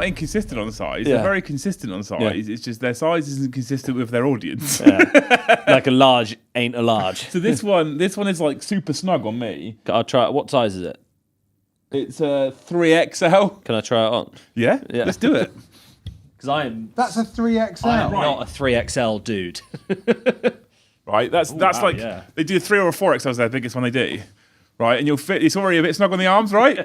not inconsistent on size. They're very consistent on size. Yeah. It's just their size isn't consistent with their audience. Yeah. Like a large ain't a large. So this one is like super snug on me. I'll try it. What size is it? It's a 3XL. Can I try it on? Yeah. Let's do it. Because I am. That's a 3XL. I'm not a 3XL dude. Right. That's like they do a 3 or a 4XL is their biggest one they do. Right, and you'll fit. It's already a bit snug on the arms, right?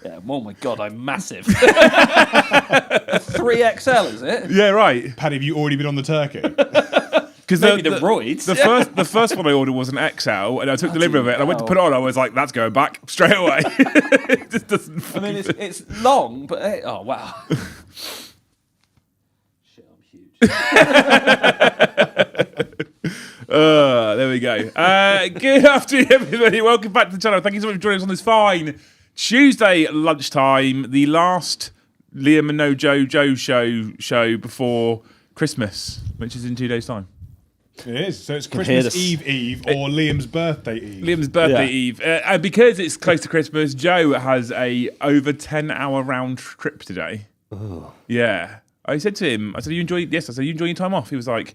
Yeah. Oh my god, I'm massive. 3XL, is it? Yeah, right. Paddy, have you already been on the turkey? Because maybe the roids. The first one I ordered was an XL, and I took delivery of it, and I went to put it on. I was like, "That's going back straight away." It just doesn't. I mean, it's long, but oh wow. Shit, I'm huge. There we go. Good afternoon, everybody. Welcome back to the channel. Thank you so much for joining us on this fine Tuesday lunchtime, the last Liam and No Joe show before Christmas, which is in 2 days' time. It is. So it's Christmas Eve or Liam's birthday Eve. Liam's birthday Eve. And because it's close to Christmas, Joe has a over 10-hour round trip today. Oh. Yeah. I said to him, I said, you enjoy your time off? He was like,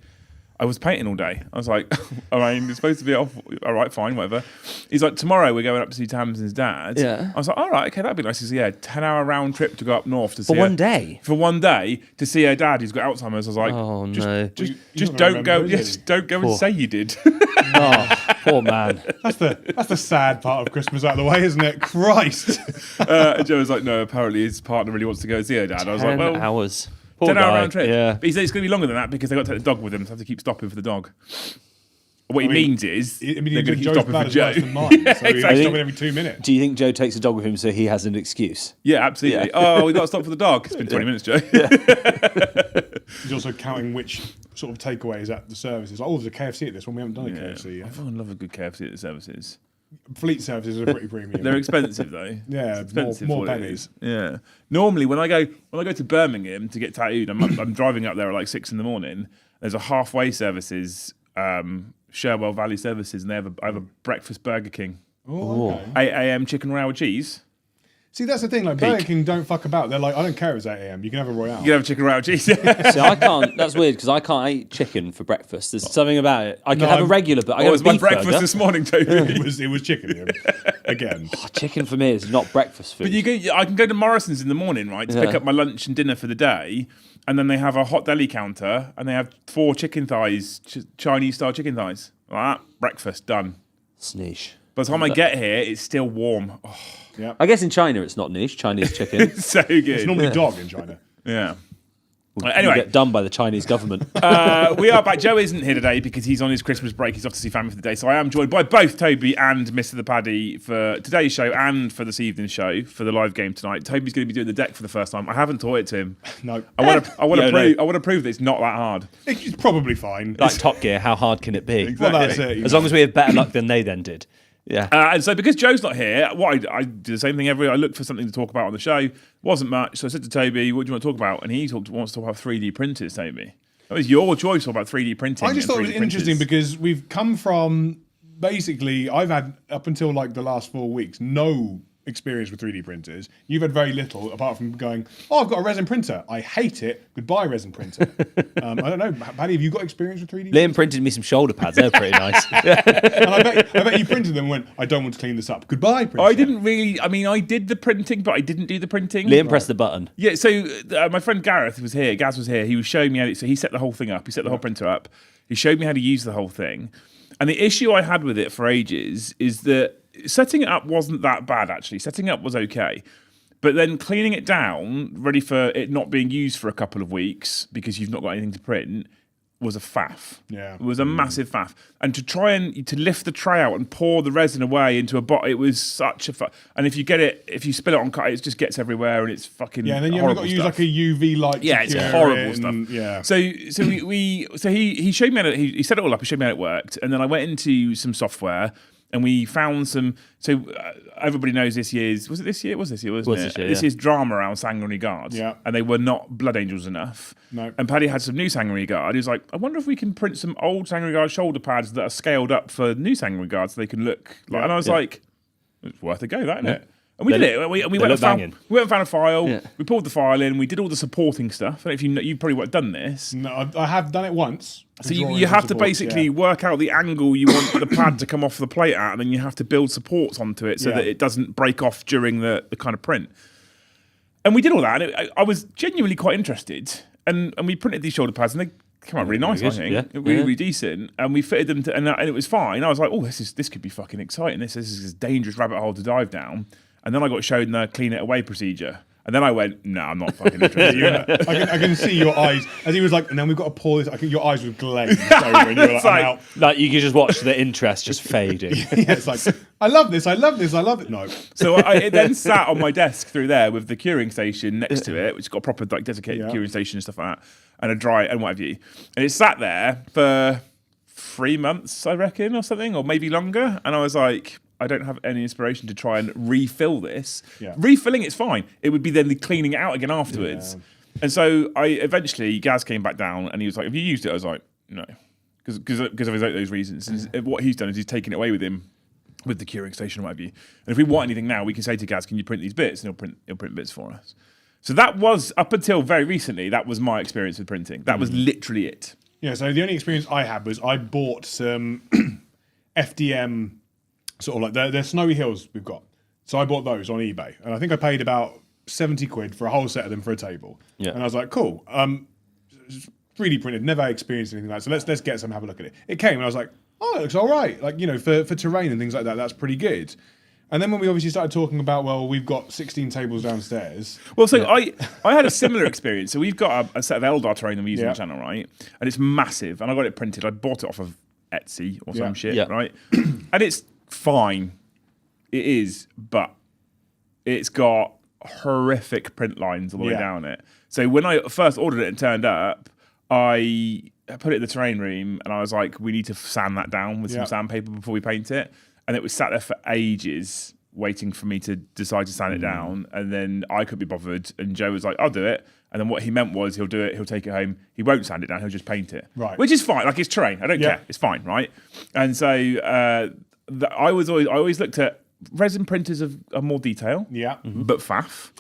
I was painting all day. I was like, all right, it's supposed to be off. All right, fine, whatever. He's like, tomorrow we're going up to see Tamsin's dad. Yeah. I was like, all right, okay, that'd be nice. He said, yeah, 10-hour round trip to go up north to see For one day? For one day to see her dad who's got Alzheimer's. I was like, oh, no. Just don't go. Just don't go and say you did. Oh, poor man. That's the sad part of Christmas out of the way, isn't it? Christ. Joe was like, no, apparently his partner really wants to go and see her dad. I was like, well, 10 hours. 10-hour round trip. Yeah. But he said it's going to be longer than that because they've got to take the dog with them, so they have to keep stopping for the dog. What he means is they're going to keep Joe's stopping for bad Joe. as mine, Yeah, so he's exactly. stopping every 2 minutes. Do you think Joe takes a dog with him so he has an excuse? Yeah, absolutely. Yeah. Oh, we got to stop for the dog. It's been 20 minutes, Joe. He's also counting which sort of takeaways at the services. Like, oh, there's a KFC at this one. We haven't done a KFC yet. Everyone loves a good KFC at the services. Fleet services are pretty premium. They're expensive though. Yeah, Expensive more for what it pennies. is. Yeah. Normally, when I go to Birmingham to get tattooed, I'm driving up there at like 6 a.m. There's a halfway services, Sherwell Valley services, and I have a breakfast Burger King. Oh, okay. 8 a.m. chicken Royale cheese. See, that's the thing. Like Burger King don't fuck about. They're like, I don't care. It's 8 a.m. You can have a Royale. You can have a chicken Royale cheese. So I can't. That's weird because I can't eat chicken for breakfast. There's something about it. I can have a regular, but I What get was a my beef breakfast burger. this morning, Toby? It was chicken again. Oh, chicken for me is not breakfast food. But I can go to Morrison's in the morning, right, to pick up my lunch and dinner for the day, and then they have a hot deli counter, and they have 4 chicken thighs, Chinese-style chicken thighs. Like that, breakfast, done. Sneesh. By the time I get here, it's still warm. Oh, Yeah. I guess in China it's not niche. Chinese chicken. it's so good. It's normally dog in China. Yeah. You Anyway, get done by the Chinese government. we are back. Joe isn't here today because he's on his Christmas break. He's off to see family for the day. So I am joined by both Toby and Mr. the Paddy for today's show and for this evening's show for the live game tonight. Toby's going to be doing the deck for the first time. I haven't taught it to him. No. I want to prove that it's not that hard. It's probably fine. Like Top Gear, how hard can it be? Well, that's it. As long as we have better luck than they then did. Yeah. And so because Joe's not here, I do the same thing I look for something to talk about on the show. Wasn't much, so I said to Toby, what do you want to talk about? And he wants to talk about 3D printers, Toby. That was your choice about 3D printing. I just thought it was 3D interesting printers. because we've come from basically, I've had up until like the last 4 weeks, no experience with 3D printers. You've had very little apart from going, oh, I've got a resin printer. I hate it. Goodbye, resin printer. I don't know. Paddy, have you got experience with 3D? Liam printed me some shoulder pads. They're pretty nice. And I bet you printed them and went, I don't want to clean this up. Goodbye, printer. I didn't really, I did the printing, but I didn't do the printing. Liam pressed the button. Yeah, so my friend Gareth was here. Gaz was here. He was showing me how so he set the whole thing up. He set the whole printer up. He showed me how to use the whole thing. And the issue I had with it for ages is that setting it up wasn't that bad, actually. Setting it up was okay. But then cleaning it down, ready for it not being used for a couple of weeks because you've not got anything to print, was a faff. Yeah. It was a massive faff. And to try and to lift the tray out and pour the resin away into a bottle, it was such a faff. And if you spill it on cut, it just gets everywhere and it's fucking Yeah, and then you haven't got to use like a UV light. Yeah, it's horrible stuff. Yeah. So he showed me how he set it all up. He showed me how it worked, and then I went into some software and we found some. So everybody knows this year's. Was it this year? It was this year, wasn't it? This year's drama around Sanguinary Guards. Yeah. And they were not Blood Angels enough. No. And Paddy had some new Sanguinary Guard. He was like, I wonder if we can print some old Sanguinary Guard shoulder pads that are scaled up for new Sanguinary Guards so they can look like. And I was like, it's worth a go, that, isn't it? And we did it. We went and found a file. Yeah. We pulled the file in. We did all the supporting stuff. I don't know if you probably would have done this. No, I have done it once. So you have to basically work out the angle you want the pad to come off the plate at, and then you have to build supports onto it so that it doesn't break off during the kind of print. And we did all that, and I was genuinely quite interested. And we printed these shoulder pads, and they came out really nice, I think. Yeah. Really decent. And we fitted them, and it was fine. I was like, oh, this could be fucking exciting. This is a dangerous rabbit hole to dive down. And then I got shown the clean it away procedure. And then I went, no, I'm not fucking interested. I can see your eyes. As he was like, and then we've got to pour this. I think your eyes would glaze over and you were like, I'm out. Like, you could just watch the interest just fading. It's like, I love this. No. So it then sat on my desk through there with the curing station next to it, which has got a proper like dedicated curing station and stuff like that, and a dry and what have you. And it sat there for 3 months, I reckon, or something, or maybe longer. And I was like, I don't have any inspiration to try and refill this. Yeah. Refilling it's fine. It would be then the cleaning it out again afterwards. Yeah. And so Gaz came back down and he was like, have you used it? I was like, no. Because of those reasons. And what he's done is he's taken it away with him with the curing station or what have you. And if we want anything now, we can say to Gaz, can you print these bits? And he'll print bits for us. So that was, up until very recently, that was my experience with printing. That was literally it. Yeah, so the only experience I had was I bought some FDM, sort of like they're snowy hills we've got. So I bought those on eBay. And I think I paid about 70 quid for a whole set of them for a table. Yeah. And I was like, cool. 3D printed, never experienced anything like that. So let's get some, have a look at it. It came and I was like, oh, it looks all right. Like, for terrain and things like that, that's pretty good. And then when we obviously started talking about, well, we've got 16 tables downstairs. Well, so I had a similar experience. So we've got a set of Eldar terrain that we use on the channel, right? And it's massive. And I got it printed. I bought it off of Etsy or some shit, right? And it's fine. It is, but it's got horrific print lines all the way down it. So when I first ordered it and turned up, I put it in the terrain room and I was like, we need to sand that down with some sandpaper before we paint it. And it was sat there for ages waiting for me to decide to sand it down. And then I couldn't be bothered. And Joe was like, I'll do it. And then what he meant was he'll do it, he'll take it home. He won't sand it down, he'll just paint it. Right. Which is fine. Like, it's terrain. I don't care. It's fine, right? And so I always looked at resin printers of more detail. Yeah. But faff.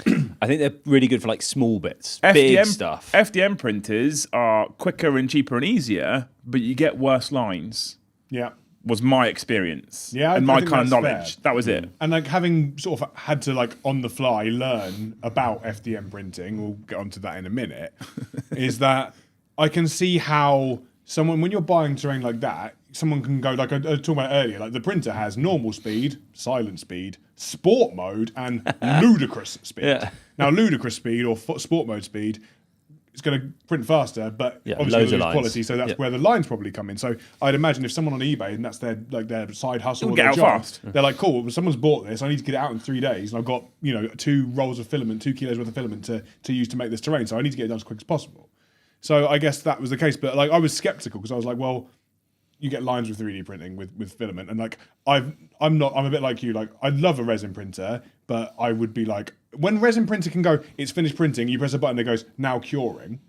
I think they're really good for like small bits, big stuff. FDM printers are quicker and cheaper and easier, but you get worse lines. Yeah. Was my experience. Yeah. And my kind of knowledge. Fair. That was it. And like having sort of had to like on the fly learn about FDM printing, we'll get onto that in a minute, is that I can see how someone, when you're buying terrain like that, someone can go, like I was talking about earlier, like the printer has normal speed, silent speed, sport mode, and ludicrous speed. Yeah. Now, ludicrous speed or sport mode speed is going to print faster, but obviously lose quality, so that's where the lines probably come in. So I'd imagine if someone on eBay, and that's their side hustle or their job, they're like, cool, well, someone's bought this, I need to get it out in 3 days, and I've got 2 rolls of filament, 2 kilos worth of filament to use to make this terrain, so I need to get it done as quick as possible. So I guess that was the case, but like I was skeptical because I was like, well, you get lines with 3D printing with filament, and like I'm a bit like you. Like I'd love a resin printer, but I would be like, when resin printer can go, it's finished printing. You press a button that goes now curing,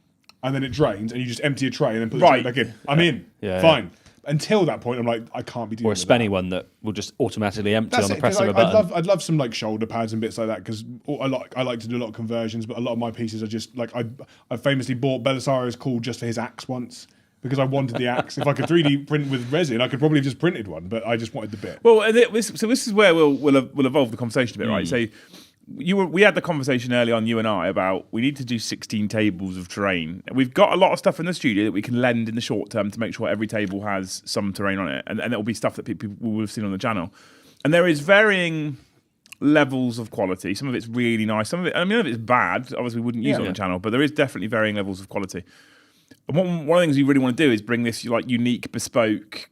and then it drains, and you just empty a tray and then put the tray back in. I'm in, fine. Until that point, I'm like, I can't be doing. Or a spenny one that will just automatically empty on the press of a button. I'd love some like shoulder pads and bits like that because I like to do a lot of conversions, but a lot of my pieces are just like I famously bought Belisario's called just for his axe once. Because I wanted the axe. If I could 3D print with resin, I could probably have just printed one, but I just wanted the bit. Well, so this is where we'll evolve the conversation a bit, right? So we had the conversation early on, you and I, about we need to do 16 tables of terrain. We've got a lot of stuff in the studio that we can lend in the short term to make sure every table has some terrain on it, and it will be stuff that people will have seen on the channel. And there is varying levels of quality. Some of it's really nice. Some of it, none of it's bad. Obviously, we wouldn't use it on the channel, but there is definitely varying levels of quality. One of the things we really want to do is bring this like unique, bespoke,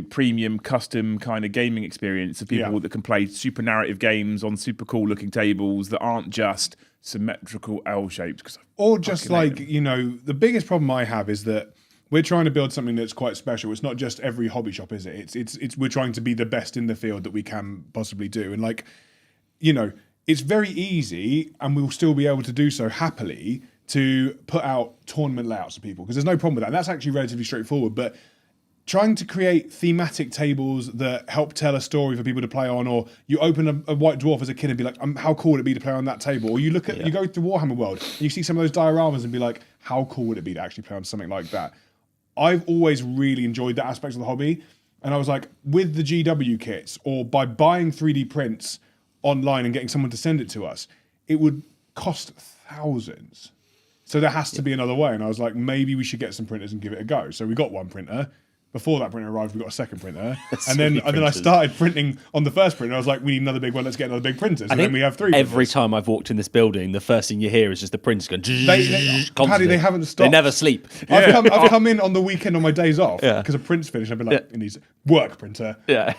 premium, custom kind of gaming experience of people that can play super narrative games on super cool looking tables that aren't just symmetrical L shapes. Or just like, the biggest problem I have is that we're trying to build something that's quite special. It's not just every hobby shop, is it? It's we're trying to be the best in the field that we can possibly do. And like, it's very easy, and we'll still be able to do so happily, to put out tournament layouts for people, because there's no problem with that. And that's actually relatively straightforward, but trying to create thematic tables that help tell a story for people to play on, or you open a White Dwarf as a kid and be like, how cool would it be to play on that table? Or you look at you go through Warhammer World and you see some of those dioramas and be like, how cool would it be to actually play on something like that? I've always really enjoyed that aspect of the hobby, and I was like, with the GW kits, or by buying 3D prints online and getting someone to send it to us, it would cost thousands. So there has to be another way. And I was like, maybe we should get some printers and give it a go. So we got one printer. Before that printer arrived, we got a second printer. And then I started printing on the first printer. I was like, we need another big one. Let's get another big printer. So then we have 3 Every printers. time I've walked in this building, the first thing you hear is just the printers going. Paddy, they haven't stopped. They never sleep. I've come in on the weekend on my days off because a print's finished. I've been like, it needs work printer. Yeah.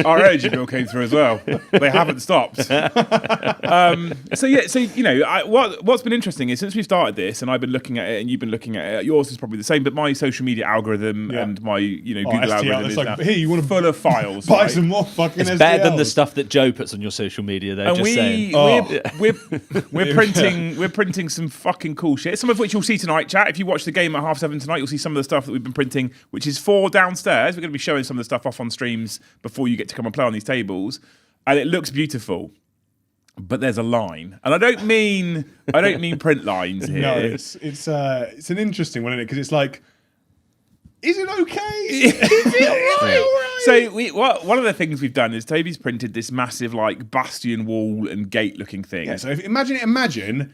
Our energy bill came through as well. They haven't stopped. So you know, what's been interesting is since we started this, and I've been looking at it, and you've been looking at it. Yours is probably the same, but my social media algorithm and my Google STL, algorithm it's is like, now here, you want to full of files. buy right? some more fucking It's STLs. better than the stuff that Joe puts on your social media, though. And Just saying. we're printing some fucking cool shit. Some of which you'll see tonight, chat. If you watch the game at 7:30 tonight, you'll see some of the stuff that we've been printing, which is for downstairs. We're going to be showing some of the stuff off on streams before you get to come and play on these tables, and it looks beautiful. But there's a line, and I don't mean print lines here. No, it's an interesting one, isn't it? Because it's like, is it okay? So one of the things we've done is Toby's printed this massive like bastion wall and gate looking thing. Yeah, so imagine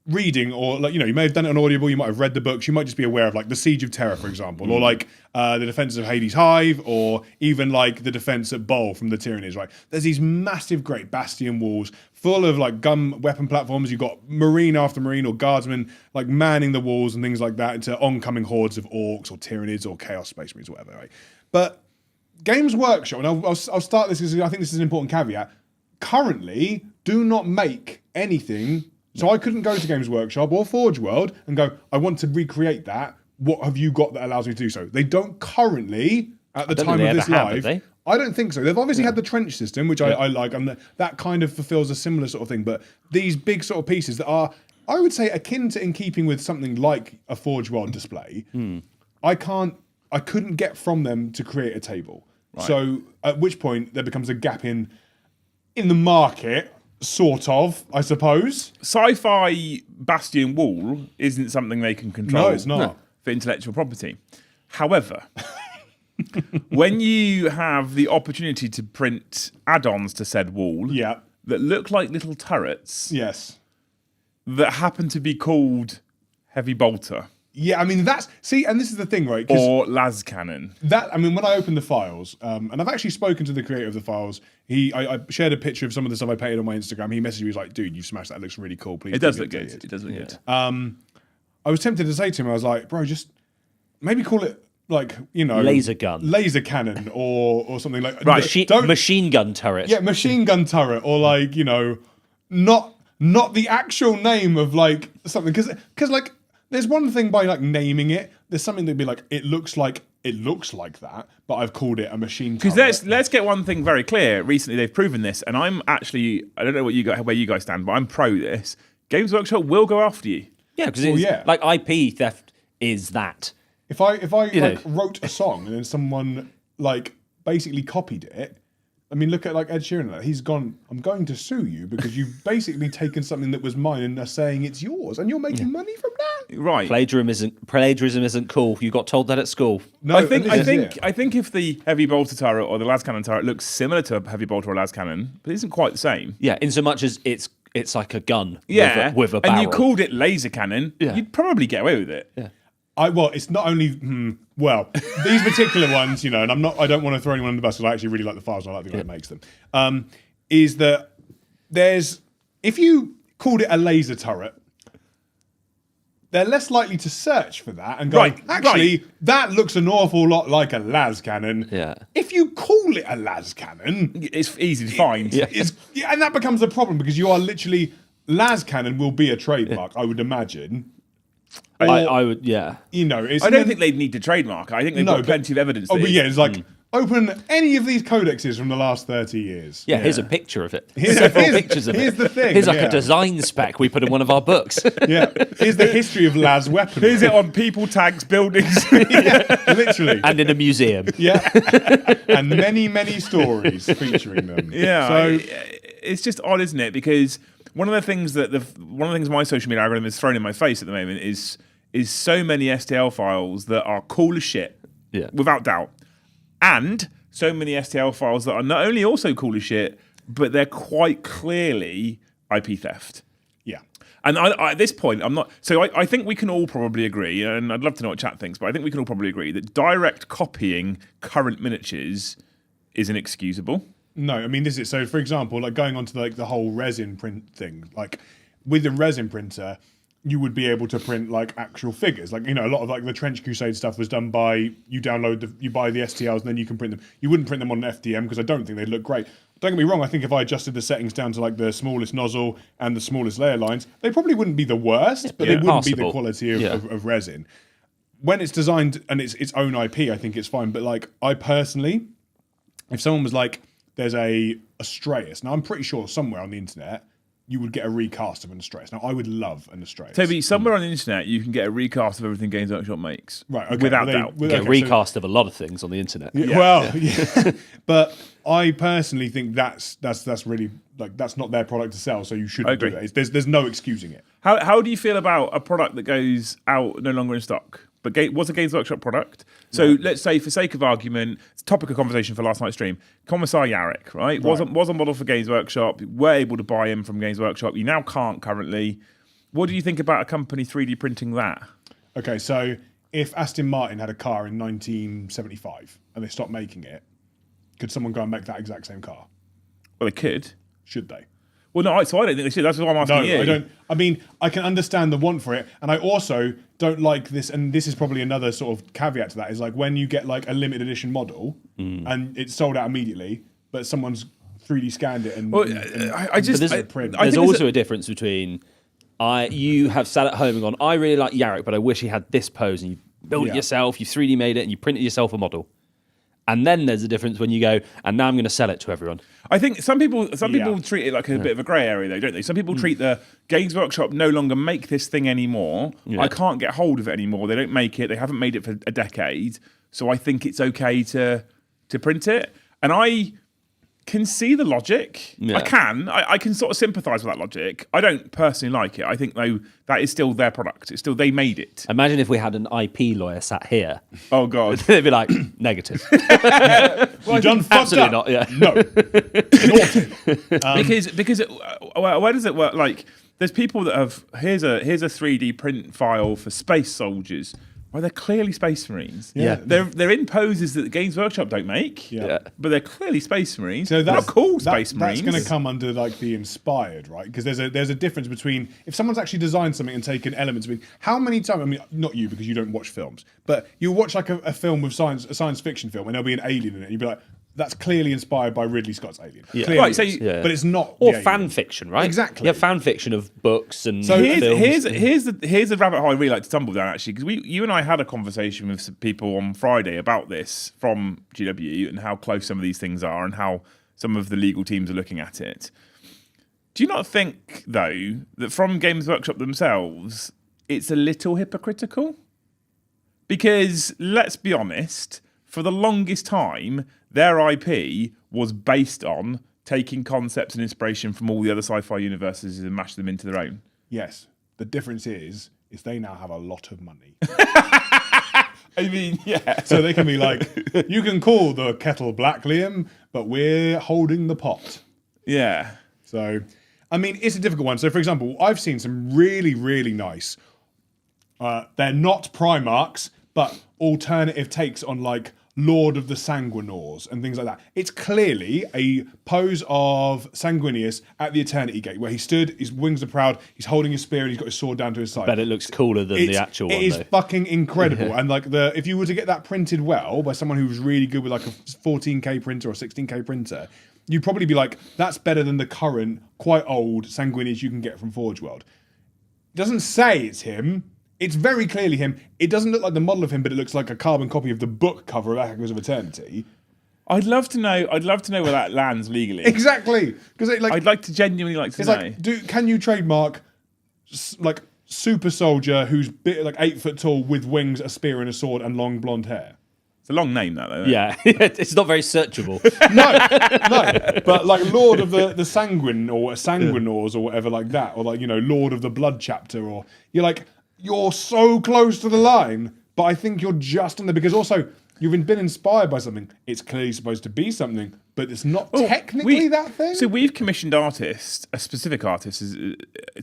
reading, or like, you know, you may have done it on Audible, you might have read the books, you might just be aware of like the Siege of Terror, for example, or like the defenses of Hades Hive, or even like the defense at Bol from the Tyrannies, right? There's these massive, great bastion walls full of like gun weapon platforms. You've got Marine after Marine or Guardsmen like manning the walls and things like that into oncoming hordes of orcs or Tyrannies or Chaos Space Marines or whatever, right? But Games Workshop, and I'll start this because I think this is an important caveat, currently do not make anything. So I couldn't go to Games Workshop or Forge World and go, I want to recreate that. What have you got that allows me to do so? They don't currently, at the time of this live. I don't think so. They've obviously had the trench system, which I like, and that kind of fulfills a similar sort of thing. But these big sort of pieces that are, I would say, akin to in keeping with something like a Forge World display, I couldn't get from them to create a table. Right. So at which point there becomes a gap in the market. Sort of, I suppose. Sci-fi bastion wall isn't something they can control. No, it's not. For intellectual property. However, when you have the opportunity to print add-ons to said wall that look like little turrets that happen to be called Heavy Bolter. Yeah, I mean, and this is the thing, right? Or las cannon. When I opened the files, and I've actually spoken to the creator of the files, I shared a picture of some of the stuff I painted on my Instagram. He messaged me, he was like, dude, you've smashed that, it looks really cool. Please. It does look good. It does look good. I was tempted to say to him, I was like, bro, just maybe call it, like, you know, laser cannon or something like machine gun turret. Yeah, machine gun turret, or like, you know, not the actual name of like something, because like, there's one thing by like naming it. There's something that'd be like, it looks like that, but I've called it a machine. Because let's get one thing very clear. Recently, they've proven this, and I don't know where you guys stand, but I'm pro this. Games Workshop will go after you. Yeah, because like IP theft is that. If I like wrote a song and then someone like basically copied it. I mean, look at like Ed Sheeran. He's gone, I'm going to sue you because you've basically taken something that was mine and are saying it's yours, and you're making money from that. Right. Plagiarism isn't cool. You got told that at school. No, I think if the Heavy Bolter turret or the las cannon turret looks similar to a Heavy Bolter or las cannon, but it isn't quite the same. Yeah, in so much as it's like a gun. Yeah, with a barrel. And you called it laser cannon. Yeah. You'd probably get away with it. Yeah. It's not only these particular ones, you know, and I don't want to throw anyone under the bus because I actually really like the files and I like the guy that makes them. Is that if you called it a laser turret, they're less likely to search for that and go, that looks an awful lot like a las cannon. Yeah. If you call it a las cannon, it's easy to find. And that becomes a problem because you are literally, las cannon will be a trademark, I would imagine. I would, yeah. You know, I don't think they'd need to trademark. I think they've got plenty of evidence. But yeah, it's like Open any of these codexes from the last 30 years. Yeah, here's a picture of it. Here's Pictures of here's it. the thing. Here's like a design spec we put in one of our books. Yeah. Here's the history of Laz weaponry. Here's it on people, tags, buildings. Literally. And in a museum. Yeah. And many, many stories featuring them. Yeah, So it's just odd, isn't it? Because one of the things my social media algorithm is thrown in my face at the moment is so many STL files that are cool as shit, without doubt, and so many STL files that are not only also cool as shit, but they're quite clearly IP theft. yeah. And at this point, I'm not. So I think we can all probably agree, and I'd love to know what chat thinks, but I think we can all probably agree that direct copying current miniatures is inexcusable. No, I mean this is so. For example, like going on to like the whole resin print thing, like with the resin printer, you would be able to print like actual figures. Like, you know, a lot of like the Trench Crusade stuff was done by you buy the STLs and then you can print them. You wouldn't print them on an FDM because I don't think they'd look great. Don't get me wrong, I think if I adjusted the settings down to like the smallest nozzle and the smallest layer lines, they probably wouldn't be the worst, but they wouldn't be the quality of resin. When it's designed and it's its own IP, I think it's fine. But like I personally, if someone was like, there's a Astraeus. Now I'm pretty sure somewhere on the internet you would get a recast of an Astraeus. Now I would love an Astraeus. Toby, somewhere on the internet you can get a recast of everything Games Workshop makes. Right, okay. Without doubt. Get a recast of a lot of things on the internet. Yeah. But I personally think that's really like that's not their product to sell, so you shouldn't do that. There's no excusing it. How do you feel about a product that goes out no longer in stock, but was a Games Workshop product? So let's say, for sake of argument, it's a topic of conversation for last night's stream. Commissar Yarrick, right? Was a model for Games Workshop. You were able to buy him from Games Workshop. You now can't currently. What do you think about a company 3D printing that? Okay, so if Aston Martin had a car in 1975 and they stopped making it, could someone go and make that exact same car? Well, they could. Should they? Well, no, so I don't think they should. That's what I'm asking you. No, I don't. I mean, I can understand the want for it, and I also don't like this. And this is probably another sort of caveat to that: is like when you get like a limited edition model and it's sold out immediately, but someone's 3D scanned it and. Well, There's also a difference between you have sat at home and gone, I really like Yarrick, but I wish he had this pose, and you built it yourself, you 3D made it, and you printed yourself a model. And then there's a difference when you go, and now I'm going to sell it to everyone. I think some people treat it like a bit of a grey area, though, don't they? Some people treat the Games Workshop no longer make this thing anymore. Yeah. I can't get hold of it anymore. They don't make it. They haven't made it for a decade. So I think it's okay to print it. And I can see the logic. Yeah. I can sort of sympathise with that logic. I don't personally like it. I think, though, that is still their product. It's still, they made it. Imagine if we had an IP lawyer sat here. Oh, God. They'd be like, negative. Well, you've done fucked absolutely up. Not, yeah. No. Naughty. Because where does it work? Like, there's people that have, here's a 3D print file for space soldiers. Well, they're clearly Space Marines. Yeah. They're in poses that the Games Workshop don't make. Yeah. But they're clearly Space Marines. So they're not cool Space Marines. That's going to come under like the inspired, right? Because there's a difference between if someone's actually designed something and taken elements. I mean, how many times? I mean, not you because you don't watch films, but you watch like a film with a science fiction film, and there'll be an alien in it, and you'd be like, that's clearly inspired by Ridley Scott's Alien. Yeah. Clearly Right, so but it's not. Or fan fiction, right? Exactly. You have fan fiction of books and So films. here's the rabbit hole I really like to tumble down, actually, because you and I had a conversation with some people on Friday about this from GW and how close some of these things are and how some of the legal teams are looking at it. Do you not think, though, that from Games Workshop themselves, it's a little hypocritical? Because, let's be honest, for the longest time, their IP was based on taking concepts and inspiration from all the other sci-fi universes and mash them into their own. Yes. The difference is they now have a lot of money. I mean, yeah. So they can be like, you can call the kettle black, Liam, but we're holding the pot. Yeah. So, I mean, it's a difficult one. So, for example, I've seen some really, really nice, they're not Primarchs, but alternative takes on like Lord of the Sanguinors and things like that. It's clearly a pose of Sanguinius at the Eternity Gate, where he stood, his wings are proud, he's holding his spear and he's got his sword down to his side. But it looks cooler than the actual one, It is though. fucking incredible. And like if you were to get that printed well by someone who was really good with like a 14K printer or 16K printer, you'd probably be like, that's better than the current, quite old Sanguinius you can get from Forge World. It doesn't say it's him. It's very clearly him. It doesn't look like the model of him, but it looks like a carbon copy of the book cover of Echoes of Eternity. I'd love to know where that lands legally. Exactly, because I'd like to genuinely like to it's know. like, can you trademark like super soldier who's 8 foot tall with wings, a spear, and a sword, and long blonde hair? It's a long name, that though. Yeah, it's not very searchable. No, but like Lord of the Sanguine or Sanguinors or whatever like that, or like Lord of the Blood chapter, or you're so close to the line, but I think you're just on there because also you've been inspired by something. It's clearly supposed to be something, but it's not technically that thing. So we've commissioned artists, a specific artist, to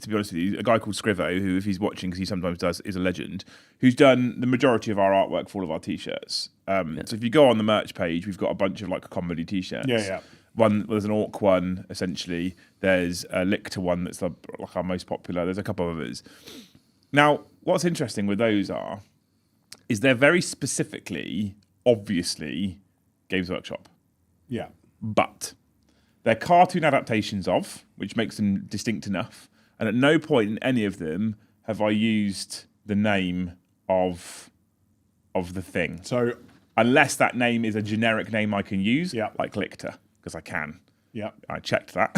be honest with you, a guy called Scrivo, who, if he's watching, because he sometimes does, is a legend, who's done the majority of our artwork for all of our T-shirts. So if you go on the merch page, we've got a bunch of like comedy T-shirts. Yeah. There's an Orc one, essentially. There's a Lictor one that's like our most popular. There's a couple of others. Now, what's interesting with those is they're very specifically, obviously, Games Workshop. Yeah. But they're cartoon adaptations of, which makes them distinct enough. And at no point in any of them have I used the name of the thing. So unless that name is a generic name I can use, like Lictor, because I can. Yeah, I checked that.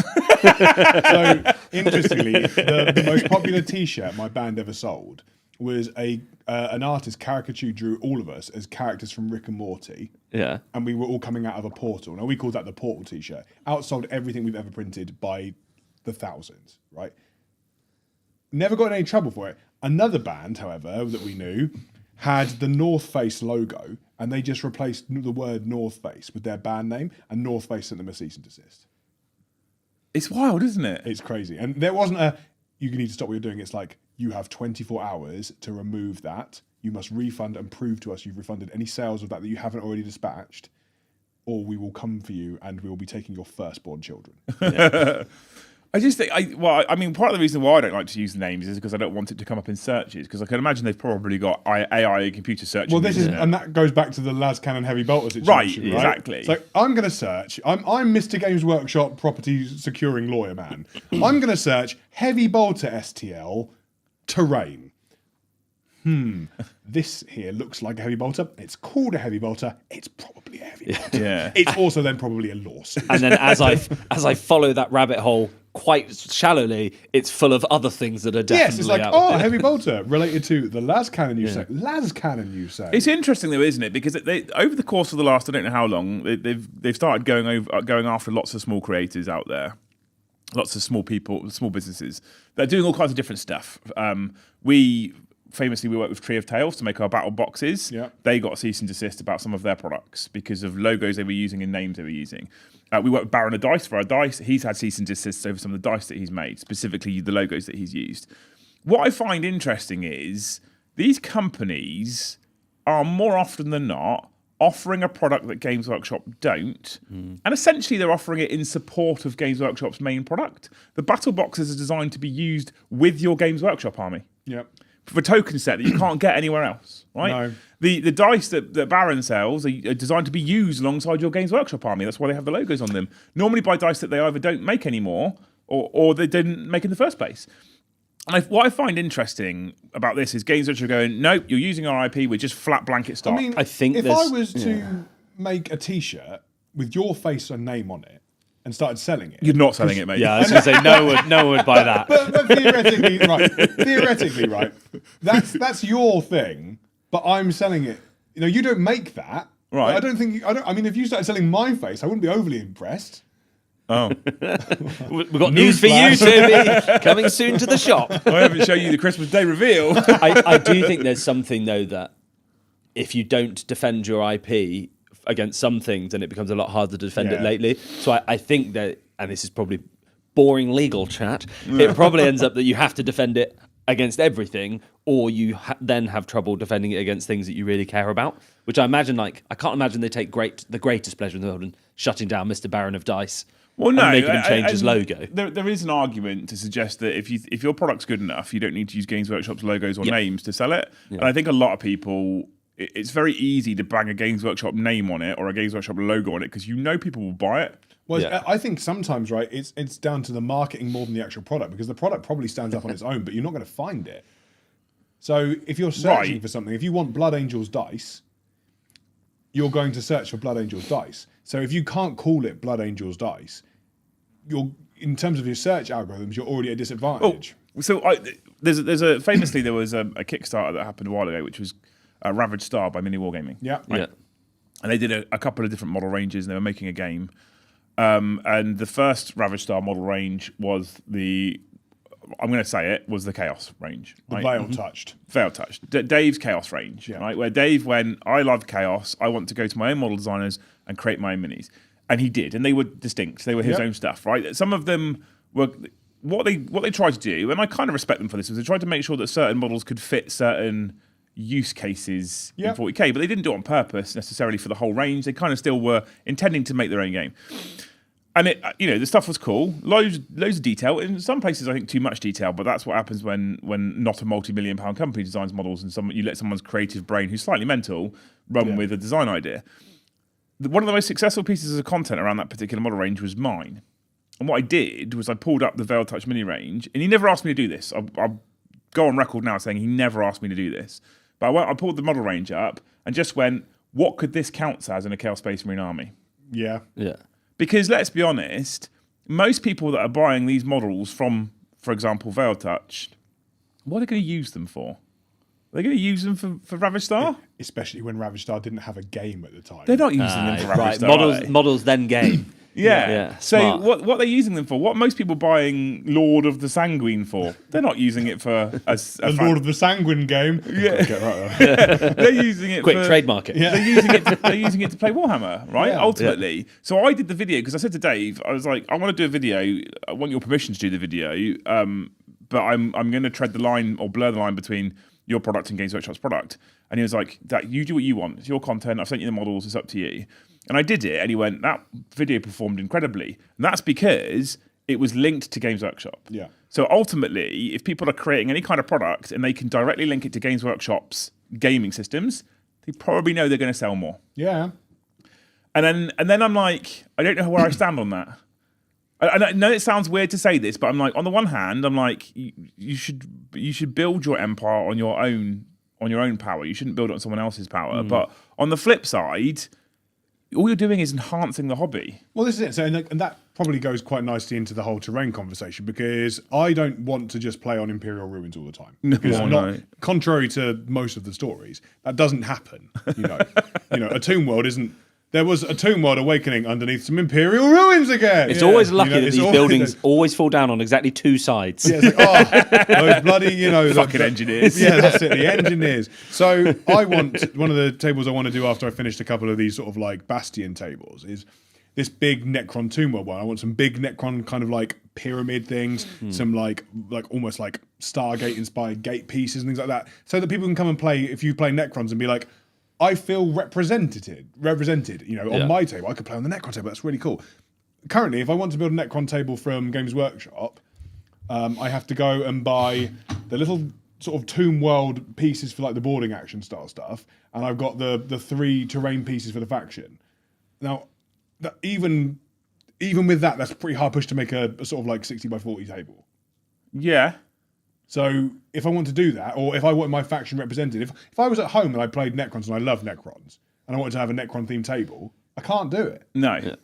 So interestingly, the most popular T-shirt my band ever sold was an artist caricature drew all of us as characters from Rick and Morty. Yeah. And we were all coming out of a portal. Now, we called that the Portal T-shirt. Outsold everything we've ever printed by the thousands, right? Never got in any trouble for it. Another band, however, that we knew had the North Face logo, and they just replaced the word North Face with their band name, and North Face sent them a cease and desist. It's wild, isn't it? It's crazy. And there wasn't you need to stop what you're doing. It's like, you have 24 hours to remove that. You must refund and prove to us you've refunded any sales of that you haven't already dispatched, or we will come for you and we will be taking your firstborn children. Yeah. I just think, I mean, part of the reason why I don't like to use the names is because I don't want it to come up in searches, because I can imagine they've probably got AI computer search. Well, and that goes back to the Las Cannon Heavy Bolter situation, right? Exactly. It's like, I'm going to search. I'm Mr. Games Workshop property securing lawyer man. I'm going to search Heavy Bolter STL terrain. This here looks like a heavy bolter. It's called a heavy bolter. It's probably a heavy bolter. Yeah. It's also then probably a lawsuit. And then as I follow that rabbit hole quite shallowly, it's full of other things that are definitely yes, it's like, heavy bolter related to the Las Cannon you say. Las Cannon you say. It's interesting though, isn't it? Because they over the course of the last, I don't know how long, they've started going after lots of small creators out there. Lots of small people, small businesses. They're doing all kinds of different stuff. We work with Tree of Tales to make our battle boxes. Yeah. They got a cease and desist about some of their products because of logos they were using and names they were using. We work with Baron of Dice for our dice. He's had cease and desist over some of the dice that he's made, specifically the logos that he's used. What I find interesting is these companies are more often than not offering a product that Games Workshop don't, and essentially they're offering it in support of Games Workshop's main product. The battle boxes are designed to be used with your Games Workshop army. Yep. For a token set that you can't get anywhere else, right? No. The dice that Baron sells are designed to be used alongside your Games Workshop army. That's why they have the logos on them. Normally buy dice that they either don't make anymore or they didn't make in the first place. And what I find interesting about this is Games Workshop are going, nope, you're using our IP with just flat blanket stock. I mean, I think if I was to make a T-shirt with your face and name on it and started selling it, you're not selling it, mate. Yeah, I was going to say no one would buy that. But theoretically, right. That's your thing, but I'm selling it. You don't make that, right? I mean, if you started selling my face, I wouldn't be overly impressed. Oh, we've got news for you, Toby. Coming soon to the shop. I haven't shown you the Christmas Day reveal. I do think there's something though that if you don't defend your IP against some things, then it becomes a lot harder to defend it lately. So I think that, and this is probably boring legal chat, it probably ends up that you have to defend it against everything, or you then have trouble defending it against things that you really care about. Which I imagine, I can't imagine they take the greatest pleasure in the world in shutting down Mr. Baron of Dice. Well, no, and making him change his logo. There is an argument to suggest that if your product's good enough, you don't need to use Games Workshop's logos or names to sell it. Yeah. And I think a lot of people, it's very easy to bang a Games Workshop name on it or a Games Workshop logo on it because people will buy it. Well, I think sometimes, right, it's down to the marketing more than the actual product, because the product probably stands up on its own, but you're not going to find it. So if you're searching for something, if you want Blood Angels dice, you're going to search for Blood Angels dice. So if you can't call it Blood Angels dice, you're in terms of your search algorithms, you're already at a disadvantage. So famously there was a Kickstarter that happened a while ago, which was Ravaged Star by Mini Wargaming. Yeah. Yeah. And they did a couple of different model ranges, and they were making a game. And the first Ravaged Star model range was I'm going to say it, was the Chaos range. The right? Veil Touched. Veil Touched. Dave's Chaos range, right? Where Dave went, I love Chaos. I want to go to my own model designers and create my own minis. And he did, and they were distinct. They were his own stuff, right? Some of them were what they tried to do, and I kind of respect them for this, was they tried to make sure that certain models could fit certain use cases in 40k, but they didn't do it on purpose necessarily for the whole range. They kind of still were intending to make their own game. And the stuff was cool, loads of detail. In some places, I think too much detail, but that's what happens when not a multi-million-pound company designs models, and you let someone's creative brain, who's slightly mental, run with a design idea. One of the most successful pieces of content around that particular model range was mine. And what I did was I pulled up the Veil Touch mini range, and he never asked me to do this. I'll go on record now saying he never asked me to do this. But I pulled the model range up and just went, what could this count as in a Chaos Space Marine army? Yeah. Yeah. Because let's be honest, most people that are buying these models from, for example, Veil Touch, what are they going to use them for? Are they going to use them for Ravaged Star? Especially when Ravaged Star didn't have a game at the time. They're not using them for Ravaged Star. Models then game. Yeah. So smart. what are they using them for? What are most people buying Lord of the Sanguine for? They're not using it for the Lord of the Sanguine game. Yeah. Get right They're using it Quick for trademark it. Yeah. They're using it to play Warhammer, right? Yeah. Ultimately. So I did the video because I said to Dave, I was like, I want to do a video. I want your permission to do the video. But I'm going to tread the line or blur the line between your product and Games Workshop's product. And he was like, that you do what you want. It's your content. I've sent you the models. It's up to you. And I did it. And he went, that video performed incredibly. And that's because it was linked to Games Workshop. Yeah. So ultimately, if people are creating any kind of product and they can directly link it to Games Workshop's gaming systems, they probably know they're going to sell more. Yeah. And then I'm like, I don't know where I stand on that. I know it sounds weird to say this, but I'm like, on the one hand, I'm like, you should build your empire on your own power. You shouldn't build it on someone else's power. But on the flip side, all you're doing is enhancing the hobby. Well, this is it. So, and that probably goes quite nicely into the whole terrain conversation, because I don't want to just play on Imperial Ruins all the time. No. Contrary to most of the stories, that doesn't happen. A Tomb World isn't. There was a Tomb World awakening underneath some Imperial ruins again. It's always lucky that these buildings always fall down on exactly two sides. Yeah, it's like, those bloody, fucking engineers. Yeah, that's it, the engineers. So one of the tables I want to do after I finished a couple of these sort of like Bastion tables is this big Necron Tomb World one. I want some big Necron kind of like pyramid things, some like almost like Stargate inspired gate pieces and things like that, so that people can come and play, if you play Necrons, and be like, I feel represented, on my table. I could play on the Necron table. That's really cool. Currently, if I want to build a Necron table from Games Workshop, I have to go and buy the little sort of Tomb World pieces for like the boarding action style stuff, and I've got the 3 terrain pieces for the faction. Now, even with that, that's a pretty hard push to make a sort of like 60 by 40 table. Yeah. So if I want to do that, or if I want my faction represented, if I was at home and I played Necrons and I love Necrons, and I wanted to have a Necron-themed table, I can't do it. No. Yeah.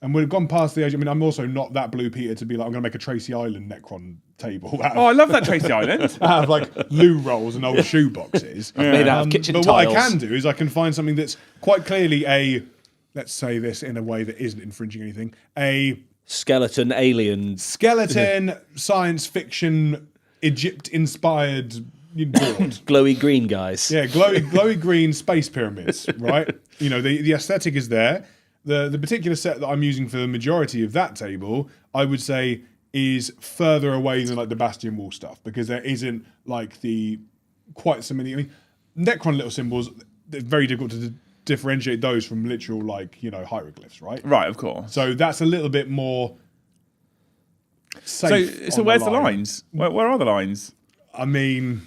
And we've gone past the age. I mean, I'm also not that Blue Peter to be like, I'm going to make a Tracy Island Necron table. I love that Tracy Island. Out of like loo rolls and old shoe boxes. Made out of kitchen but tiles. What I can do is I can find something that's quite clearly let's say this in a way that isn't infringing anything, a skeleton alien science fiction Egypt-inspired board. Glowy green guys. Yeah, glowy green space pyramids, right? The aesthetic is there. The particular set that I'm using for the majority of that table, I would say, is further away than like the Bastion Wall stuff, because there isn't like quite so many. I mean, Necron little symbols, it's very difficult to differentiate those from literal hieroglyphs, right? Right, of course. So that's a little bit more safe. So where's the lines? Where are the lines? I mean,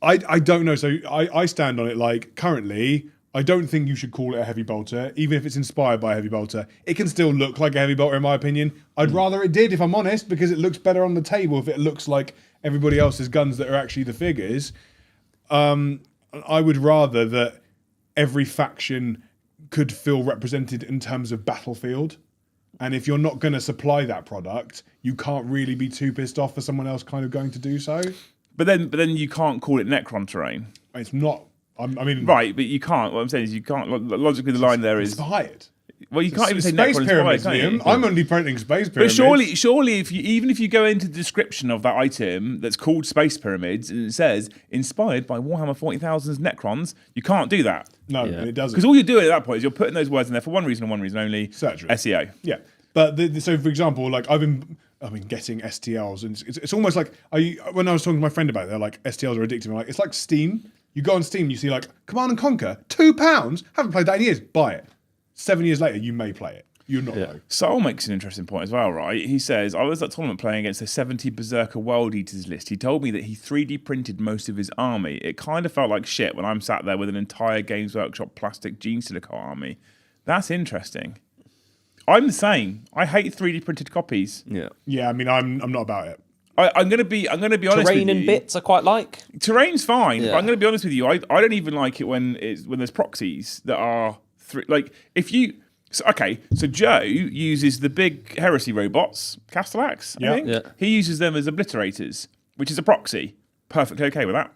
I don't know. So I stand on it like, currently, I don't think you should call it a heavy bolter, even if it's inspired by a heavy bolter. It can still look like a heavy bolter, in my opinion. I'd rather it did, if I'm honest, because it looks better on the table if it looks like everybody else's guns that are actually the figures. I would rather that every faction could feel represented in terms of battlefield. And if you're not going to supply that product, you can't really be too pissed off for someone else kind of going to do so. But then you can't call it Necron terrain. It's not. I mean, right? But you can't. What I'm saying is you can't. Logically, the line there is inspired. Well, you can't even say space Necron pyramids. inspired, can you? I'm only printing space pyramids. But surely, even if you go into the description of that item that's called space pyramids and it says inspired by Warhammer 40,000's Necrons, you can't do that. No, it doesn't. Because all you're doing at that point is you're putting those words in there for one reason and one reason only. SEO. Yeah, but so for example, like I've been getting STLs, and it's almost like when I was talking to my friend about it, they're like STLs are addictive. I'm like, it's like Steam. You go on Steam, you see like Command and Conquer, £2. Haven't played that in years. Buy it. 7 years later, you may play it. You're not though. Saul makes an interesting point as well, right? He says, I was at tournament playing against a 70 Berserker World Eaters list. He told me that he 3D printed most of his army. It kind of felt like shit when I'm sat there with an entire Games Workshop plastic Gene Silico army. That's interesting. I'm the same. I hate 3D printed copies. Yeah. Yeah, I mean, I'm not about it. I'm gonna be honest with you. Terrain and bits I quite like. Terrain's fine, but I'm gonna be honest with you. I don't even like it when there's proxies that are if you. So Joe uses the big heresy robots, Castellax, I think. Yeah. He uses them as obliterators, which is a proxy. Perfectly okay with that.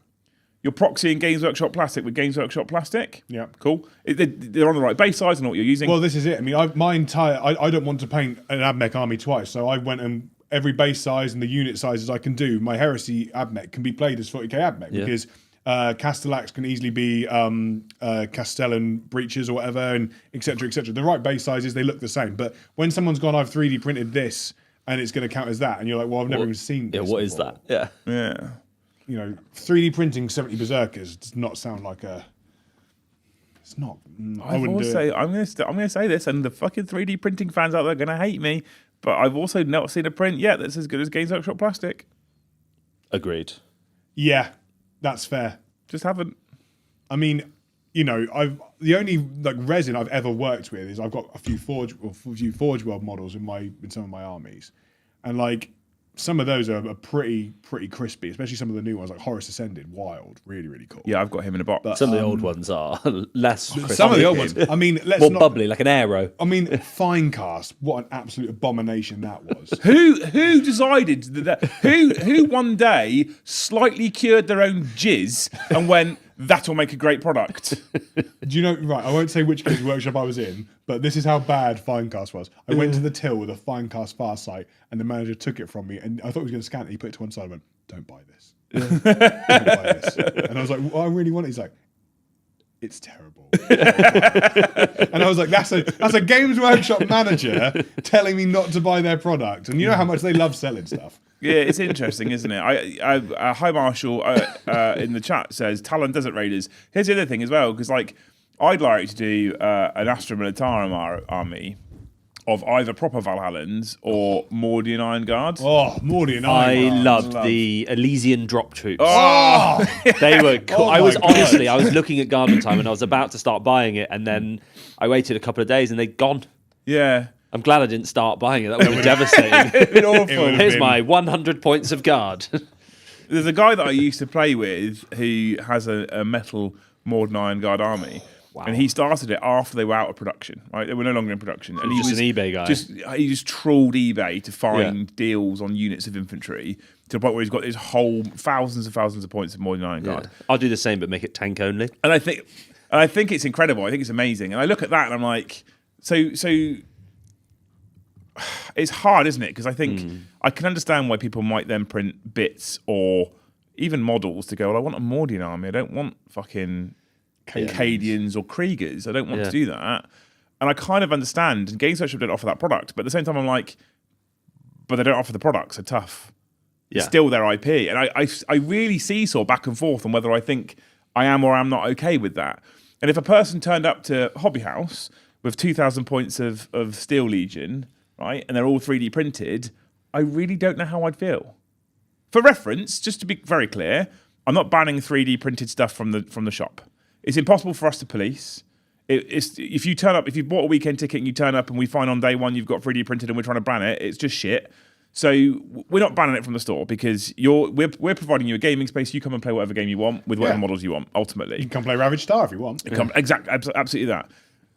You're proxying Games Workshop plastic with Games Workshop plastic. Yeah. Cool. They're on the right base size and what you're using. Well, this is it. I mean, I don't want to paint an Abmech army twice, so I went and every base size and the unit sizes I can do. My heresy Abmech can be played as 40k Abmech because Castellax can easily be Castellan breaches or whatever, and etc. etc. The right base sizes, they look the same. But when someone's gone, I've 3D printed this, and it's going to count as that, and you're like, well, I've never even seen this. Yeah, what before. is that? Yeah. Yeah. You know, 3D printing 70 Berserkers does not sound like a. It's not. I wouldn't do it. I'm gonna say this, and the fucking 3D printing fans out there are gonna hate me, but I've also not seen a print yet that's as good as Games Workshop plastic. Agreed. Yeah, that's fair. Just haven't. I mean, you know, the only like resin I've ever worked with is I've got a few Forge World models in some of my armies, and like some of those are pretty crispy, especially some of the new ones like Horus Ascended, wild, really really cool. Yeah, I've got him in a box. But, Some of the old ones are less crispy. Some of the old ones. I mean, more bubbly, like an aero. I mean, Finecast. What an absolute abomination that was. Who decided that? Who one day slightly cured their own jizz and went, that'll make a great product. Do you know? Right, I won't say which Games Workshop I was in, but this is how bad Finecast was. I went to the till with a Finecast Farsight, and the manager took it from me, and I thought he was going to scan it. He put it to one side and went, "Don't buy this." Don't buy this. And I was like, well, "I really want it." He's like, "It's terrible." And I was like, "That's a Games Workshop manager telling me not to buy their product." And you know how much they love selling stuff. Yeah, it's interesting, isn't it? High Marshal in the chat says Talon Desert Raiders. Here's the other thing as well, because like I'd like to do an Astra Militarum army of either proper Valhallans or Mordian Iron Guards. Oh, Mordian Iron Guards. I loved the Elysian drop troops. Oh, They were cool. Oh I was my God. I was looking at Garden Time and I was about to start buying it, and then I waited a couple of days and they'd gone. yeah. I'm glad I didn't start buying it. That would have been devastating. It'd been awful. It would've Here's been- my 100 points of guard. There's a guy that I used to play with who has a metal Morden Iron Guard army. Wow. And he started it after they were out of production, right? They were no longer in production. And he just was an eBay guy. He just trawled eBay to find deals on units of infantry to the point where he's got his whole thousands and thousands of points of Morden Iron Guard. Yeah. I'll do the same, but make it tank only. And I think it's incredible. I think it's amazing. And I look at that and I'm like, so it's hard, isn't it? Because I think I can understand why people might then print bits or even models to go, well, I want a Mordian army. I don't want fucking Cadians or Kriegers. I don't want to do that. And I kind of understand. And Games Workshop don't offer that product. But at the same time, I'm like, but they don't offer the product, so tough. It's still their IP. And I really seesaw back and forth on whether I think I am or am not okay with that. And if a person turned up to Hobby House with 2,000 points of Steel Legion, right, and they're all 3D printed, I really don't know how I'd feel. For reference, just to be very clear, I'm not banning 3D printed stuff from the shop. It's impossible for us to police. If you turn up, if you bought a weekend ticket and you turn up and we find on day one you've got 3D printed and we're trying to ban it, it's just shit. So we're not banning it from the store because we're providing you a gaming space. You come and play whatever game you want with whatever models you want. Ultimately, You can come play Ravage Star if you want. Exactly, absolutely that.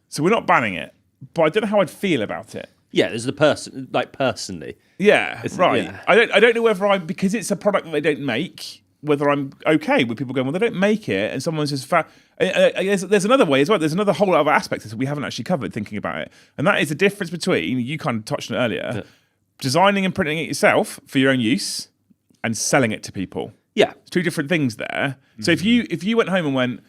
So we're not banning it, but I don't know how I'd feel about it. Yeah, there's the person, like personally. Yeah, right. Yeah. I don't know whether because it's a product that they don't make, whether I'm okay with people going, well, they don't make it, and someone says, there's another way as well. There's another whole other aspect that we haven't actually covered thinking about it, and that is the difference between, you kind of touched on it earlier, designing and printing it yourself for your own use and selling it to people. Yeah. It's two different things there. So if you went home and went,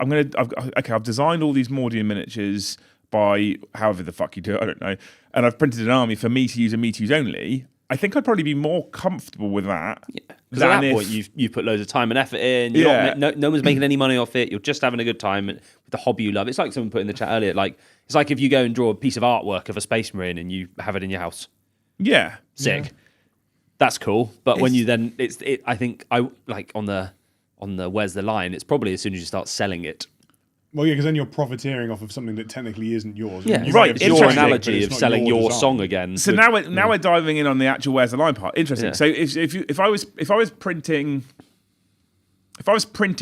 I've designed all these Mordian miniatures by however the fuck you do it, I don't know, and I've printed an army for me to use and me to use only, I think I'd probably be more comfortable with that. Yeah. Because at that point, you've put loads of time and effort in. No one's making any money off it. You're just having a good time with the hobby you love. It's like someone put in the chat earlier. Like it's like if you go and draw a piece of artwork of a Space Marine and you have it in your house. Yeah, sick. Yeah. That's cool. But when you then, I think I like on the where's the line? It's probably as soon as you start selling it. Well, yeah, because then you're profiteering off of something that technically isn't yours. Yeah, right. It's your analogy of selling your song again. So now we're diving in on the actual where's the line part. Interesting. Yeah. So if I was printing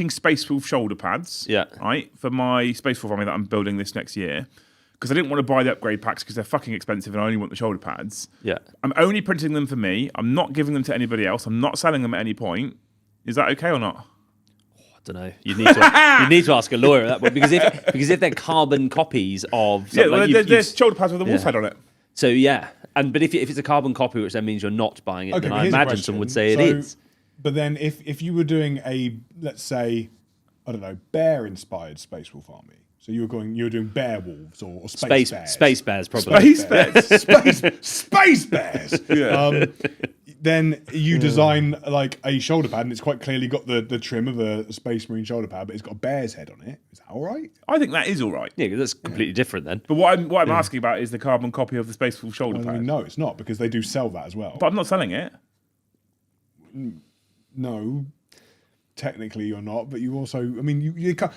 Space Wolf shoulder pads, right, for my Space Wolf army that I'm building this next year, because I didn't want to buy the upgrade packs because they're fucking expensive and I only want the shoulder pads. Yeah, I'm only printing them for me. I'm not giving them to anybody else. I'm not selling them at any point. Is that okay or not? I don't know. You need to ask a lawyer at that point because if they're carbon copies of there's shoulder pads with a wolf head on it. So but if it's a carbon copy, which then means you're not buying it, then I imagine someone would say it is. But then if you were doing a, let's say, I don't know, bear inspired Space Wolf army. So you were doing bear wolves or space bears. Space bears, probably. Space bears. Space bears. Yeah. Then you design like a shoulder pad, and it's quite clearly got the trim of a Space Marine shoulder pad, but it's got a bear's head on it. Is that all right? I think that is all right. Yeah, because that's completely different then. But what I'm asking about is the carbon copy of the Space Wolf shoulder pad. No, it's not, because they do sell that as well. But I'm not selling it. No. Technically, you're not, but you also, I mean,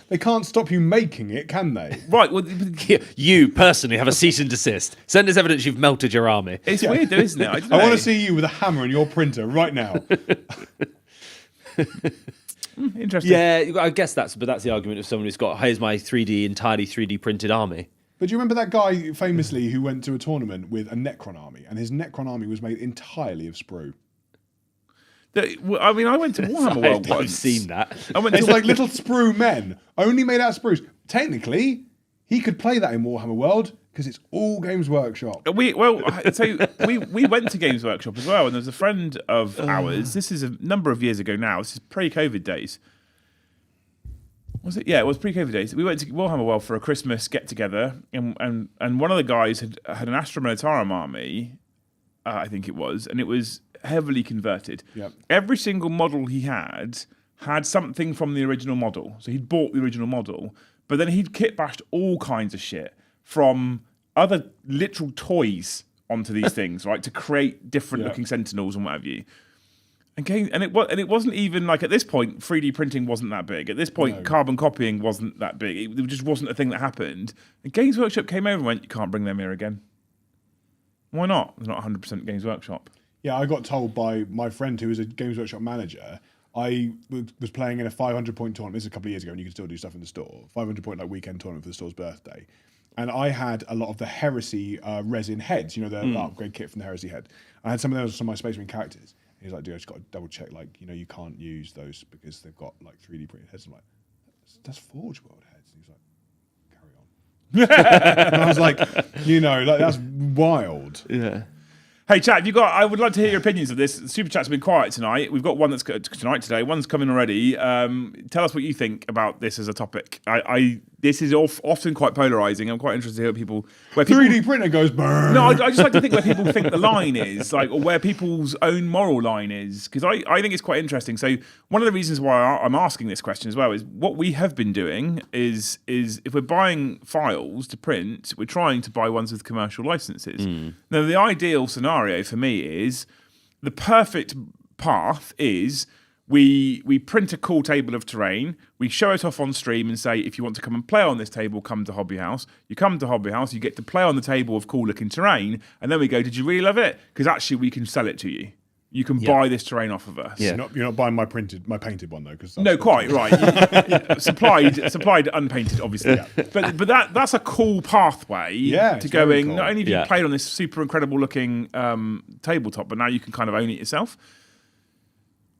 they can't stop you making it, can they? Right. Well, you personally have a cease and desist. Send us evidence you've melted your army. It's weird, though, isn't it? I want to see you with a hammer on your printer right now. Interesting. Yeah, I guess that's the argument of someone who's got, here's my entirely 3D printed army. But do you remember that guy famously who went to a tournament with a Necron army, and his Necron army was made entirely of sprue? I mean, I went to Warhammer World once. I've seen that. It's like little sprue men, only made out of sprues. Technically, he could play that in Warhammer World because it's all Games Workshop. We went to Games Workshop as well, and there's a friend of ours. This is a number of years ago now. This is pre-COVID days. Was it? Yeah, it was pre-COVID days. We went to Warhammer World for a Christmas get-together, and one of the guys had an Astra Militarum army, I think it was, and it was heavily converted. Yep. Every single model he had something from the original model. So he'd bought the original model, but then he'd kit bashed all kinds of shit from other literal toys onto these things, right, to create different looking Sentinels and what have you. And it wasn't even like, at this point 3D printing wasn't that big. At this point, carbon copying wasn't that big. It just wasn't a thing that happened. And Games Workshop came over and went, you can't bring them here again. Why not? They're not 100% Games Workshop. Yeah, I got told by my friend who was a Games Workshop manager. I was playing in a 500-point tournament. This is a couple of years ago, and you could still do stuff in the store. 500-point like weekend tournament for the store's birthday, and I had a lot of the Heresy resin heads. The upgrade kit from the Heresy head. I had some of those on some of my Space Marine characters. He's like, dude, I just got to double check. Like, you can't use those because they've got like 3D printed heads. I'm like, that's Forge World heads. And he's like, carry on. And I was like, that's wild. Yeah. Hey, chat, I would like to hear your opinions of this. The Super Chat's been quiet tonight. We've got one that's today. One's coming already. Tell us what you think about this as a topic. This is often quite polarising. I'm quite interested to hear where 3D printer goes burn. No, I just like to think where people think the line is, like, or where people's own moral line is, because I think it's quite interesting. So one of the reasons why I'm asking this question as well is what we have been doing is if we're buying files to print, we're trying to buy ones with commercial licenses. Now, the ideal scenario for me is the perfect path is we print a cool table of terrain, we show it off on stream and say, if you want to come and play on this table, come to Hobby House. You come to Hobby House, you get to play on the table of cool looking terrain, and then we go, did you really love it? Because actually we can sell it to you. You can buy this terrain off of us. Yeah. You're not buying my painted one though, because no, quite right. supplied unpainted, obviously. Yeah. But that's a cool pathway to going. Cool. Not only have you played on this super incredible looking tabletop, but now you can kind of own it yourself.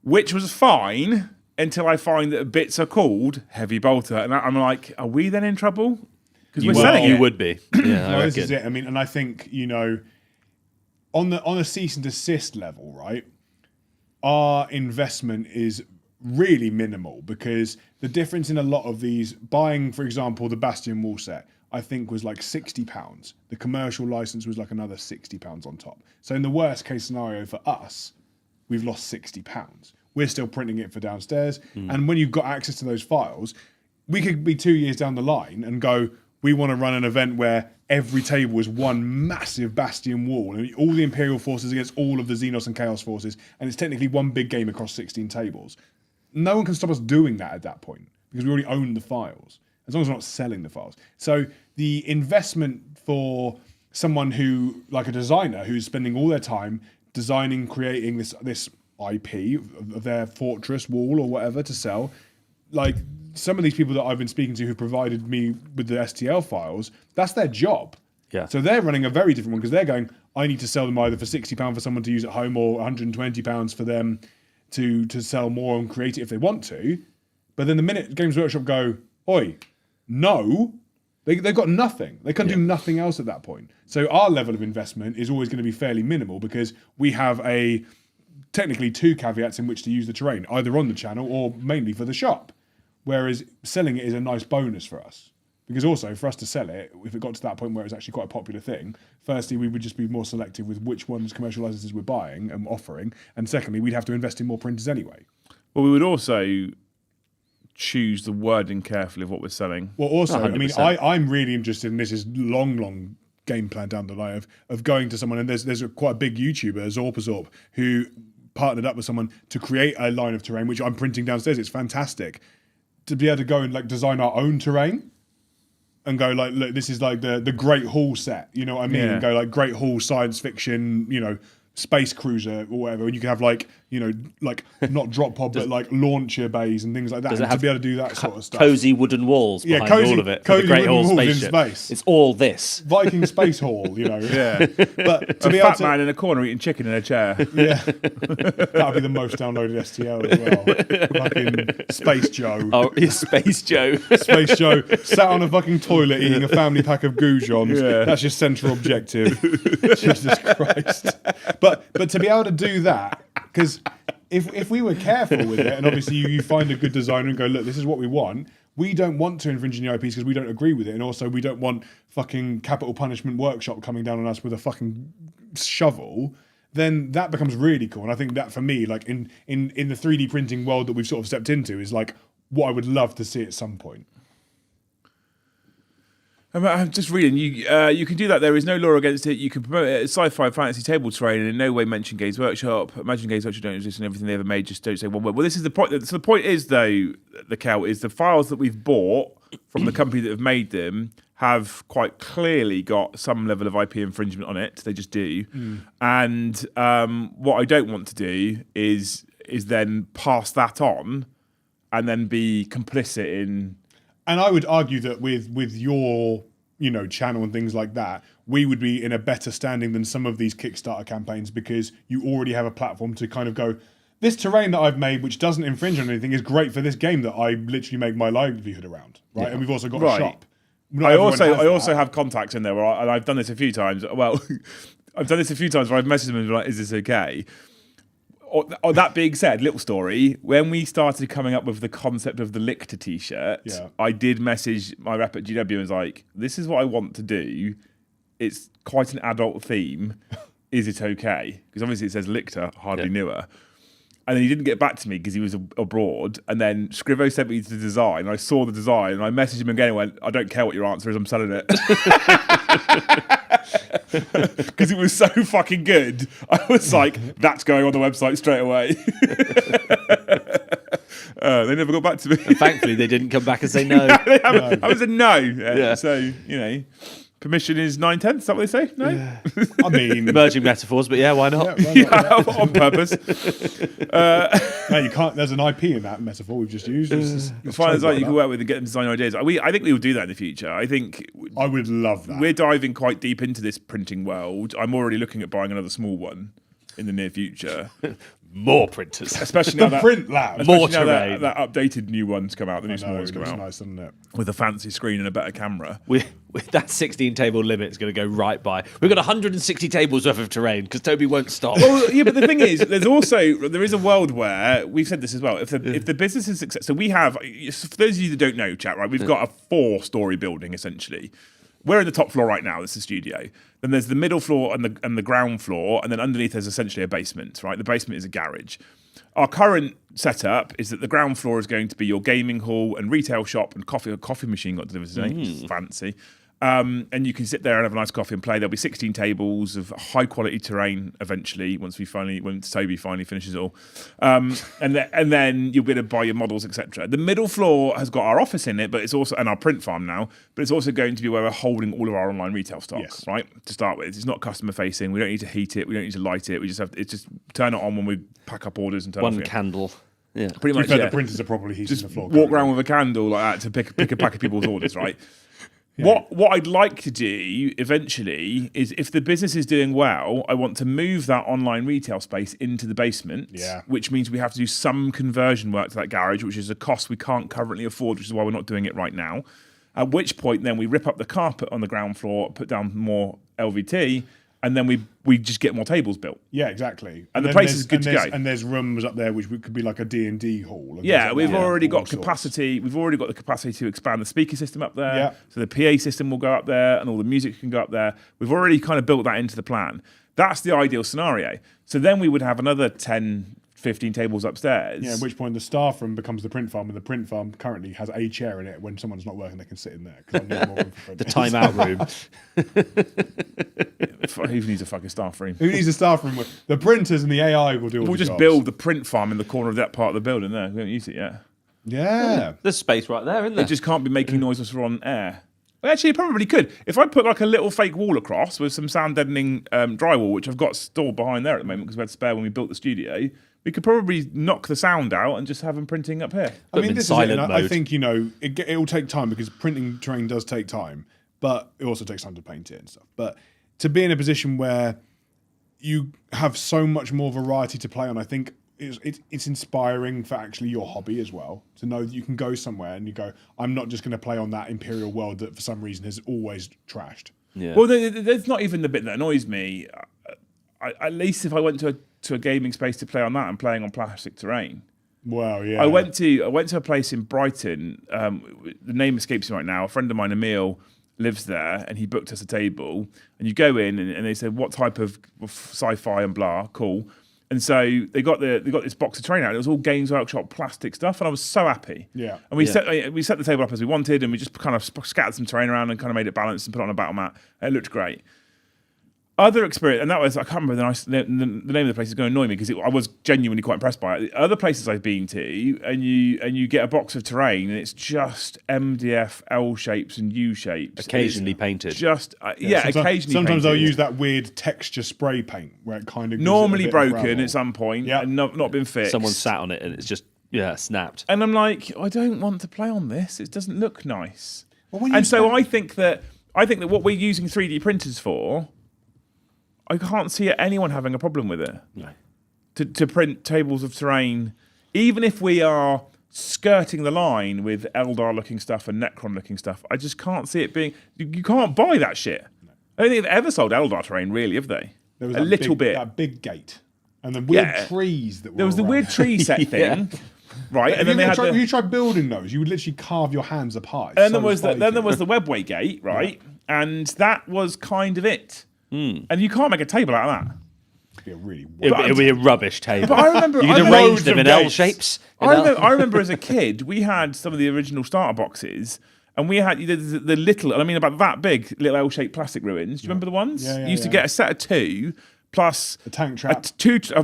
Which was fine until I find that bits are called heavy bolter, and I'm like, are we then in trouble? Because we're selling it. You would be. Yeah, no, this is it. I mean, and I think on a cease and desist level, right? Our investment is really minimal because the difference in a lot of these buying, for example, the Bastion wall set, I think was like £60. The commercial license was like another £60 on top. So in the worst case scenario for us, we've lost £60. We're still printing it for downstairs. And when you've got access to those files, we could be 2 years down the line and go, we want to run an event where every table is one massive Bastion wall and all the Imperial forces against all of the Xenos and Chaos forces. And it's technically one big game across 16 tables. No one can stop us doing that at that point because we already own the files, as long as we're not selling the files. So the investment for someone who, like a designer, who's spending all their time designing, creating this IP of their fortress wall or whatever to sell, like some of these people that I've been speaking to who provided me with the STL files, that's their job. Yeah. So they're running a very different one because they're going, I need to sell them either for £60 for someone to use at home or £120 for them to sell more and create it if they want to. But then the minute Games Workshop go, oi, no, they've got nothing. They can do nothing else at that point. So our level of investment is always going to be fairly minimal because we have technically two caveats in which to use the terrain, either on the channel or mainly for the shop. Whereas selling it is a nice bonus for us. Because also, for us to sell it, if it got to that point where it's actually quite a popular thing, firstly, we would just be more selective with which ones commercial licenses we're buying and offering. And secondly, we'd have to invest in more printers anyway. Well, we would also choose the wording carefully of what we're selling. Well, also, 100%. I mean, I'm really interested in this is long game plan down the line of going to someone, and there's quite a big YouTuber, Zorpazorp, who partnered up with someone to create a line of terrain, which I'm printing downstairs. It's fantastic. To be able to go and like design our own terrain and go like, look, this is like the Great Hall set, you know what I mean? Yeah. And go like Great Hall science fiction, space cruiser or whatever. And you can have like, like not drop pod, but like launcher bays and things like that. And to be able to do that sort of stuff. Cozy wooden walls behind all of it. Cozy Great Hall spaceship. In space. It's all this. Viking Space Hall, Yeah. But to be able to... man in a corner eating chicken in a chair. Yeah. That would be the most downloaded STL as well. Fucking Space Joe. Oh, Space Joe. Space Joe sat on a fucking toilet eating a family pack of goujons. Yeah. That's your central objective. Jesus Christ. But to be able to do that, because if we were careful with it, and obviously you find a good designer and go, look, this is what we want, we don't want to infringe any IPs because we don't agree with it, and also we don't want fucking Capital Punishment Workshop coming down on us with a fucking shovel, then that becomes really cool. And I think that for me, like in the 3D printing world that we've sort of stepped into, is like what I would love to see at some point. I'm just reading. You can do that. There is no law against it. You can promote it as sci-fi fantasy table terrain and in no way mention Games Workshop. Imagine Games Workshop don't exist and everything they ever made. Just don't say one word. Well, this is the point. So the point is, though, the Cal is the files that we've bought from the company that have made them have quite clearly got some level of IP infringement on it. They just do. And what I don't want to do is then pass that on and then be complicit in. And I would argue that with your, channel and things like that, we would be in a better standing than some of these Kickstarter campaigns because you already have a platform to kind of go, this terrain that I've made, which doesn't infringe on anything, is great for this game that I literally make my livelihood around, right? Yeah. And we've also got a shop. I also have contacts in there, and I've done this a few times. Well, I've done this a few times where I've messaged them and been like, is this okay? Or that being said, little story, when we started coming up with the concept of the Lictor t-shirt, I did message my rep at GW and was like, this is what I want to do. It's quite an adult theme. Is it okay? Because obviously it says Lictor, hardly newer. And then he didn't get back to me because he was abroad. And then Scrivo sent me the design. I saw the design and I messaged him again and went, I don't care what your answer is, I'm selling it. because it was so fucking good. I was like, that's going on the website straight away. They never got back to me. And thankfully, they didn't come back and say no. I was a no. Yeah. So, permission is 9/10. Is that what they say? No? Yeah. I mean, Merging metaphors, but yeah, why not? On purpose. No, you can't. There's an IP in that metaphor we've just used. Find you can work with and get them to design ideas. I think we will do that in the future. I think I would love that. we're diving quite deep into this printing world. I'm already looking at buying another small one in the near future. More printers. Especially now the print lab. More now terrain. that updated new one's come out, the new No, small one's come it's out. nice, isn't it? With a fancy screen and a better camera. With that 16 table limit is going to go right by. We've got 160 tables worth of terrain because Toby won't stop. Well, yeah, but the thing is, there is a world where we've said this as well. If the business is successful, so we have. For those of you that don't know, chat, right? We've got a 4-story building essentially. We're in the top floor right now. This is the studio. Then there's the middle floor and the ground floor, and then underneath there's essentially a basement. Right, the basement is a garage. Our current setup is that the ground floor is going to be your gaming hall and retail shop and coffee. A coffee machine got delivered today, which is fancy. And you can sit there and have a nice coffee and play. There'll be 16 tables of high quality terrain eventually when Toby finally finishes it all. And then you'll be able to buy your models, etc. The middle floor has got our office in it, but it's also and our print farm now. But it's also going to be where we're holding all of our online retail stock, right? To start with, it's not customer facing. We don't need to heat it. We don't need to light it. We just just turn it on when we pack up orders and turn One off candle. Yeah, pretty much. The printers are probably heating the floor. Walk around with a candle like that to pick a pack of people's orders, right? Yeah. What I'd like to do eventually is, if the business is doing well, I want to move that online retail space into the basement, which means we have to do some conversion work to that garage, which is a cost we can't currently afford, which is why we're not doing it right now. At which point, then we rip up the carpet on the ground floor, put down more LVT, and then we just get more tables built. Yeah, exactly. And the place is good to go. And there's rooms up there which could be like a D&D hall. Yeah, we've already got capacity. We've already got the capacity to expand the speaker system up there. Yeah. So the PA system will go up there and all the music can go up there. We've already kind of built that into the plan. That's the ideal scenario. So then we would have another 10, 15 tables upstairs. Yeah, at which point the staff room becomes the print farm, and the print farm currently has a chair in it. When someone's not working, they can sit in there. I need more room for the timeout room. Who needs a fucking staff room? Who needs a staff room? The printers and the AI will do all We'll the just jobs. build the print farm in the corner of that part of the building there. We haven't used it yet. Yeah. There's space right there, isn't there? It just can't be making noise whilst we're on air. Well, actually, it probably could. If I put like a little fake wall across with some sound deadening drywall, which I've got stored behind there at the moment because we had spare when we built the studio, we could probably knock the sound out and just have them printing up here. I mean, this is it. silent And I mode. think, it will take time because printing terrain does take time, but it also takes time to paint it and stuff. But to be in a position where you have so much more variety to play on, I think it's inspiring for actually your hobby as well, to know that you can go somewhere and you go, I'm not just going to play on that Imperial world that for some reason has always trashed. Yeah. Well, there's not even the bit that annoys me. At least if I went to a gaming space to play on that, I'm playing on plastic terrain. Well, yeah. I went to a place in Brighton. The name escapes me right now. A friend of mine, Emil, lives there, and he booked us a table. And you go in, and they said, "What type of sci-fi and blah?" Cool. And so they got this box of terrain out. It was all Games Workshop plastic stuff, and I was so happy. Yeah. And we set the table up as we wanted, and we just kind of scattered some terrain around and kind of made it balanced and put it on a battle mat. It looked great. Other experience, and that was, I can't remember the name of the place is going to annoy me because I was genuinely quite impressed by it. Other places I've been to, and you get a box of terrain, and it's just MDF L shapes and U shapes, Occasionally painted. Just occasionally. Sometimes they'll painted. use that weird texture spray paint where it kind of gives Normally it a bit of broken gravel. at some point, Yeah. and not been fixed. Someone sat on it and it's just snapped. And I'm like, I don't want to play on this. It doesn't look nice. Well, and so I think that what we're using 3D printers for, I can't see anyone having a problem with it. No. To print tables of terrain, even if we are skirting the line with Eldar-looking stuff and Necron-looking stuff, I just can't see it being... You can't buy that shit. I don't think they've ever sold Eldar terrain, really, have they? There was a little bit. That big gate. And the weird trees that were There was the around. weird tree set thing. Right, and then they had you tried building those, you would literally carve your hands apart. And then there was the webway gate, right? Yeah. And that was kind of it. And you can't make a table out of that. It'd be a rubbish table. But I remember you could arrange them in L shapes. I remember as a kid, we had some of the original starter boxes, And we had the little, I mean, about that big, little L-shaped plastic ruins. Do you remember the ones? Yeah, you used to get a set of 2 plus A tank trap.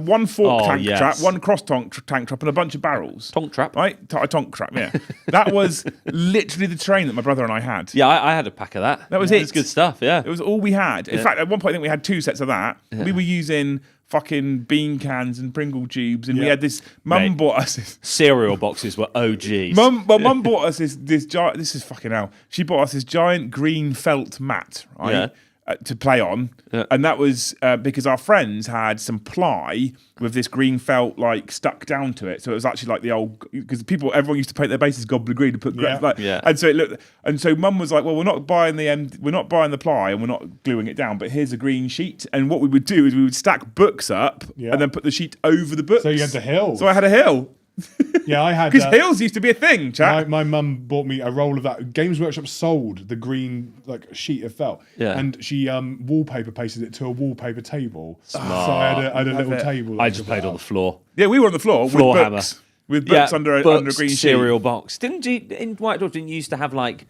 one fork tank yes. trap, one cross tank trap, and a bunch of barrels. Tonk trap. Right? A tonk trap, yeah. That was literally the terrain that my brother and I had. Yeah, I had a pack of that. That was it. It's good stuff, yeah. It was all we had. In fact, at one point, I think we had 2 sets of that. Yeah. We were using fucking bean cans and Pringle tubes, and we had this. Mum bought us this. Cereal boxes were OGs. Mum bought us this giant. This is fucking hell. She bought us this giant green felt mat, right? Yeah. To play on, and that was because our friends had some ply with this green felt like stuck down to it. So it was actually like the old, because everyone used to paint their bases gobbler green to put and so it looked, and so Mum was like, well, we're not buying the ply and we're not gluing it down, but here's a green sheet. And what we would do is we would stack books up and then put the sheet over the books. So you had the hill. So I had a hill. Yeah, I had because hills used to be a thing, chap. My mum bought me a roll of that. Games Workshop sold the green sheet of felt, and she wallpaper pasted it to a wallpaper table. Smart. So I had a little table. I just played on the floor. Yeah, we were on the floor with books. With books under a green cereal sheet. box. Didn't you in White Dwarf? Didn't you used to have like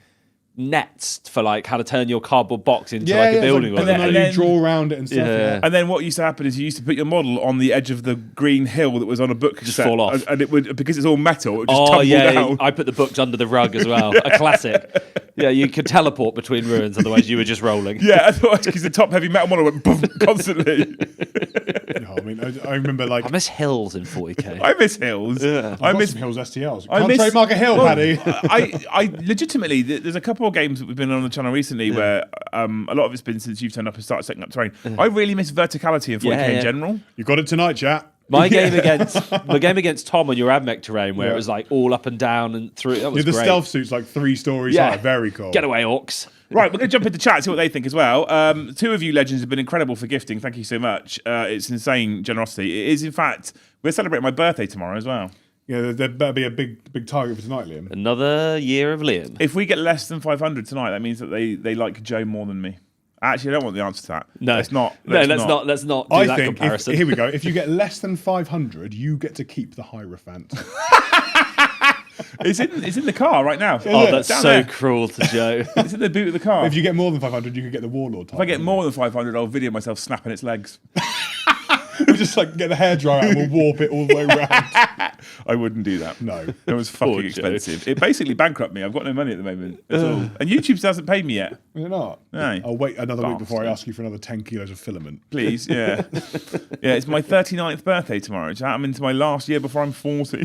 nets for like how to turn your cardboard box into like a building? And then you draw around it and stuff. Yeah. And then what used to happen is you used to put your model on the edge of the green hill that was on a book Just set, fall off. and it would, because it's all metal, it would just tumble down. I put the books under the rug as well. A classic. Yeah, you could teleport between ruins, otherwise you were just rolling. Yeah, because the top heavy metal model went boom, constantly. I mean, I remember like I miss hills in 40k. I miss hills. Yeah. I miss some hills STLs. I Can't miss, trademark a hill, Paddy. I legitimately, there's a couple of games that we've been on the channel recently where a lot of it's been since you've turned up and started setting up terrain. I really miss verticality in 40k in general. You got it tonight, chat. My game against Tom on your Admech terrain, where it was like all up and down and through. That was the great. stealth suit's like 3 stories high. Very cool. Get away, orcs. Right, we're going to jump into chat, see what they think as well. 2 of you legends have been incredible for gifting. Thank you so much. It's insane generosity. It is, in fact, we're celebrating my birthday tomorrow as well. Yeah, there better be a big target for tonight, Liam. Another year of Liam. If we get less than 500 tonight, that means that they like Joe more than me. Actually, I don't want the answer to that. No, let's not. Let's not do that comparison. Here we go. If you get less than 500, you get to keep the Hierophant. It's in the car right now. Oh, that's so cruel to Joe. It's in the boot of the car. If you get more than 500, you could get the Warlord title. If I get more than 500, I'll video myself snapping its legs. We'll just like get the hairdryer out and we'll warp it all the way around. I wouldn't do that. No. It was fucking expensive. It basically bankrupted me. I've got no money at the moment at all. And YouTube hasn't paid me yet. Is it not? No. I'll wait another week before I ask you for another 10 kilos of filament. Please, yeah. Yeah, it's my 39th birthday tomorrow. I'm into my last year before I'm 40.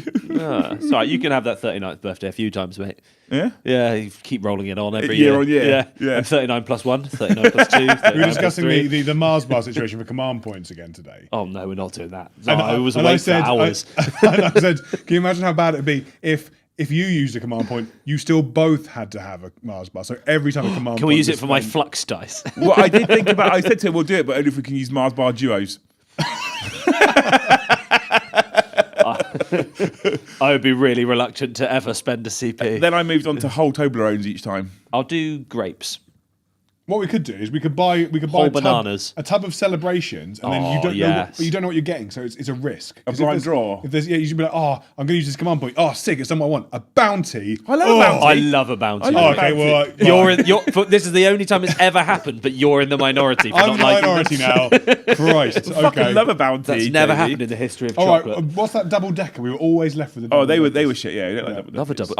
Sorry, you can have that 39th birthday a few times, mate. Yeah? Yeah, you keep rolling it on every year. On year. Yeah. And 39 plus 1, 39 plus 2, 39 We were discussing plus 3. the Mars bar situation for command points again today. Oh, no, we're not doing that. I was awake for hours. I said, can you imagine how bad it'd be if you used a command point, you still both had to have a Mars bar. So every time a command point... Can we use it for my flux dice? Well, I did think about... I said to him, we'll do it, but only if we can use Mars bar duos. I would be really reluctant to ever spend a CP. Then I moved on to whole Toblerones each time. I'll do grapes. What we could do is we could buy bananas. a tub of celebrations, and then you don't know what you're getting, so it's a risk. A blind draw. If there's, you should be like, I'm going to use this command point. Oh, sick! It's something I want. A bounty. I love a bounty. I love a bounty. Okay, well, this is the only time it's ever happened, but you're in the minority. For I'm not liking minority now. Christ. I fucking love a bounty. That's never happened in the history of All chocolate. right, what's that double decker? We were always left with a double decker. They were shit. Yeah, Love a double.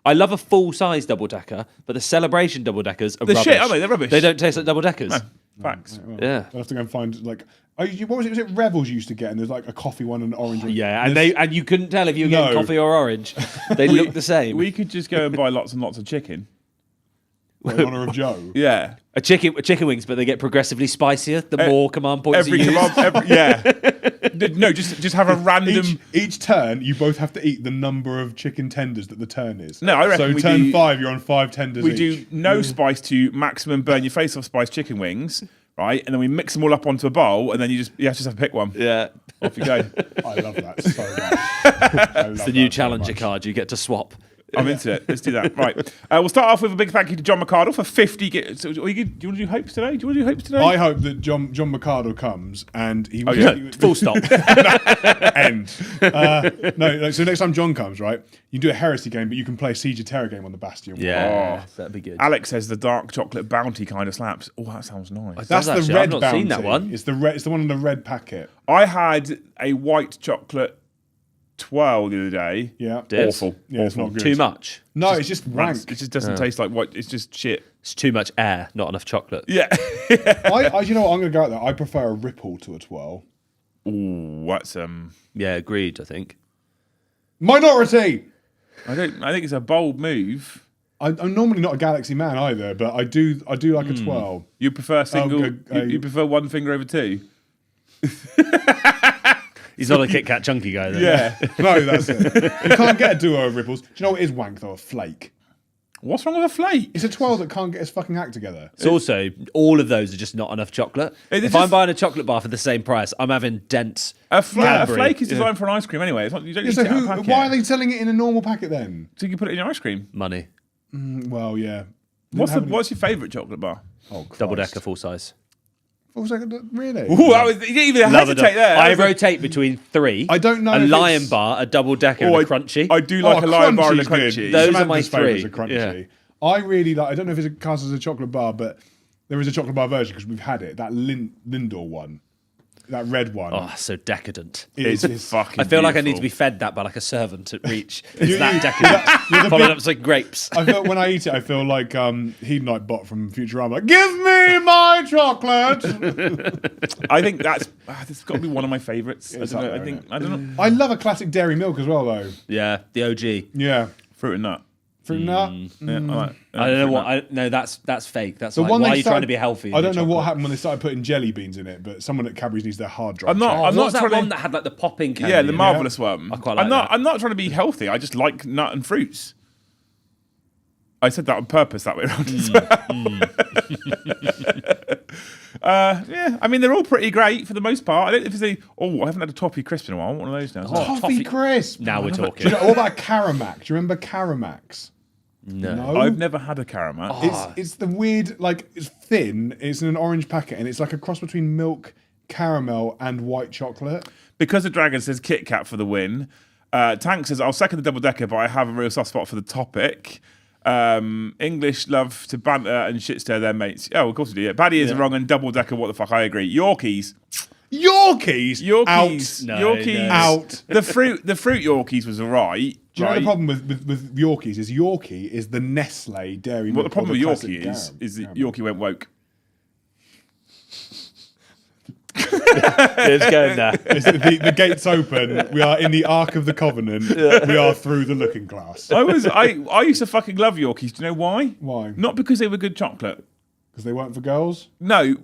I love a full-size double-decker, but the celebration double-deckers are rubbish. Shit, aren't they? They're rubbish. They don't taste like double-deckers. No, facts. Yeah. I'll have to go and find what was it? Was it Revels you used to get? And there's like a coffee one and an orange one. Yeah, and you couldn't tell if you were getting coffee or orange. They look the same. We could just go and buy lots and lots of chicken. In honour of Joe. Yeah. A chicken wings, but they get progressively spicier the more command points you use. No, just have a random... Each turn, you both have to eat the number of chicken tenders that the turn is. No, I reckon so turn 5, you're on 5 tenders We each. do no spice to maximum burn your face off spice chicken wings, right? And then we mix them all up onto a bowl, and then you have to pick one. Yeah. Off you go. I love that so much. It's the new challenger card you get to swap. I'm into it. Let's do that. Right. We'll start off with a big thank you to John McCardle for 50. So, do you want to do hopes today? I hope that John McCardle comes and he. Full stop. End. No. So next time John comes, right, you do a heresy game, but you can play Siege of Terror game on the Bastion. Yeah, that'd be good. Alex says the dark chocolate bounty kind of slaps. Oh, that sounds nice. That's Actually, the red I've not bounty. seen that one. It's the one in the red packet. I had a white chocolate twirl the other day. Yeah. Dibs. Awful. Yeah, it's not good. Too much. No, it's just rank. It just doesn't taste like white. It's just shit. It's too much air, not enough chocolate. Yeah. You know what? I'm going to go out there. I prefer a ripple to a twirl. Ooh, that's Yeah, agreed, I think. Minority! I think it's a bold move. I'm normally not a Galaxy man either, but I do like a twirl. You prefer single. Okay, you prefer one finger over two. He's not a Kit Kat chunky guy, then. Yeah. No, that's it. You can't get a duo of ripples. Do you know what is wank though? A flake. What's wrong with a flake? It's a twirl that can't get his fucking act together. It's also, all of those are just not enough chocolate. If I'm buying a chocolate bar for the same price, I'm having dense A Cadbury. flake is designed for an ice cream anyway. It's not, you don't Yeah, need so to get a packet. why are they selling it in a normal packet then? So you can put it in your ice cream. money. Well, yeah. What's your favourite chocolate bar? Oh, Christ. Double decker, full size. What was that? Really? Ooh, you didn't even Love hesitate there. I rotate between three. I don't know A if Lion it's- bar, a double decker, and a crunchy. I do like a lion bar and a Crunchy's crunchy. good. Those are Samantha's my favourite's three. a crunchy. I really like. I don't know if it's classed as a chocolate bar, but there is a chocolate bar version because we've had it. That Lindor one, that red one. Oh, so decadent. It's fucking I feel like I need beautiful. to be fed that by like a servant at Reach. It's You- that you- decadent. you're the Followed big- up with like grapes. I feel when I eat it, I feel like Hedonite Bot from Futurama. Like, give me my chocolate. I think that's got to be one of my favourites. I It's don't know. up there, I don't know. I love a classic dairy milk as well, though. Yeah, the OG. Yeah, Fruit and nut. fruit nut. Yeah, I like. I don't know what. No, that's fake. That's The like, one why they are you trying started- to be healthy? I in don't know your what chocolate? happened when they started putting jelly beans in it, but someone at Cadbury's needs their hard drive. I'm not. What I'm not was that trying one to. that had like the popping candy? Yeah, the marvelous one. I quite like I'm not. that. I'm not trying to be healthy. I just like nut and fruits. I said that on purpose that way around as well. Yeah, I mean they're all pretty great for the most part. I don't know if there's I haven't had a toffee crisp in a while. I want one of those now. Toffee toffee- crisp. Now we're Do talking. you know, what about Caramac? Do you remember Caramacs? No. I've never had a caramel. It's the weird, like, it's thin, it's in an orange packet, and it's like a cross between milk, caramel, and white chocolate. Because the dragon says Kit Kat for the win. Tank says I'll second the double decker, but I have a real soft spot for the topic. English love to banter and shit stir their mates. Oh, of course we do. Yeah, Paddy is wrong and double decker. What the fuck? I agree. Yorkies. Yorkies? Yorkies. No, Yorkies. no. Out. The fruit Yorkies was alright. Do you know right? the problem with Yorkies is Yorkie is the Nestle dairy milk. What the problem or with classic Yorkie is that caramel. Yorkie went woke. It's going there. The gates open. We are in the Ark of the Covenant. We are through the looking glass. I used to fucking love Yorkies. Do you know why? Why? Not because they were good chocolate. Because they weren't for girls? No,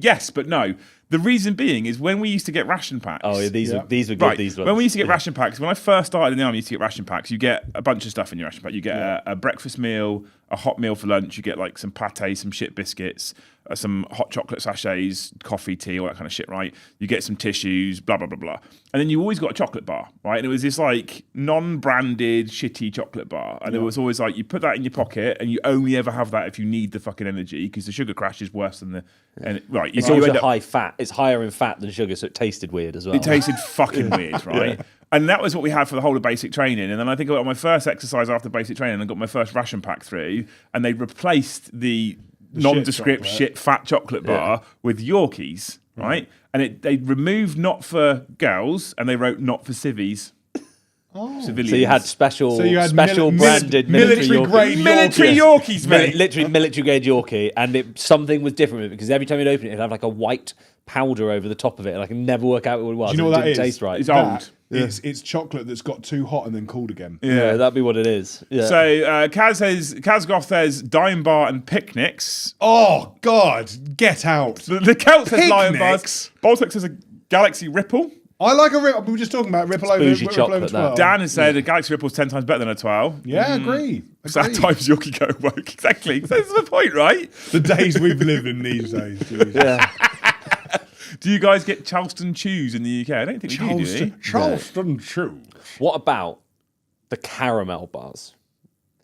yes, but no. The reason being is when we used to get ration packs. Oh, yeah, these were good. Right. These ones. When we used to get ration packs, when I first started in the army, you used to get ration packs. You get a bunch of stuff in your ration pack. You get a breakfast meal, a hot meal for lunch. You get like some pate, some shit biscuits, some hot chocolate sachets, coffee, tea, all that kind of shit, right? You get some tissues, blah, blah, blah, blah. And then you always got a chocolate bar, right? And it was this like non-branded, shitty chocolate bar. And it was always like, you put that in your pocket and you only ever have that if you need the fucking energy because the sugar crash is worse than the... And, right, It's you also end up- high fat. It's higher in fat than sugar, so it tasted weird as well. It tasted fucking weird, right? And that was what we had for the whole of basic training. And then I think I got my first exercise after basic training. I got my first ration pack through, and they replaced the nondescript chocolate. shit fat chocolate bar with Yorkies, right? And they removed not for girls, and they wrote not for civvies. Oh. Civilians. So you had special, So you had branded military Yorkie. grade military Yorkies, mate. Literally military grade Yorkie, and something was different with it because every time you'd open it, it'd have like a white powder over the top of it, and I can never work out what it was. Do you know it what that didn't is? taste right. It's That- old. It's chocolate that's got too hot and then cooled again. Yeah, that'd be what it is. Yeah. So Kaz Goth says Dime Bar and picnics. Oh, God. Get out. The Celt says Lion Picnics? Bars. Baltic says a Galaxy Ripple. I like a ripple. We were just talking about ripple over, bougie ripple over chocolate, that. 12. Dan has said a Galaxy Ripple's 10 times better than a 12. Yeah, agree. Sad times Yorkie go woke. Exactly. That's the point, right? The days we've lived in these days. Jeez. yeah. Do you guys get Charleston Chews in the UK? I don't think we do, do we? Charleston Chew. What about the caramel bars?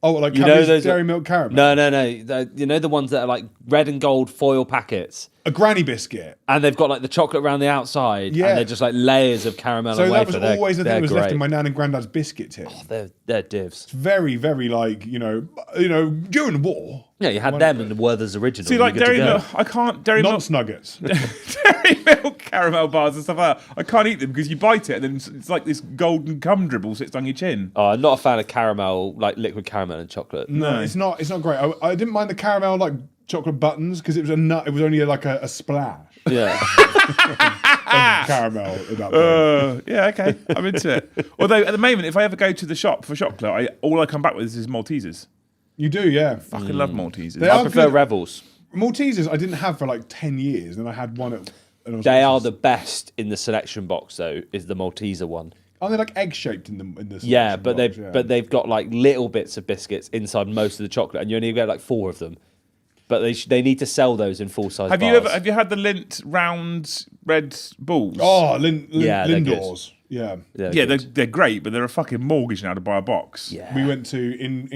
Oh, like You know Cadbury's those Dairy Milk Caramel? No. You know the ones that are like red and gold foil packets, A granny biscuit. and they've got like the chocolate around the outside, Yeah. and they're just like layers of caramel So and that wafer. was always the thing They're that was left great. in my nan and granddad's biscuit tin. They're divs. Very, very like, during the war. Yeah, you had them and the Werther's original. See, like You're good to Dairy go. Milk, I can't Dairy Milk, Nonce nuggets. Dairy Milk caramel bars and stuff like that. I can't eat them because you bite it and then it's like this golden cum dribble sits down your chin. Oh, I'm not a fan of caramel, like liquid caramel and chocolate. No, it's not great. I didn't mind the caramel like chocolate buttons because it was a nut. It was only like a splash Yeah. of caramel at that point. Yeah, okay, I'm into it. Although at the moment, if I ever go to the shop for chocolate, all I come back with is Maltesers. You do, yeah. Fucking love Maltesers. They I are prefer good. Revels. Maltesers I didn't have for like 10 years, and I had one at. And I was They like, are the best in the selection box, though. Is the Malteser one? Are they like egg shaped in the? Yeah, selection but box? they've got like little bits of biscuits inside most of the chocolate, and you only get like 4 of them. But they need to sell those in full size. Have bars. you had the Lindt round red balls? Oh, Yeah, they're good. Lindors. Yeah. yeah, they're great, but they're a fucking mortgage now to buy a box. Yeah. We went to in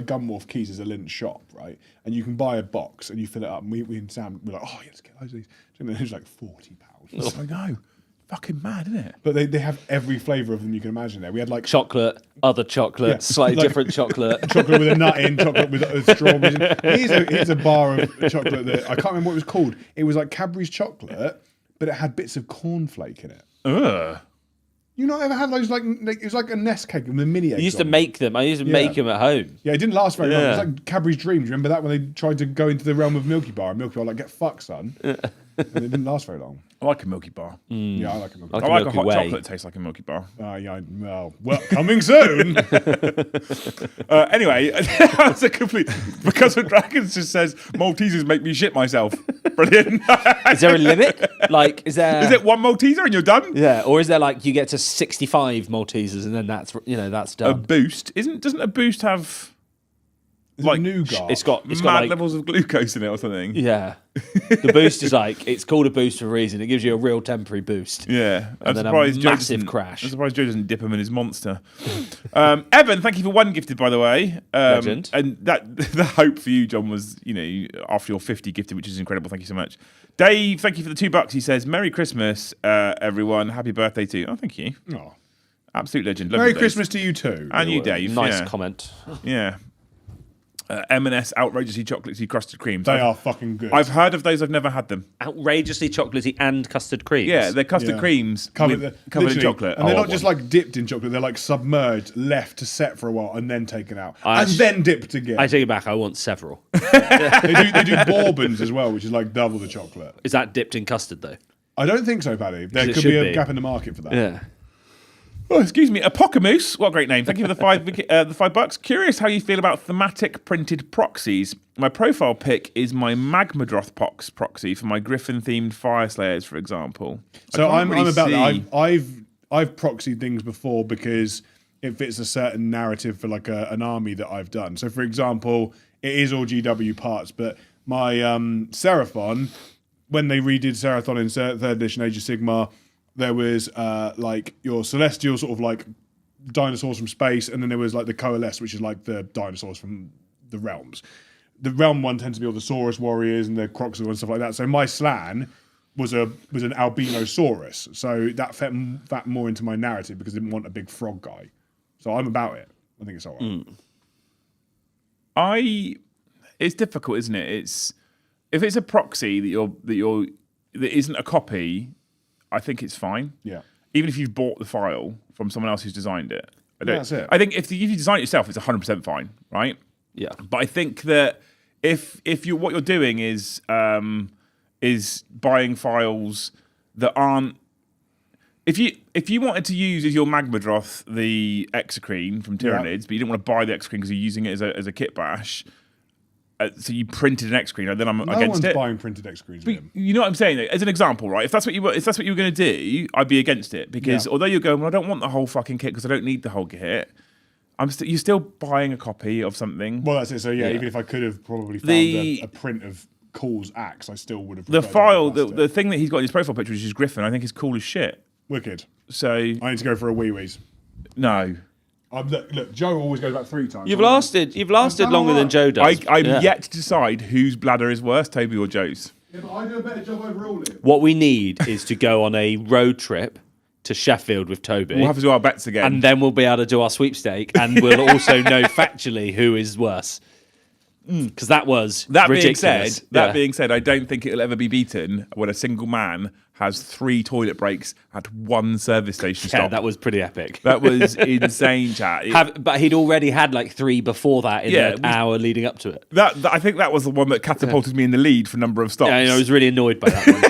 Gunwharf Keys. There's a Lindt shop, right? And you can buy a box and you fill it up. And we and Sam were like, oh, yeah, let's get loads of these. And it was like £40. I know. Fucking mad, isn't it? But they have every flavour of them you can imagine. There, we had like chocolate, other chocolate, Yeah, slightly like- different chocolate. chocolate with a nut in, chocolate with strawberries. Here's a bar of chocolate that I can't remember what it was called. It was like Cadbury's chocolate, but it had bits of cornflake in it. Ugh. You not ever had those like it was like a nest cake with the mini eggs. I used to on it. make them. I used to make them at home. Yeah, it didn't last very long. It was Yeah. like Cadbury's Dreams. Remember that when they tried to go into the realm of Milky Bar, and Milky Bar like get fucked, son. And it didn't last very long. I like a Milky Bar. Yeah, I like a Milky Like I Bar. like a Milky hot Way. chocolate that tastes like a Milky Bar. Yeah, well, coming soon. Anyway, that's a complete. Because of Dragons just says Maltesers make me shit myself. Brilliant. Is there a limit? Like, is there? Is it one Malteser and you're done? Yeah, or is there like you get to 65 Maltesers and then that's A done? Boost doesn't a Boost have Like nougat. It's got mad like levels of glucose in it or something? yeah. The boost is like it's called a boost for a reason. It gives you a real temporary boost. Yeah, I'm And then a surprised Joe massive doesn't- crash. I'm surprised Joe doesn't dip him in his monster. Evan, thank you for one gifted, by the way. Legend. And that the hope for you, John, was after your 50 gifted, which is incredible. Thank you so much. Dave, thank you for the $2. He says, "Merry Christmas, everyone. Happy birthday to you." Oh, thank you. Oh. Absolute legend. Love Merry you, Dave. Christmas to you too. And you, Dave. Nice yeah. comment. Yeah. M&S outrageously chocolatey crusted creams. They are fucking good. I've heard of those. I've never had them. Outrageously chocolatey and custard creams. Yeah, they're custard Yeah. creams covered covered in literally, chocolate. and they're Oh, not just like dipped in chocolate. They're like submerged, left to set for a while, and then taken out, I and then dipped again. I take it back. I want several. They do bourbons as well, which is like double the chocolate. Is that dipped in custard though? I don't think so, Paddy. There it could should be a be. gap in the market for that. Yeah. Oh, excuse me, Apocamoose. What a great name. Thank you for the $5. Curious how you feel about thematic printed proxies. My profile pic is my Magmadroth proxy for my Griffin-themed Fire Slayers, for example. So I'm about see. that. I've proxied things before because it fits a certain narrative for like an army that I've done. So for example, it is all GW parts, but my Seraphon, when they redid Seraphon in 3rd edition Age of Sigmar, there was like your celestial sort of like dinosaurs from space, and then there was like the Coalesce, which is like the dinosaurs from the realms. The realm one tends to be all the Saurus warriors and the Croxor and stuff like that. So my Slan was an Albinosaurus, so that fit more into my narrative because I didn't want a big frog guy. So I'm about it. I think it's all right. It's difficult, isn't it? It's if it's a proxy that isn't a copy, I think it's fine. Yeah. Even if you've bought the file from someone else who's designed it. That's it. I think if you design it yourself, it's 100% fine, right? Yeah. But I think that if what you're doing is buying files that aren't. If you wanted to use as your Magmadroth the Exocrine from Tyranids, but you didn't want to buy the Exocrine because you're using it as a kit bash, so you printed an Exocrine, then I'm No against one's it. buying printed X screens. But you know what I'm saying? Though? As an example, right? If that's what you were going to do, I'd be against it because although you're going, well, I don't want the whole fucking kit because I don't need the whole kit. You're still buying a copy of something. Well, that's it. So even if I could have probably found a print of Cool's axe, I still would have. The file, the thing that he's got in his profile picture, which is Griffin, I think is cool as shit. Wicked. So I need to go for a wee wees. no, Look, Joe always goes back 3 times. You've lasted longer than Joe does. I'm yet to decide whose bladder is worse, Toby or Joe's. Yeah, but I do a better job overall. What we need is to go on a road trip to Sheffield with Toby. We'll have to do our bets again. And then we'll be able to do our sweepstake, and we'll also know factually who is worse. Because that was ridiculous. Being said, I don't think it'll ever be beaten when a single man has 3 toilet breaks at 1 service station stop. That was pretty epic. That was insane, chat. But he'd already had like 3 before that in the hour leading up to it. I think that was the one that catapulted me in the lead for number of stops. Yeah, I was really annoyed by that one.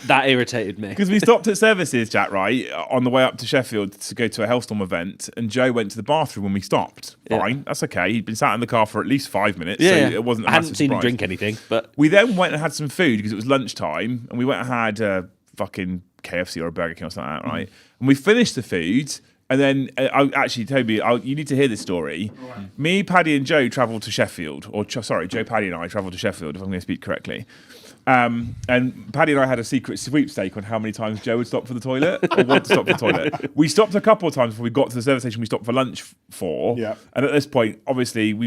That irritated me. Because we stopped at services, chat, right, on the way up to Sheffield to go to a Hellstorm event, and Joe went to the bathroom when we stopped. Fine, that's okay. He'd been sat in the car for at least 5 minutes, so it wasn't a I hadn't massive seen him surprise. drink anything, but... We then went and had some food because it was lunchtime, and we went and had fucking KFC or a Burger King or something like that, right? And we finished the food, and then, actually, Toby, you need to hear this story. Right. Me, Paddy, and Joe travelled to Sheffield, Joe, Paddy, and I travelled to Sheffield, if I'm going to speak correctly. And Paddy and I had a secret sweepstake on how many times Joe would stop for the toilet or want to stop for the toilet. We stopped a couple of times before we got to the service station we stopped for lunch for. Yeah. And at this point, obviously,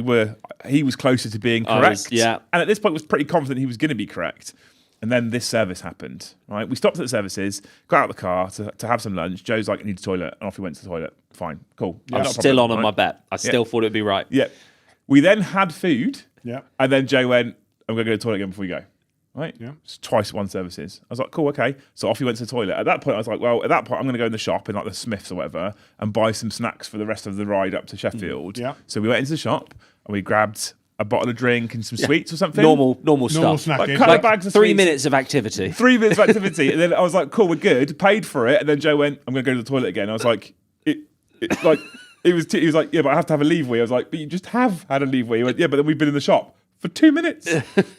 he was closer to being correct. And at this point, was pretty confident he was going to be correct. And then this service happened, right? We stopped at the services, got out of the car to have some lunch. Joe's like, I need a toilet. And off he went to the toilet. Fine, cool. I'm still on my bet. I still thought it'd be right. Yeah. We then had food. Yeah. And then Joe went, I'm going to go to the toilet again before we go. Right? Yeah. It's twice 1 services. I was like, cool, okay. So off he went to the toilet. At that point, I was like, well, I'm going to go in the shop in like the Smiths or whatever and buy some snacks for the rest of the ride up to Sheffield. Yeah. So we went into the shop and we grabbed a bottle of drink and some sweets or something. Normal stuff. Snacking. Like a couple of bags of 3 sweets. minutes of activity. 3 minutes of activity. And then I was like, cool, we're good. Paid for it. And then Joe went, I'm going to go to the toilet again. I was like, he was like, yeah, but I have to have a leave-wee. I was like, but you just have had a leave-wee. He went, yeah, but then we've been in the shop. For 2 minutes.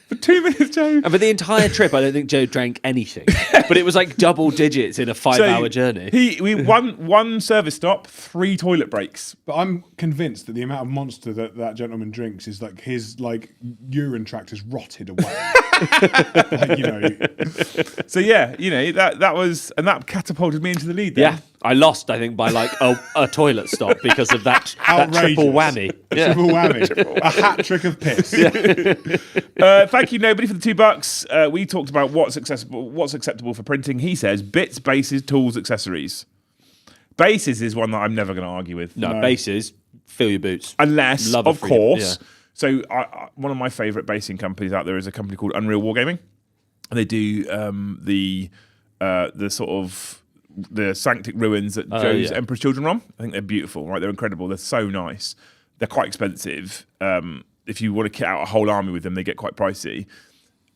For 2 minutes, Joe. And for the entire trip, I don't think Joe drank anything. But it was like double digits in a 5-hour journey. We one service stop, 3 toilet breaks. But I'm convinced that the amount of Monster that gentleman drinks is like his urine tract has rotted away. So yeah, that was, and that catapulted me into the lead. Then. Yeah, I lost, I think, by like a toilet stop because of that triple whammy. Triple whammy. A hat trick of piss. Thank you, nobody, for the $2. We talked about what's acceptable for printing. He says bits, bases, tools, accessories. Bases is one that I'm never going to argue with. No, bases, fill your boots. Unless, of course. Yeah. So one of my favourite basing companies out there is a company called Unreal Wargaming. And they do the sort of the Sanctic Ruins that Joe's Emperor's Children are on. I think they're beautiful, right? They're incredible. They're so nice. They're quite expensive. If you want to kit out a whole army with them, they get quite pricey.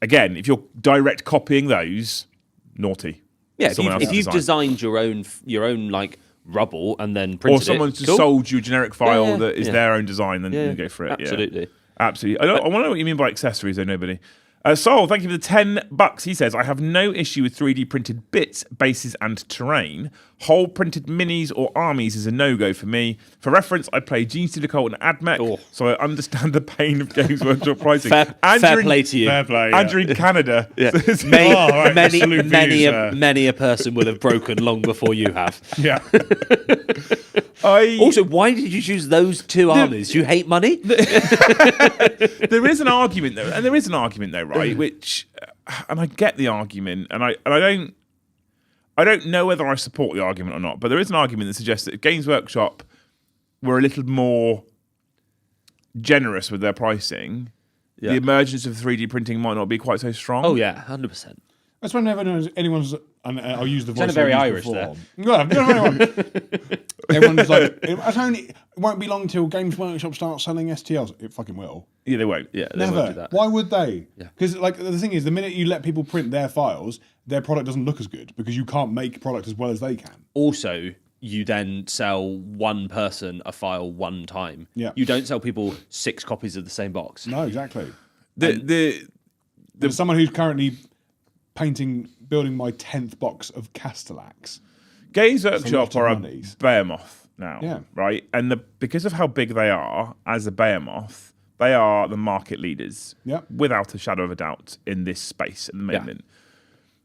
Again, if you're direct copying those, naughty. Yeah, if you've designed your own like rubble and then printed or someone's just sold you a generic file that is their own design, then you go for it. Absolutely. Yeah. Absolutely. I want to know what you mean by accessories, though, nobody. Sol, thank you for the $10. He says, I have no issue with 3D printed bits, bases, and terrain. Whole printed minis or armies is a no-go for me. For reference, I play Gene Stealer Cult and AdMech, so I understand the pain of Games Workshop pricing. Fair play to you. Fair play, Andrew in Canada. Yeah. Many a person will have broken long before you have. Yeah. Also, why did you choose those 2 armies? Do you hate money? There is an argument though, right? Which, and I get the argument, and I don't know whether I support the argument or not, but there is an argument that suggests that Games Workshop were a little more generous with their pricing. The emergence of 3D printing might not be quite so strong. Oh yeah, 100%. That's whenever anyone's, and I'll use the voice. Sounded very Irish there. Everyone's like, it won't be long till Games Workshop starts selling STLs. It fucking will. Yeah, they won't. Yeah, never. They won't do that. Why would they? Because the thing is, the minute you let people print their files, their product doesn't look as good because you can't make product as well as they can. Also, you then sell one person a file one time. Yeah. You don't sell people 6 copies of the same box. No, exactly. There's someone who's currently building my 10th box of Castellax. Games Workshop are a behemoth now, right? And because of how big they are as a behemoth, they are the market leaders, without a shadow of a doubt, in this space at the moment.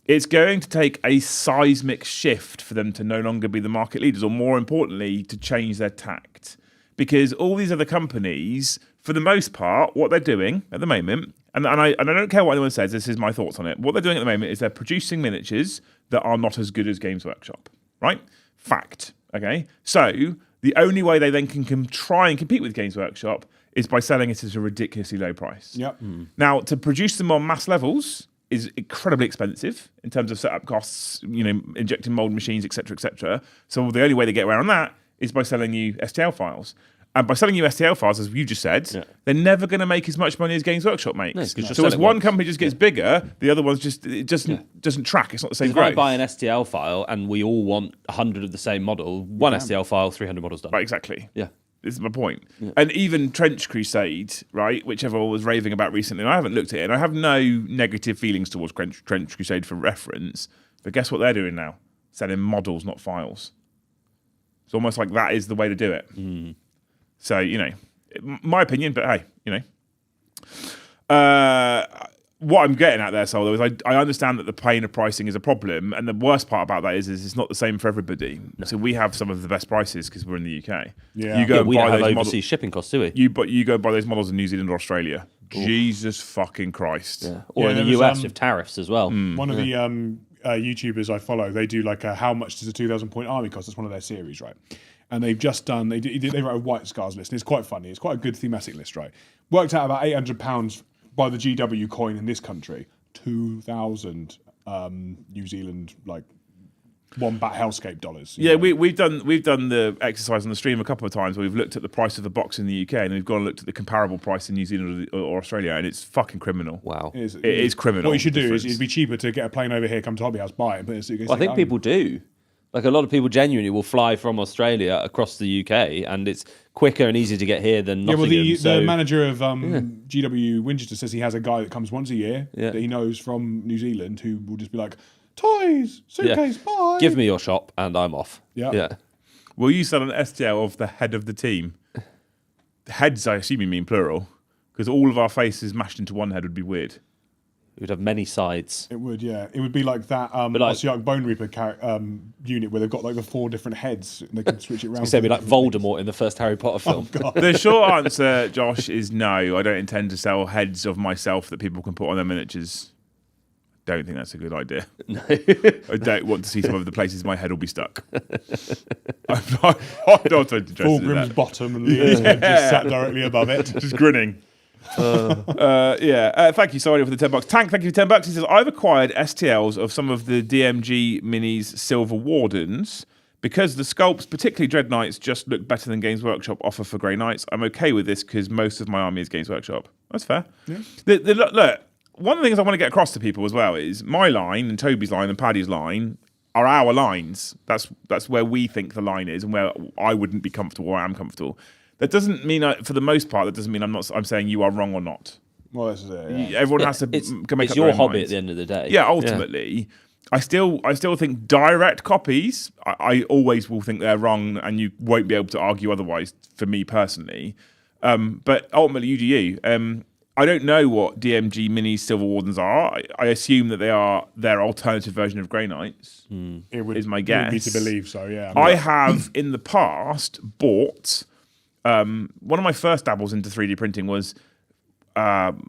It's going to take a seismic shift for them to no longer be the market leaders, or more importantly, to change their tact. Because all these other companies, for the most part, what they're doing at the moment, and I don't care what anyone says, this is my thoughts on it. What they're doing at the moment is they're producing miniatures that are not as good as Games Workshop, right? Fact, okay? So the only way they then can try and compete with Games Workshop is by selling it at a ridiculously low price. Yep. Now, to produce them on mass levels is incredibly expensive in terms of setup costs, injecting mold machines, etc., etc. So the only way they get around that is by selling you STL files. And by selling you STL files, as you just said, they're never going to make as much money as Games Workshop makes. No, so as one company just gets bigger, the other one's doesn't track. It's not the same growth. If I buy an STL file and we all want 100 of the same model, one STL file, 300 models done. Right, exactly. Yeah. This is my point. Yeah. And even Trench Crusade, right, which everyone was raving about recently, and I haven't looked at it, and I have no negative feelings towards Trench Crusade for reference, but guess what they're doing now? Selling models, not files. It's almost like that is the way to do it. So, my opinion, but hey, what I'm getting at there, Sol, though, is I understand that the pain of pricing is a problem, and the worst part about that is it's not the same for everybody. No. So we have some of the best prices because we're in the UK. Yeah, you go and we buy don't have those overseas shipping costs, do we? You go and buy those models in New Zealand or Australia. Oof. Jesus fucking Christ! Yeah. Or in the US with tariffs as well. One of the YouTubers I follow, they do like how much does a 2,000 point army cost? That's one of their series, right? And they've just done they wrote a White Scars list, and it's quite funny. It's quite a good thematic list, right? Worked out about £800 by the GW coin in this country. 2,000 New Zealand wombat hellscape dollars. Yeah, we've done the exercise on the stream a couple of times where we've looked at the price of the box in the UK and we've gone and looked at the comparable price in New Zealand or Australia, and it's fucking criminal. Wow, it is criminal. What you should do is it'd be cheaper to get a plane over here, come to Hobby House, buy it. But I think people do. Like a lot of people genuinely will fly from Australia across the UK, and it's quicker and easier to get here than Nottingham. Yeah, well, the manager of GW Winchester says he has a guy that comes once a year that he knows from New Zealand who will just be like, toys, suitcase, bye. Give me your shop and I'm off. Yeah. Will you sell an STL of the head of the team? The heads, I assume you mean plural, because all of our faces mashed into one head would be weird. It would have many sides. It would, yeah. It would be like that Ossiarch Bone Reaper unit where they've got the 4 different heads and they can switch it around. It's going to be like Voldemort in the first Harry Potter film. Oh, God. The short answer, Josh, is no. I don't intend to sell heads of myself that people can put on their miniatures. Don't think that's a good idea. No. I don't want to see some of the places my head will be stuck. I'm not interested in Fulgrim's that. bottom and Leah's head just sat directly above it. Just grinning. Thank you, sorry, for the $10. Tank, thank you for $10. He says, I've acquired STLs of some of the DMG Minis Silver Wardens because the sculpts, particularly Dread Knights, just look better than Games Workshop offer for Grey Knights. I'm okay with this because most of my army is Games Workshop. That's fair. Yeah. Look, one of the things I want to get across to people as well is my line and Toby's line and Paddy's line are our lines. That's where we think the line is and where I wouldn't be comfortable or I am comfortable. That doesn't mean, for the most part, that doesn't mean I'm saying you are wrong or not. Well, this is it. Yeah. Everyone has to make up it's their your own hobby minds. at the end of the day. Yeah, ultimately, I still think direct copies. I always will think they're wrong, and you won't be able to argue otherwise. For me personally, but ultimately, you do you. I don't know what DMG Mini Silver Wardens are. I assume that they are their alternative version of Grey Knights. Is my guess. It would be to believe so. Yeah. I have in the past bought. One of my first dabbles into 3D printing was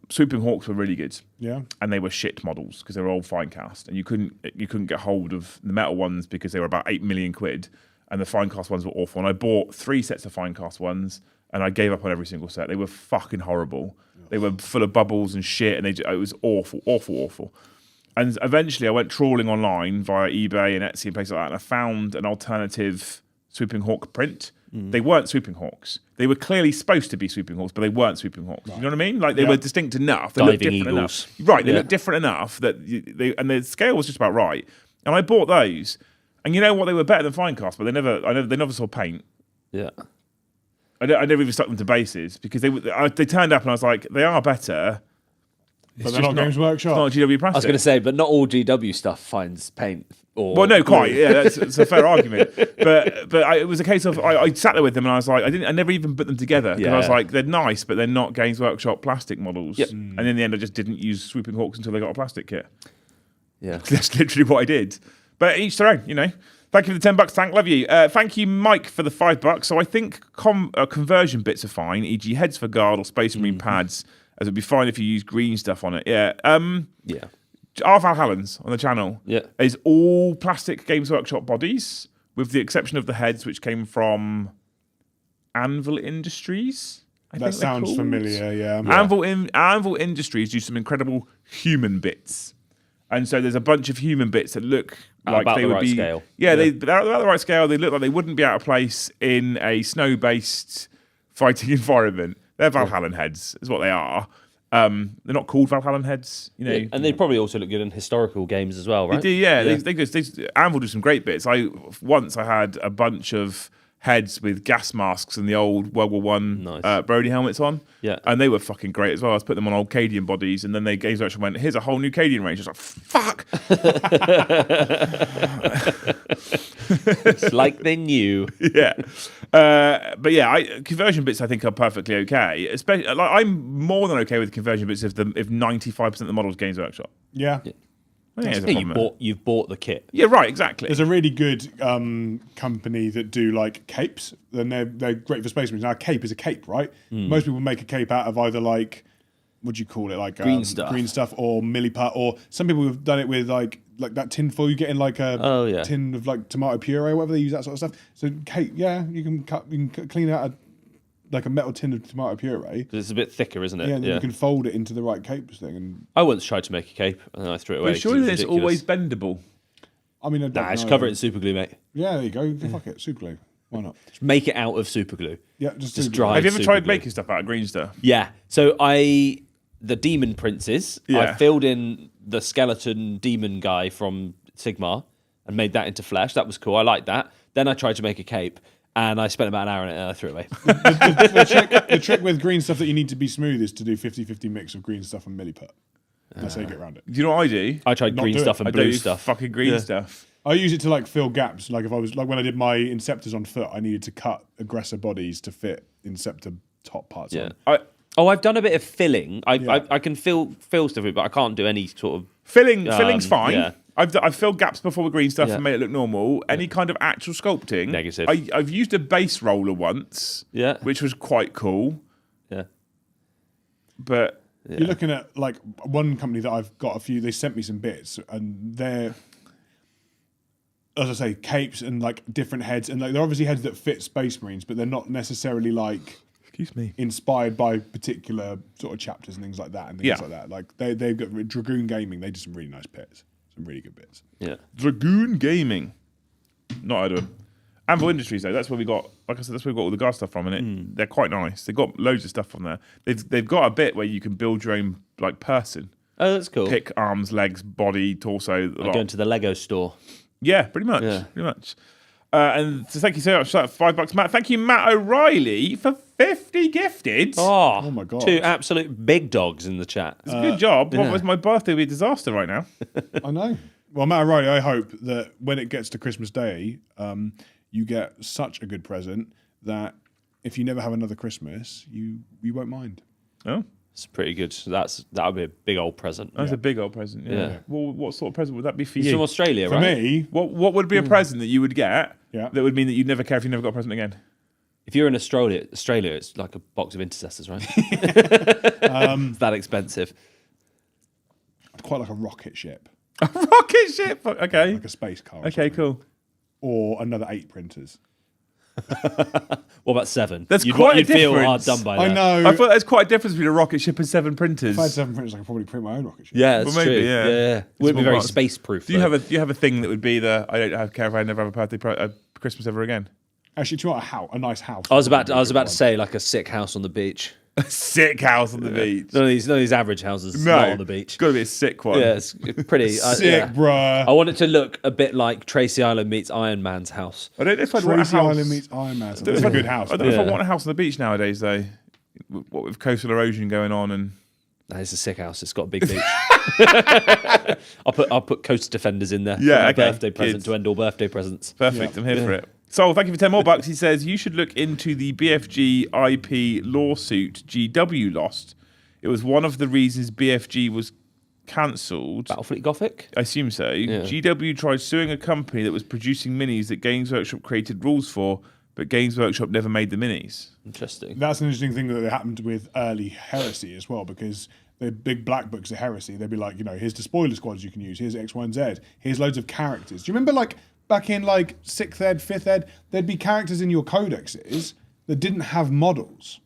Swooping Hawks were really good. Yeah. And they were shit models because they were all fine cast, and you couldn't get hold of the metal ones because they were about £8 million, and the fine cast ones were awful. And I bought 3 sets of fine cast ones, and I gave up on every single set. They were fucking horrible. They were full of bubbles and shit, and it was awful. And eventually, I went trawling online via eBay and Etsy and places like that, and I found an alternative Swooping Hawk print. They weren't Swooping Hawks. They were clearly supposed to be Swooping Hawks, but they weren't Swooping Hawks. Right. You know what I mean? Like they were distinct enough. They looked different enough. Right, they looked different enough that and the scale was just about right. And I bought those, and you know what? They were better than Finecast, but they never saw paint. Yeah. I never even stuck them to bases because they turned up and I was like, they are better. But they're not Games Workshop. It's not GW plastic. I was going to say, but not all GW stuff finds paint. Well, no, quite. Yeah, it's a fair argument. But it was a case of I sat there with them and I was like, I never even put them together because I was like, they're nice, but they're not Games Workshop plastic models. Yep. And in the end, I just didn't use Swooping Hawks until they got a plastic kit. Yeah. That's literally what I did. But each their own, you know. Thank you for the $10, Tank. Love you. Thank you, Mike, for the $5. So I think conversion bits are fine, e.g. heads for guard or Space Marine pads, as it'd be fine if you use green stuff on it. Yeah. Yeah. Our Valhallans on the channel Yeah. is all plastic Games Workshop bodies, with the exception of the heads, which came from Anvil Industries. I That think they're sounds called. familiar, yeah. Anvil Industries do some incredible human bits. And so there's a bunch of human bits that look like about they the would right be scale. Yeah, they're about the right scale. They look like they wouldn't be out of place in a snow-based fighting environment. They're Valhallan heads, is what they are. They're not called Valhallan heads, you know. Yeah, and they probably also look good in historical games as well, right? They do, yeah. Anvil do some great bits. I had a bunch of heads with gas masks and the old World War One Nice. Brody helmets on. Yeah. And they were fucking great as well. I was putting them on old Cadian bodies, and then they Games Workshop went, here's a whole new Cadian range. I was like, fuck. It's like they knew. Yeah. But yeah, conversion bits I think are perfectly okay. Especially, like, I'm more than okay with conversion bits if 95% of the models Games Workshop. Yeah. I think there's a Yeah, problem there. you've bought the kit. Yeah, right, exactly. There's a really good company that do like capes, and they're great for Space Marines. Now, a cape is a cape, right? Most people make a cape out of either like, what do you call it, like Green stuff, or milliput, or some people have done it with like that tin foil. You get in like a tin of like tomato puree or whatever, they use that sort of stuff. So cape, yeah, you can clean out like a metal tin of tomato puree. It's a bit thicker, isn't it? Yeah, and then you can fold it into the right capes thing. And I once tried to make a cape and then I threw it away. But surely it's it's ridiculous. always bendable. I mean, I don't Just know. cover it in super glue, mate. Yeah, there you go. Fuck it, super glue. Why not? Just make it out of super glue. Yeah, just Just super dry. glue. Have you ever super tried glue. making stuff out of green stuff? Yeah. So the demon princes, I Yeah. filled in the skeleton demon guy from Sigmar and made that into flesh. That was cool. I liked that. Then I tried to make a cape and I spent about an hour on it and I threw it away. The trick with green stuff that you need to be smooth is to do 50-50 mix of green stuff and milliput. That's how you get around it. Do you know what I do? I tried Not green do it. stuff and I blue do stuff. fucking green stuff. I use it to like fill gaps. Like if I was like when I did my Inceptors on foot, I needed to cut aggressor bodies to fit Inceptor top parts Yeah. on. I've done a bit of filling. Yeah. I can fill stuff with it, but I can't do any sort of. Filling's fine. yeah. I've filled gaps before with green stuff Yeah. and made it look normal. Any kind of actual sculpting. Negative. I've used a base roller once. Yeah. Which was quite cool. Yeah. But You're looking at like one company that I've got a few. They sent me some bits, and they're, as I say, capes and like different heads, and like they're obviously heads that fit Space Marines, but they're not necessarily like excuse me. inspired by particular sort of chapters and things like that. And things like that. Like they've got Dragoon Gaming. They do some really nice bits, some really good bits. Yeah. Dragoon Gaming. Not heard of them. Anvil Industries though, that's where we got. Like I said, that's where we got all the guard stuff from, and they're quite nice. They've got loads of stuff from there. They've got a bit where you can build your own like person. Oh, that's cool. Pick arms, legs, body, torso. I go into the Lego store. Yeah, pretty much. Yeah. Pretty much. And so thank you so much for that $5, Matt. Thank you, Matt O'Reilly, for 50 gifted. Oh my God. Two absolute big dogs in the chat. It's a good job. What was my birthday would be a disaster right now? I know. Well, Matt O'Reilly, I hope that when it gets to Christmas Day, you get such a good present that if you never have another Christmas, you won't mind. Oh, It's pretty good. That would be a big old present. that's a big old present. Yeah. Well, what sort of present would that be for He's you? from Australia, For right? me, What would be a present that you would get Yeah. that would mean that you'd never care if you never got a present again? If you're in Australia, it's like a box of intercessors, right? It's that expensive. I'd quite like a rocket ship, A rocket ship. Okay. like a space car. Or Okay. something. Cool. Or another 8 printers. What about 7? There's you'd quite a you'd feel hard difference. done by I that. know. I thought there's quite a difference between a rocket ship and 7 printers. If I had 7 printers, I could probably print my own rocket ship. Yeah, that's Well, maybe, true. yeah. Yeah. Wouldn't be Small very parts. space proof. Do you have a thing that would be I don't care if I never have a Christmas ever again? Actually, do you want a nice house? I was about to say like a sick house on the beach. Sick house on the beach. None of these average houses No, not on the beach. It's got to be a sick one. Yeah, it's pretty Sick, yeah. bruh. I want it to look a bit like Tracy Island meets Iron Man's house. I don't know if I'd want a Tracy house. Island meets Iron Man. I don't That's know a if good house. I don't know if I Yeah. want a house on the beach nowadays, though. What with coastal erosion going on and That is a sick house. It's got a big beach. I'll put coast defenders in there. Yeah, for my okay, birthday present good. to end all birthday presents. perfect. Yeah. I'm here for it. So thank you for 10 more bucks. He says you should look into the BFG IP lawsuit GW lost. It was one of the reasons BFG was cancelled. Battlefleet Gothic? I assume so. GW tried suing a company that was producing minis that Games Workshop created rules for, but Games Workshop never made the minis. Interesting. That's an interesting thing that happened with early Heresy as well, because the big black books of Heresy, they'd be like, here's the spoiler squads you can use, here's X, Y, and Z, here's loads of characters. Do you remember, like, back in, like, 6th ed, 5th ed, there'd be characters in your codexes that didn't have models?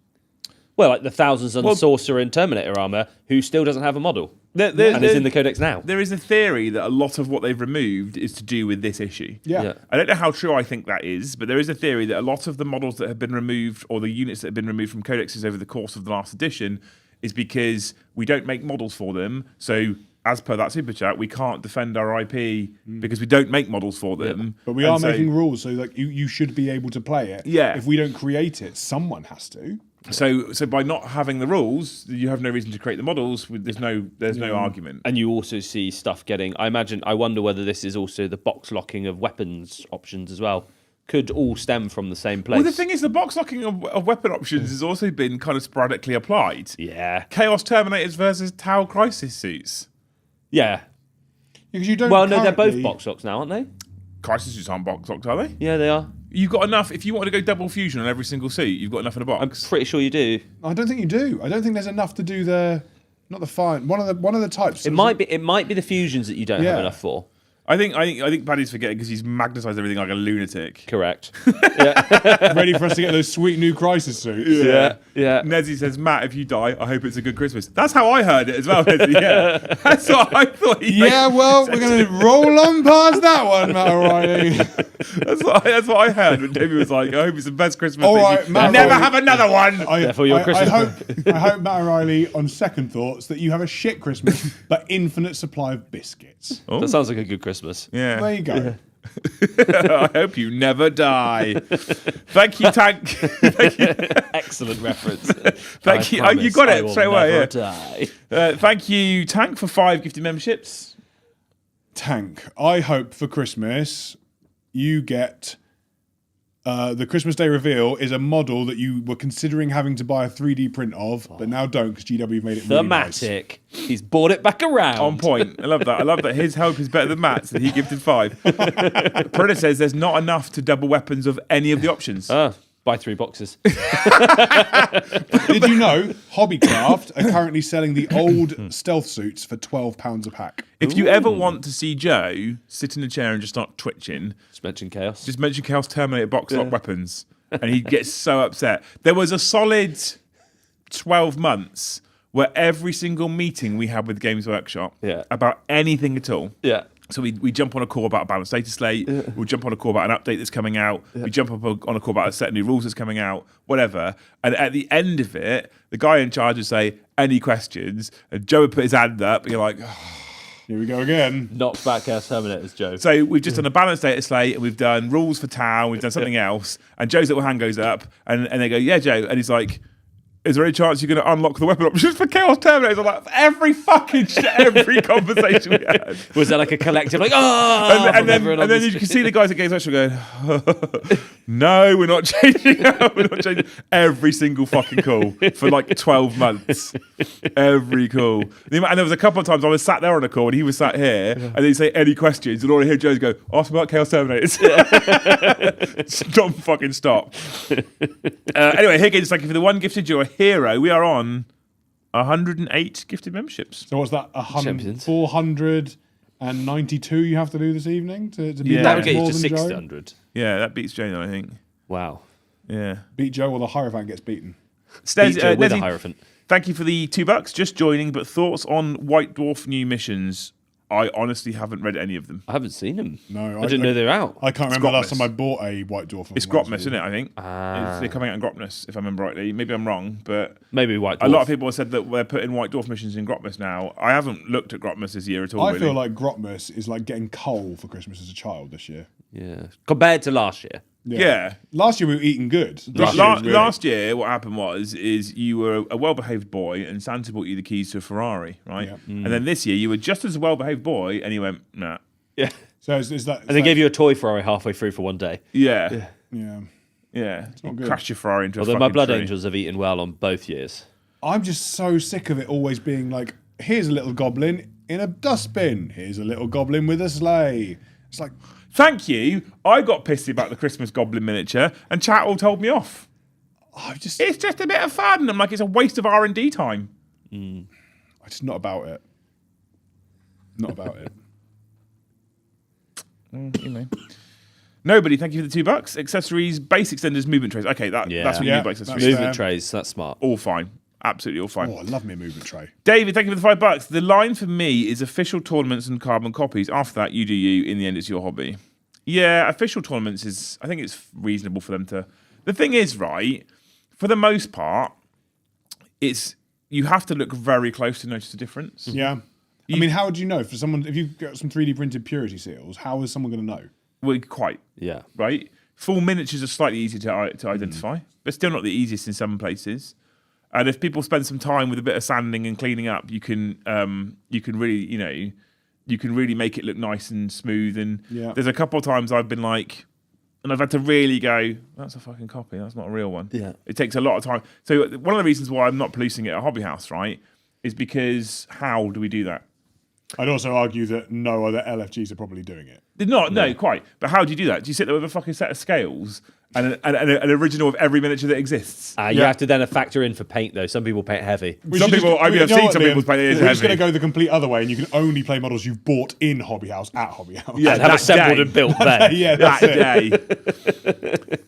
Well, like the Thousands and Sorcerer and Terminator armor, who still doesn't have a model. And is in the codex now. There is a theory that a lot of what they've removed is to do with this issue. Yeah. I don't know how true I think that is, but there is a theory that a lot of the models that have been removed, or the units that have been removed from codexes over the course of the last edition, is because we don't make models for them. So, as per that super chat, we can't defend our IP because we don't make models for them. But we are making rules, so like you should be able to play it. Yeah. If we don't create it, someone has to. So by not having the rules, you have no reason to create the models. There's no argument. And you also see stuff getting. I wonder whether this is also the box locking of weapons options as well. Could all stem from the same place. Well, the thing is, the box locking of weapon options has also been kind of sporadically applied. Yeah. Chaos Terminators versus Tau Crisis suits. Yeah. Because you don't. Well, no, they're both box locks now, aren't they? Crisis suits aren't box locked, are they? Yeah, they are. You've got enough. If you want to go double fusion on every single suit, you've got enough in a box. I'm pretty sure you do. I don't think you do. I don't think there's enough to do not the fine. One of the types. It might be the fusions that you don't have enough for. I think Paddy's forgetting because he's magnetised everything like a lunatic. Correct. ready for us to get those sweet new crisis suits. Yeah. Nezzy says, Matt, if you die, I hope it's a good Christmas. That's how I heard it as well, Nezzy. Yeah. That's what I thought. Yeah, well, we're going to roll on past that one, Matt O'Reilly. That's what I heard when David was like, I hope it's the best Christmas. All right, Matt never O'Reilly. have another one. Therefore, your Christmas. I hope, Matt O'Reilly, on second thoughts, that you have a shit Christmas, but infinite supply of biscuits. That sounds like a good Christmas. Yeah. There you go. I hope you never die. Thank you, Tank. Thank you. Excellent reference. Thank you. Oh, you got it straight away. Die. Thank you, Tank, for 5 gifted memberships. Tank, I hope for Christmas you get the Christmas Day reveal is a model that you were considering having to buy a 3D print of, but now don't because GW made it really nice. Thematic. He's brought it back around. On point. I love that. I love that his help is better than Matt's, and he gifted 5. Predator says there's not enough to double weapons of any of the options. Buy 3 boxes. Did you know Hobbycraft are currently selling the old stealth suits for £12 a pack? If you ever want to see Joe sit in a chair and just start twitching, Just mention Chaos. just mention Chaos Terminator box lock weapons, and he gets so upset. There was a solid 12 months where every single meeting we had with Games Workshop about anything at all. Yeah. So we jump on a call about a balanced data slate. We'll jump on a call about an update that's coming out. We jump up on a call about a set of new rules that's coming out, whatever. And at the end of it, the guy in charge would say, any questions? And Joe would put his hand up, and you're like, oh. Here we go again. Knocked back Chaos Terminators, Joe. So we've just done a balanced data slate, and we've done rules for town, we've done something else, and Joe's little hand goes up, and they go, yeah, Joe. And he's like, is there any chance you're going to unlock the weapon options for Chaos Terminators? I'm like, every fucking every conversation we had. Was there like a collective, like, oh! And then you can see the guys at Games Workshop going, no, we're not changing. We're not changing. Every single fucking call for like 12 months. Every call. And there was a couple of times I was sat there on a call and he was sat here and he'd say, any questions? And all I hear Joe go, ask about Chaos Terminators. Don't fucking stop. Anyway, Higgins, thank you for the 1 gifted. You're a hero. We are on 108 gifted memberships. So what's that? Champions. 492 you have to do this evening to be Yeah. That would get you more to than Joe? 600. Yeah, that beats Jane, I think. Wow. Yeah. Beat Joe or the Hierophant gets beaten. Beat Joe with a Nezzy, Hierophant. thank you for the $2. Just joining, but thoughts on White Dwarf new missions? I honestly haven't read any of them. I haven't seen them. No, I didn't know they were out. I can't remember the last Grotmas. time I bought a White Dwarf. It's Grotmas, isn't it? I think they're coming out in Grotmas, if I remember rightly. Maybe I'm wrong, but Maybe White Dwarf. a lot of people have said that they're putting White Dwarf missions in Grotmas now. I haven't looked at Grotmas this year at all. I really. feel like Grotmas is like getting coal for Christmas as a child this year. Yeah. Compared to last year. Yeah. Last year we were eating good. This year was really- Last year, what happened is you were a well-behaved boy, and Santa bought you the keys to a Ferrari, right? Yeah. And then this year, you were just as a well-behaved boy, and he went, nah. Yeah. So is that? And they gave you a toy Ferrari halfway through for one day. Yeah. Yeah. You good. crashed your Ferrari into Although a my fucking blood tree. angels have eaten well on both years. I'm just so sick of it always being like, here's a little goblin in a dustbin. Here's a little goblin with a sleigh. It's like, thank you. I got pissy about the Christmas goblin miniature, and chat all told me off. It's just a bit of fun. I'm like, it's a waste of R&D time. I'm just not about it. Not about it. You know. Nobody, thank you for the $2. Accessories, base extenders, movement trays. Okay, that's what you need by accessories. Movement trays, that's smart. All fine. Absolutely all fine. Oh, I love me a movement tray. David, thank you for the $5. The line for me is official tournaments and carbon copies. After that, you do you. In the end, it's your hobby. Yeah, official tournaments I think it's reasonable for them to. The thing is, right, for the most part, you have to look very close to notice the difference. Yeah. I mean, how would you know if you've got some 3D printed purity seals? How is someone going to know? Well, quite. Yeah. Right? Full miniatures are slightly easier to identify, but still not the easiest in some places. And if people spend some time with a bit of sanding and cleaning up, you can really, you can really make it look nice and smooth. And there's a couple of times I've been like, and I've had to really go, that's a fucking copy. That's not a real one. Yeah. It takes a lot of time. So one of the reasons why I'm not policing it at a hobby house, right, is because how do we do that? I'd also argue that no other LFGs are probably doing it. They're not, no, quite. But how do you do that? Do you sit there with a fucking set of scales and an original of every miniature that exists? You have to then factor in for paint, though. Some people paint heavy. I've seen some people's paint is We're heavy. just going to go the complete other way, and you can only play models you've bought in Hobby House at Hobby House. Yeah, And have assembled and built there. Yeah, that that's day.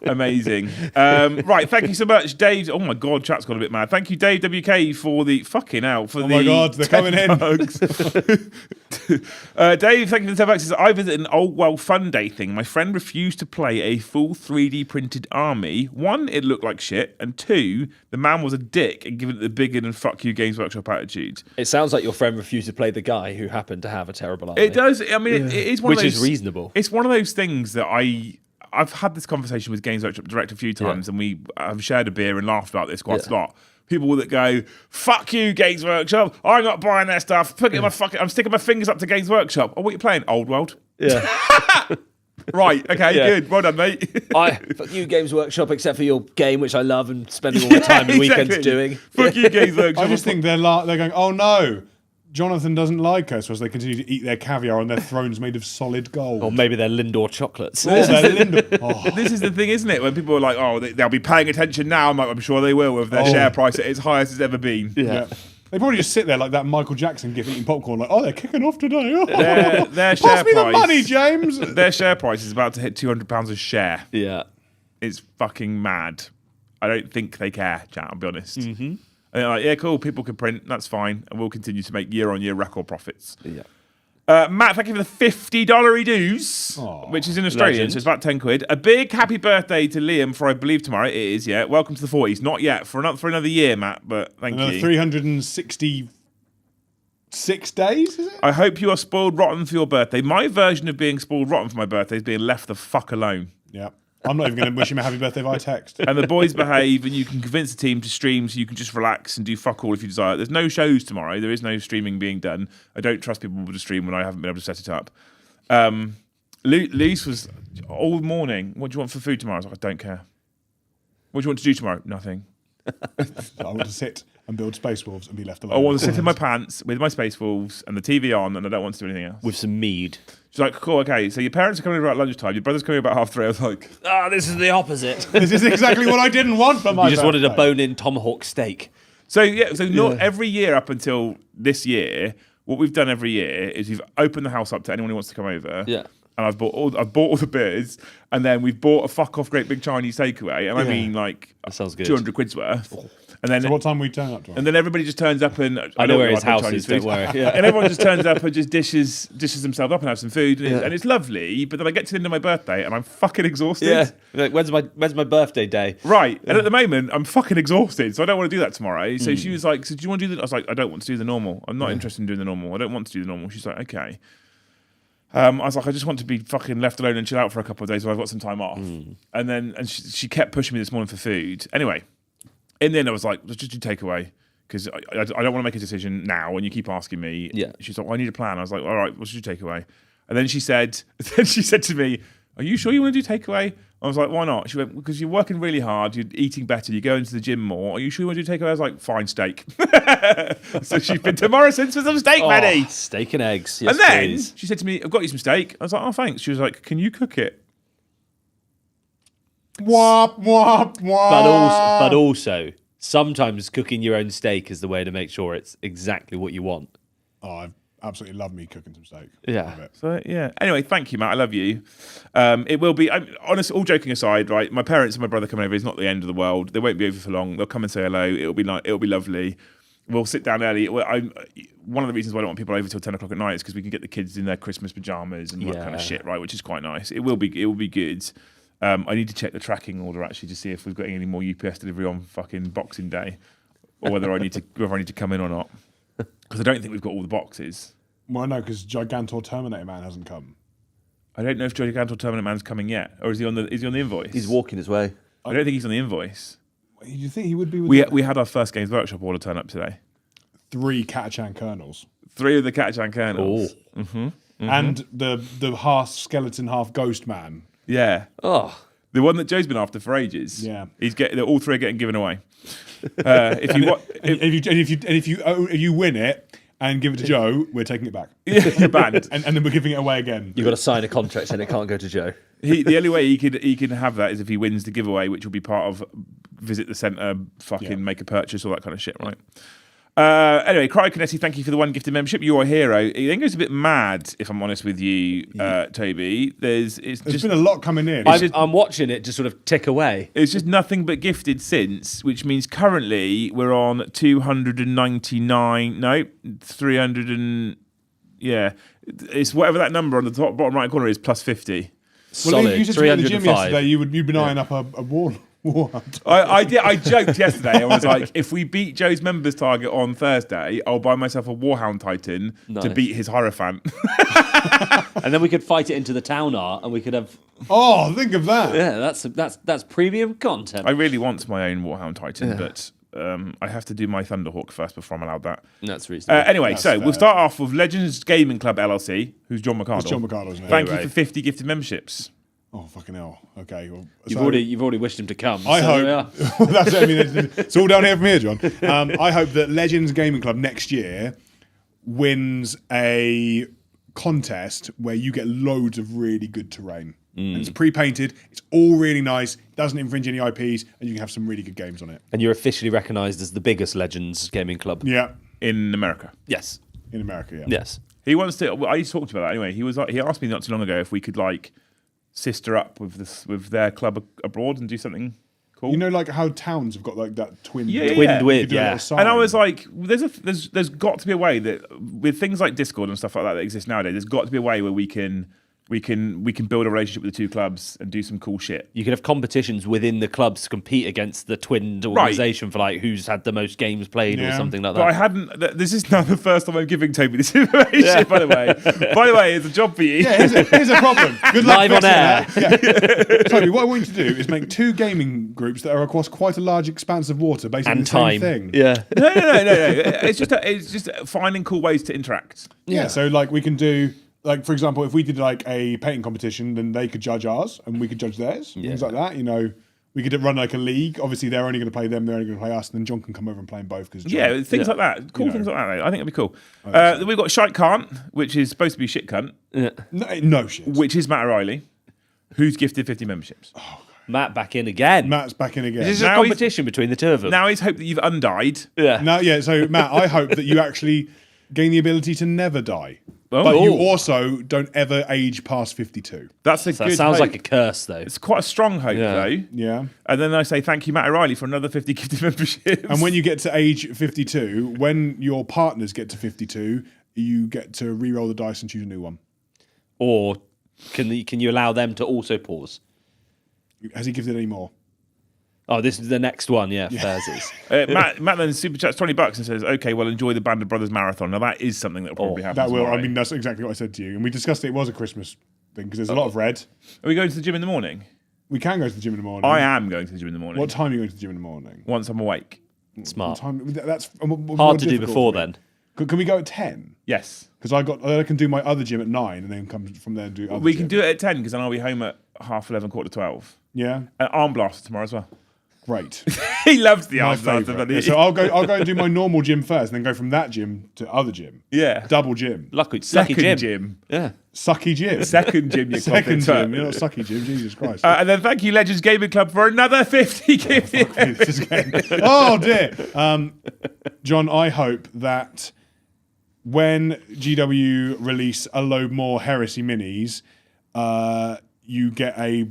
Amazing. Right, thank you so much, Dave. Oh my God, chat's got a bit mad. Thank you, Dave WK, for the fucking hell. For my God, they're coming in. Dave, thank you for the $10. Says, I visited an old well fun day thing. My friend refused to play a full 3D printed army. One, it looked like shit, and two, the man was a dick and given it the bigger than fuck you Games Workshop attitude. It sounds like your friend refused to play the guy who happened to have a terrible army. It does. I mean, it is one of those, which is reasonable. It's one of those things that I've had this conversation with Games Workshop Direct a few times, and I've shared a beer and laughed about this quite a lot. People that go, fuck you, Games Workshop. I'm not buying their stuff. I'm sticking my fingers up to Games Workshop. Oh, what are you playing? Old World? Yeah. Right, okay, good. Well done, mate. Fuck you, Games Workshop, except for your game, which I love and spending all my time and weekends doing. Fuck you, Games Workshop. I just think they're going, oh no, Jonathan doesn't like us, as they continue to eat their caviar on their thrones made of solid gold. Or maybe they're Lindor chocolates. This is the thing, isn't it? When people are like, oh, they'll be paying attention now. I'm sure they will with their share price at its highest it's ever been. Yeah. They probably just sit there like that Michael Jackson gif eating popcorn, like, oh, they're kicking off today. Oh. Their share Pass me price, the money, James. Their share price is about to hit £200 a share. Yeah. It's fucking mad. I don't think they care, chat, I'll be honest. Mm-hmm. And they're like, yeah, cool, people can print, that's fine, and we'll continue to make year-on-year record profits. Yeah. Matt, thank you for the $50 dues, which is in Australian, legend. so it's about £10. A big happy birthday to Liam for, I believe, tomorrow. It is, yeah. Welcome to the 40s. Not yet, for another year, Matt, but thank you. 366 days, is it? I hope you are spoiled rotten for your birthday. My version of being spoiled rotten for my birthday is being left the fuck alone. Yeah. I'm not even going to wish him a happy birthday via text. And the boys behave, and you can convince the team to stream so you can just relax and do fuck all if you desire. There's no shows tomorrow. There is no streaming being done. I don't trust people to stream when I haven't been able to set it up. Lise was all morning, what do you want for food tomorrow? I was like, I don't care. What do you want to do tomorrow? Nothing. I want to sit and build Space Wolves and be left alone. I want to sit in my pants with my Space Wolves and the TV on, and I don't want to do anything else. With some mead. She's like, cool, okay, so your parents are coming over at lunchtime, your brother's coming about 3:30. I was like, this is the opposite. This is exactly what I didn't want for my You just birthday. wanted a bone-in tomahawk steak. Not every year up until this year, what we've done every year is we've opened the house up to anyone who wants to come over. Yeah. And I've bought all the beers, and then we've bought a fuck off great big Chinese takeaway, and I mean like that sounds good. 200 quid's worth. And then So what time we turn up to? and then everybody just turns up and I know where his house Chinese is, don't food. worry. Yeah. And everyone just turns up and just dishes themselves up and have some food, and it's lovely. But then I get to the end of my birthday and I'm fucking exhausted. Yeah. Like, when's my birthday day? Right. And at the moment I'm fucking exhausted, so I don't want to do that tomorrow. So she was like, "So do you want to do the?" I was like, "I don't want to do the normal. I'm not interested in doing the normal. I don't want to do the normal." She's like, "Okay." I was like, I just want to be fucking left alone and chill out for a couple of days while I've got some time off. And she kept pushing me this morning for food. Anyway, in the end, I was like, let's just do takeaway because I don't want to make a decision now. And you keep asking me. Yeah. She's like, well, I need a plan. I was like, all right, what's your takeaway? And then she said to me, are you sure you want to do takeaway? I was like, why not? She went, because you're working really hard, you're eating better, you're going to the gym more. Are you sure you want to do takeaway? I was like, fine, steak. So she's been to Morrison's for some steak, Maddie. Steak and eggs. Yes, And then please. she said to me, I've got you some steak. I was like, oh, thanks. She was like, can you cook it? Wop, wop, wop. But also, sometimes cooking your own steak is the way to make sure it's exactly what you want. Oh, I absolutely love me cooking some steak. Yeah. Love it. So yeah. Anyway, thank you, Matt. I love you. It will be. Honestly, all joking aside, right? My parents and my brother coming over is not the end of the world. They won't be over for long. They'll come and say hello. It'll be lovely. We'll sit down early. One of the reasons why I don't want people over till 10 o'clock at night is because we can get the kids in their Christmas pajamas and all that kind of shit, right? Which is quite nice. It will be good. I need to check the tracking order actually to see if we've got any more UPS delivery on fucking Boxing Day, or whether I need to come in or not. Because I don't think we've got all the boxes. Well, no, because Gigantor Terminator Man hasn't come. I don't know if Gigantor Terminate Man's coming yet, or is he on the invoice? He's walking his way. I don't think he's on the invoice. Do you think he would be with We had our first Games Workshop order turn up today. 3 Catachan kernels? 3 of the Catachan kernels. Oh. And the half skeleton, half ghost man. Yeah. Oh. The one that Joe's been after for ages. Yeah. All 3 are getting given away. If you win it and give it to Joe, we're taking it back. you're banned. And then we're giving it away again. You've got to sign a contract and it can't go to Joe. The only way he can have that is if he wins the giveaway, which will be part of visit the centre, make a purchase, all that kind of shit, right? Anyway, Cryokinetic, thank you for the 1 gifted membership. You're a hero. It then goes a bit mad, if I'm honest with you, Toby. There's been a lot coming in. I'm watching it just sort of tick away. It's just nothing but gifted since, which means currently we're on 299. No, 300 and it's whatever that number on the top bottom right corner is plus 50. Solid. Well, you said to me at the gym 305. yesterday you'd been eyeing up a war hunt. I did. I joked yesterday. I was like, if we beat Joe's members target on Thursday, I'll buy myself a Warhound Titan to beat his Hierophant. And then we could fight it into the town art, and we could have. Oh, think of that! Yeah, that's premium content. I really want my own Warhound Titan, but I have to do my Thunderhawk first before I'm allowed that. That's reasonable. Anyway, That's so fair. we'll start off with Legends Gaming Club LLC, who's John McCardle. It's John McCardle's name. Thank you for 50 gifted memberships. Oh, fucking hell. Okay. Well, You've already wished him to come. I so there we are. hope. That's it. I mean, it's all down here from here, John. I hope that Legends Gaming Club next year wins a contest where you get loads of really good terrain. And it's pre-painted. It's all really nice. Doesn't infringe any IPs, and you can have some really good games on it. And you're officially recognised as the biggest Legends Gaming Club. Yeah, In America. Yes. in America. Yeah. Yes. He wants to. Well, I used to talk to you about that anyway. He asked me not too long ago if we could sister up with their club abroad and do something cool. You know, like how towns have got like that twin. Twinned with, You do a yeah. little sign. And I was like, there's got to be a way that with things like Discord and stuff like that exist nowadays, there's got to be a way where we can build a relationship with the 2 clubs and do some cool shit. You could have competitions within the clubs to compete against the twinned organisation for who's had the most games played or something like that. But I hadn't. This is not the first time I'm giving Toby this information. By the way, it's a job for you. Yeah, here's a problem. Good luck Live on fixing air. that. Yeah. Toby, what I want you to do is make 2 gaming groups that are across quite a large expanse of water, basically and the same time. thing. Yeah. No. It's just finding cool ways to interact. Yeah. So we can do. Like, for example, if we did a painting competition, then they could judge ours and we could judge theirs. Things like that. We could run a league. Obviously, they're only going to play them, they're only going to play us, and then John can come over and play them both. Things like that. Cool things like that. I think it'd be cool. We've got Shite Can't, which is supposed to be Shit Cunt, No shit. which is Matt O'Reilly, who's gifted 50 memberships. Matt back in again. Matt's back in again. This is a Now he's- competition between the 2 of them. Now he's hoped that you've undied. So Matt, I hope that you actually gain the ability to never die. Oh. But you also don't ever age past 52. That's a That good sounds hope. like a curse, though. It's quite a strong hope, though. Yeah. And then I say thank you, Matt O'Reilly, for another 50 gifted memberships. And when you get to age 52, when your partners get to 52, you get to re-roll the dice and choose a new one. Or can you allow them to also pause? Has he gifted any more? Oh, this is the next one, Fairs is. Matt then super chats $20 and says, "Okay, well, enjoy the Band of Brothers marathon." Now that is something that will probably happen. That will. tomorrow. I mean, that's exactly what I said to you. And we discussed it was a Christmas thing because there's a lot of red. Are we going to the gym in the morning? We can go to the gym in the morning. I am going to the gym in the morning. What time are you going to the gym in the morning? Once I'm awake. Smart. That's more Hard to do difficult before for me. then. Can we go at 10? Yes. Because I can do my other gym at 9 and then come from there and do other We gym. can do it at 10 because then I'll be home at 11:30, 12:15. Yeah, An arm blaster tomorrow as well. great. He loves the My arm blaster. favourite. doesn't he? So I'll go and do my normal gym first, and then go from that gym to other gym. Yeah. Double gym. Lucky Second Jim. Yeah. Sucky gym. Second gym. You Second gym. You're not sucky gym. Jesus Christ. And then thank you, Legends Gaming Club, for another 50 gifted. Oh dear. John, I hope that when GW release a load more Heresy minis, you get a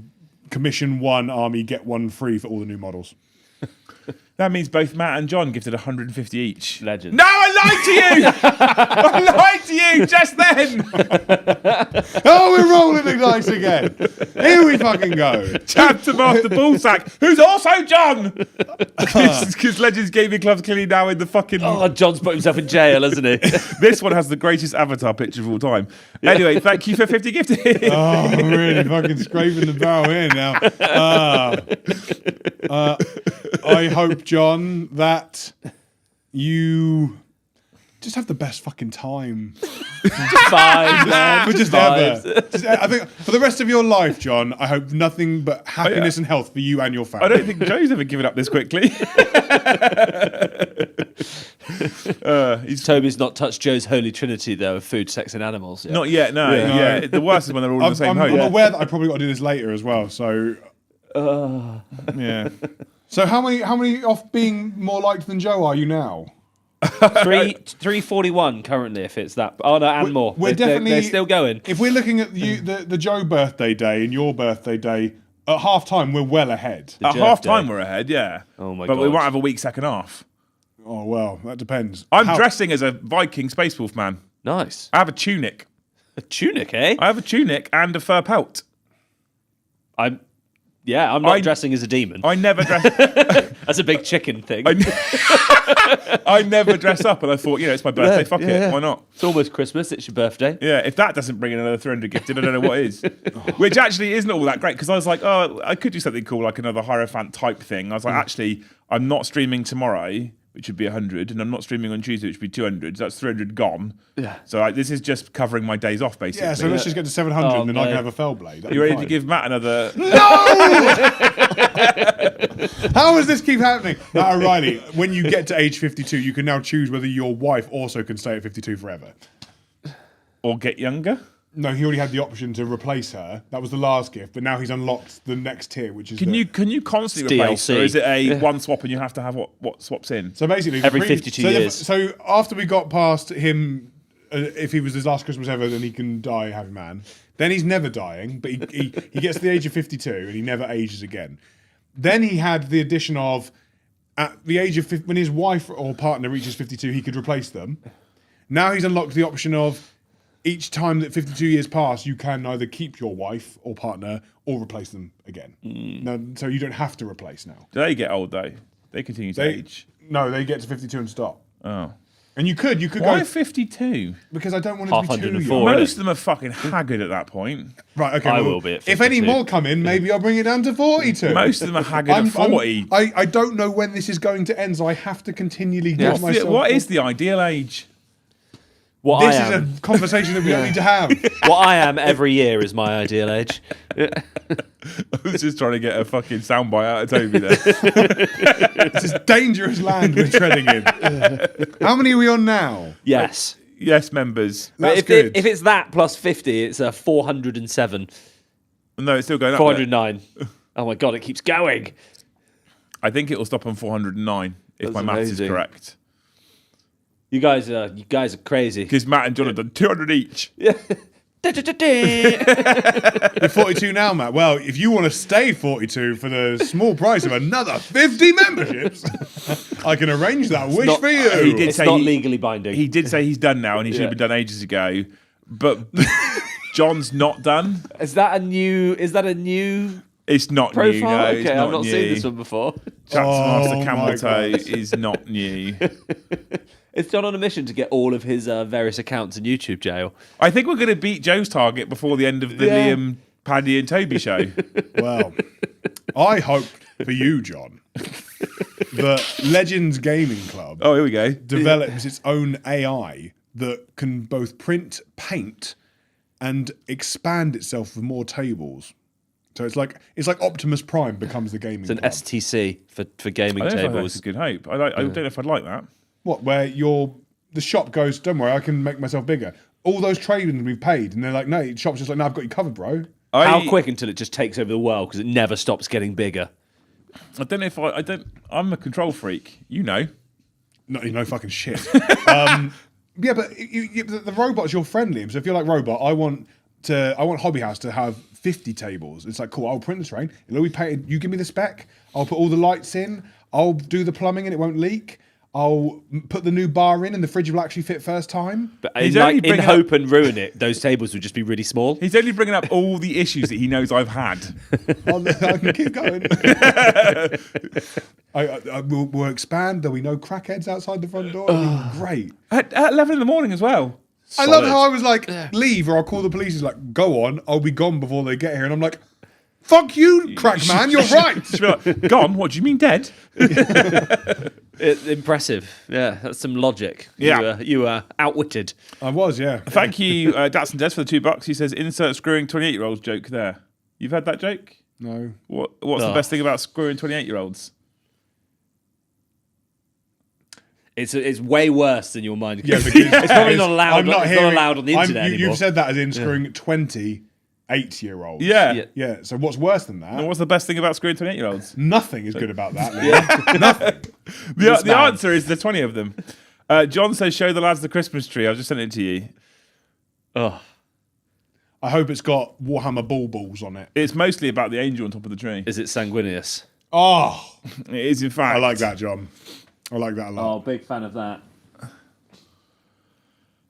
commission one army, get one free for all the new models. That means both Matt and John gifted 150 each. Legend. No, I lied to you! I lied to you just then! Oh, we're rolling the dice again. Here we fucking go. Chapter Master Bullsack, who's also John! Because Legends Gaming Club's clearly now in the fucking... Oh, John's put himself in jail, hasn't he? This one has the greatest avatar picture of all time. Anyway, thank you for 50 gifted. Oh, I'm really fucking scraping the barrel here now. I hope, John, that you just have the best fucking time. Vibes, man. But just ever. I think for the rest of your life, John, I hope nothing but happiness and health for you and your family. I don't think Joe's ever given up this quickly. Toby's not touched Joe's holy trinity, though, of food, sex, and animals. Not yet, no. Yeah. The worst is when they're all in the same home. I'm aware that I probably got to do this later as well, so... Yeah. So how many off being more liked than Joe are you now? 341 currently, if it's that. Oh no, and more. We're definitely they're still going. If we're looking at the Joe birthday day and your birthday day, at half time we're well ahead. At half time we're ahead, yeah. Oh my But we God. won't have a weak second half. Oh well, that depends. I'm dressing as a Viking Space Wolf man. Nice. I have a tunic. A tunic, eh? I have a tunic and a fur pelt. I'm not dressing as a demon. I never dress. That's a big chicken thing. I never dress up, and I thought, it's my birthday. Fuck it, why not? It's almost Christmas. It's your birthday. Yeah, if that doesn't bring in another 300 gifted, I don't know what is. Which actually isn't all that great, because I was like, I could do something cool, like another Hierophant type thing. I was like, actually, I'm not streaming tomorrow, which would be 100, and I'm not streaming on Tuesday, which would be 200. So that's 300 gone. Yeah. So this is just covering my days off, basically. Yeah, so let's just get to 700 and then I can have a fell blade. You ready to give Matt another? How does this keep happening? Matt O'Reilly, when you get to age 52, you can now choose whether your wife also can stay at 52 forever. Or get younger? No, he already had the option to replace her. That was the last gift, but now he's unlocked the next tier, which is Can you constantly It's replace, DLC. or is it a one swap and you have to have what swaps in? So basically, Every 52 years. So after we got past him, if he was his last Christmas ever, then he can die a happy man. Then he's never dying, but he gets to the age of 52 and he never ages again. Then he had the addition of, at the age of when his wife or partner reaches 52, he could replace them. Now he's unlocked the option of, each time that 52 years pass, you can either keep your wife or partner or replace them again. Now, so you don't have to replace now. Do they get old though? They continue to age. No, they get to 52 and stop. Oh. And you could Why go 52? because I don't want it Half to be too 104. young. Really? Most of them are fucking haggard at that point. Right, okay. I well, will be at if any 52. more come in, maybe I'll bring it down to 42. Most of them are haggard at 40. I don't know when this is going to end, so I have to continually give myself. What is the ideal age? What This I am, is a conversation that we don't need to have. what I am every year is my ideal age. I was just trying to get a fucking soundbite out of Toby there. This is dangerous land we're treading in. How many are we on now? Yes. Yes, members. That's if, good. if it's that plus 50, it's 407. No, it's still going up. 409. Oh my God, it keeps going. I think it will stop on 409 if That's my maths is amazing. correct. You guys are crazy. Because Matt and John have done 200 each. Yeah. You're 42 now, Matt. Well, if you want to stay 42 for the small price of another 50 memberships, I can arrange that wish not- for you. He did It's say not he- legally binding. He did say he's done now and he should have been done ages ago. But John's not done. Is that a new It's not profile? new. No, Okay, it's I've not not new. seen this one before. Master my Camel Toe God. is not new. It's John on a mission to get all of his various accounts in YouTube jail. I think we're going to beat Joe's target before the end of the Yeah. Liam, Paddy and Toby show. Well, I hope for you, John, that Legends Gaming Club Oh, here we go. develops its own AI that can both print, paint, and expand itself with more tables. So it's like Optimus Prime becomes the gaming. It's an club. STC for gaming I don't know if tables. that's a good hope. I don't know if I'd like that. What? Where the shop goes? Don't worry, I can make myself bigger. All those trade-ins we've paid, and they're like, no, the shop's just like, no, I've got you covered, bro. How quick until it just takes over the world because it never stops getting bigger? I don't know if I don't. I'm a control freak. You know. No, you know, fucking shit. Yeah, but the robot's your friendly. So if you're like robot, I want Hobby House to have 50 tables. It's like, cool, I'll print the terrain. It'll be painted. You give me the spec. I'll put all the lights in. I'll do the plumbing and it won't leak. I'll put the new bar in and the fridge will actually fit first time. But in hope and ruin it, those tables would just be really small. He's only bringing up all the issues that he knows I've had. I can keep going. We'll expand. There'll be no crackheads outside the front door. It'll be great. At 11 in the morning as well. I love how I was like, leave or I'll call the police. He's like, go on. I'll be gone before they get here. And I'm like, fuck you, crack man. You're right. Gone? What do you mean dead? Impressive. Yeah, that's some logic. Yeah. You were outwitted. I was, yeah. Thank you, Datsun Des, for the $2. He says, insert screwing 28-year-olds joke there. You've had that joke? No. What's the best thing about screwing 28-year-olds? It's way worse than your mind. Yeah, because it's probably not allowed. I'm not it's not allowed on the internet anymore. You've said that as in screwing 28-year-olds. Yeah. Yeah. So what's worse than that? And what's the best thing about screwing 28-year-olds? Nothing is good about that. Liam. Nothing. The answer is the 20 of them. John says, show the lads the Christmas tree. I've just sent it to you. Oh. I hope it's got Warhammer balls on it. It's mostly about the angel on top of the tree. Is it sanguineous? Oh. It is, in fact. I like that, John. I like that a lot. Oh, big fan of that.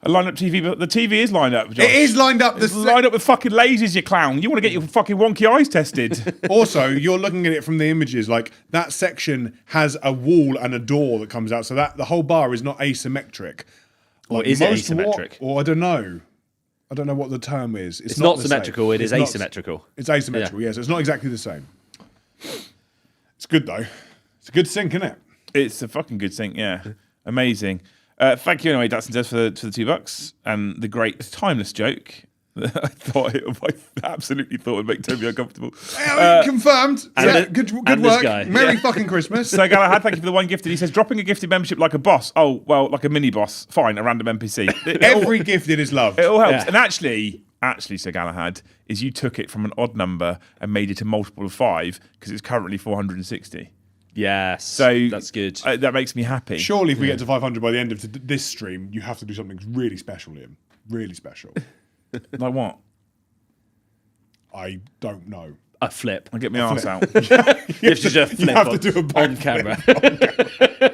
A lined-up TV, but the TV is lined up, Josh. It is lined up. It's lined up with fucking lasers, you clown. You want to get your fucking wonky eyes tested. Also, you're looking at it from the images. Like, that section has a wall and a door that comes out, so that the whole bar is not asymmetric. Or is it asymmetric? Or I don't know. I don't know what the term is. It's not symmetrical. Same. It is asymmetrical. It's asymmetrical, yes. It's not exactly the same. It's good, though. It's a good sync, isn't it? It's a fucking good sync, yeah. Amazing. Thank you anyway, Datsun Des, for the $2 and the great timeless joke. I absolutely thought would make Toby uncomfortable. Confirmed. Yeah, good work. Guy. Merry fucking Christmas. So Galahad, thank you for the one gifted. He says, dropping a gifted membership like a boss. Oh, well, like a mini boss. Fine, a random NPC. Every gifted is loved. It all helps. Yeah. And actually, Sir Galahad, is you took it from an odd number and made it a multiple of 5 because it's currently 460. Yes. So that's good. That makes me happy. Surely if we get to 500 by the end of this stream, you have to do something really special, Liam. Really special. Like what? I don't know. A flip. I'll get my arse out. You have to do a flip You have to do a on backflip camera.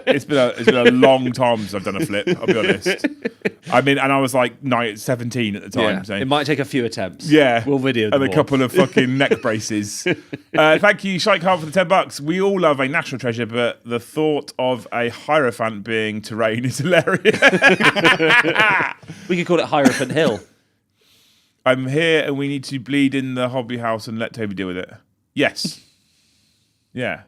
It's been a long time since I've done a flip, I'll be honest. I mean, and I was like 17 at the time. Yeah. So. It might take a few attempts. Yeah. We'll video them and a all. couple of fucking neck braces. Thank you, Shike Hart, for the $10. We all love a national treasure, but the thought of a Hierophant being terrain is hilarious. We could call it Hierophant Hill. I'm here and we need to bleed in the hobby house and let Toby deal with it. Yes. Yeah.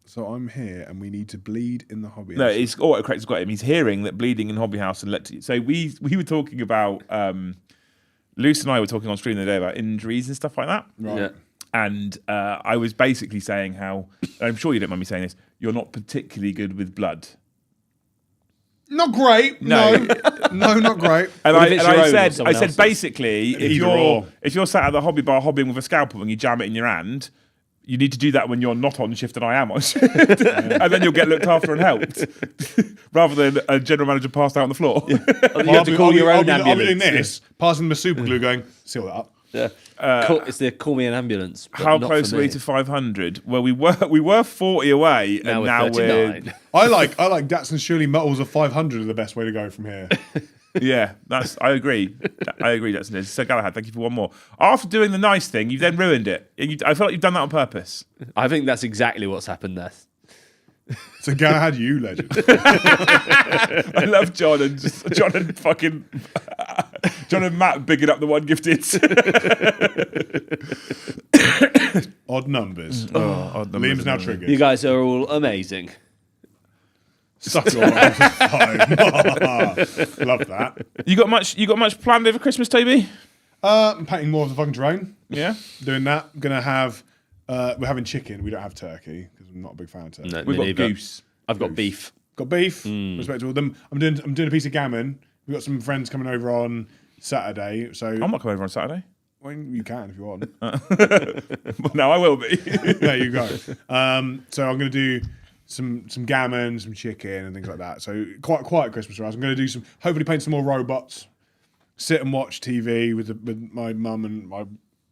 So I'm here and we need to bleed in the hobby. No, it's autocorrect's got him. He's hearing that bleeding in hobby house and let. So we were talking about Luce and I were talking on stream the other day about injuries and stuff like that. Right. Yeah. And I was basically saying how I'm sure you don't mind me saying this. You're not particularly good with blood. Not great. No. No, not great. And What if it's your own or I someone said else's? basically, if Either or. you're sat at the hobby bar hobbying with a scalpel and you jam it in your hand, you need to do that when you're not on shift and I am on shift, and then you'll get looked after and helped, rather than a general manager passed out on the floor. You have to call your own I'll be doing ambulance. this, passing the super glue, going, seal that up. Yeah. It's the call me an ambulance. but How not close for are we me. to 500? Well, we were 40 away, Now and we're now 39. I like Datsun Shirley Metals of 500 are the best way to go from here. yeah, I agree. That's it. So Galahad, thank you for one more. After doing the nice thing, you've then ruined it. I feel like you've done that on purpose. I think that's exactly what's happened there. So Galahad, you legend. I love John and Matt bigging up the one gifted. Odd numbers. Odd numbers. Liam's now triggered. You guys are all amazing. Suck it all up for 5. Love that. You got much planned over Christmas, Toby? I'm painting more of the fucking terrain. Yeah. Doing that. I'm gonna have. We're having chicken. We don't have turkey because I'm not a big fan of turkey. No, We've me got neither. goose. I've got beef. Got beef. Respect to all of them. I'm doing a piece of gammon. We've got some friends coming over on Saturday. So I'm not coming over on Saturday. well, you can if you want. No, I will be. There you go. So I'm going to do some gammon, some chicken, and things like that. So quite quiet Christmas for us. I'm going to do hopefully paint some more robots, sit and watch TV with my mum and my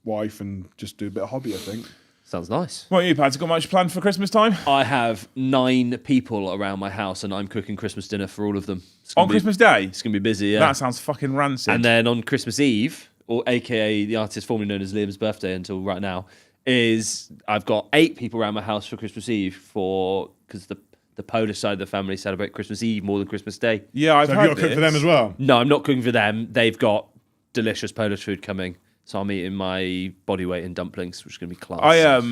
wife, and just do a bit of hobby, I think. Sounds nice. What you, Pads? Got much planned for Christmas time? I have 9 people around my house, and I'm cooking Christmas dinner for all of them. On Christmas Day? It's going to be busy, yeah. That sounds fucking rancid. And then on Christmas Eve, or AKA the artist formerly known as Liam's birthday until right now, I've got 8 people around my house for Christmas Eve because the Polish side of the family celebrate Christmas Eve more than Christmas Day. Yeah, I've So heard have you got to cook for them as well? No, I'm not cooking for them. They've got delicious Polish food coming. So I'm eating my body weight in dumplings, which is going to be class.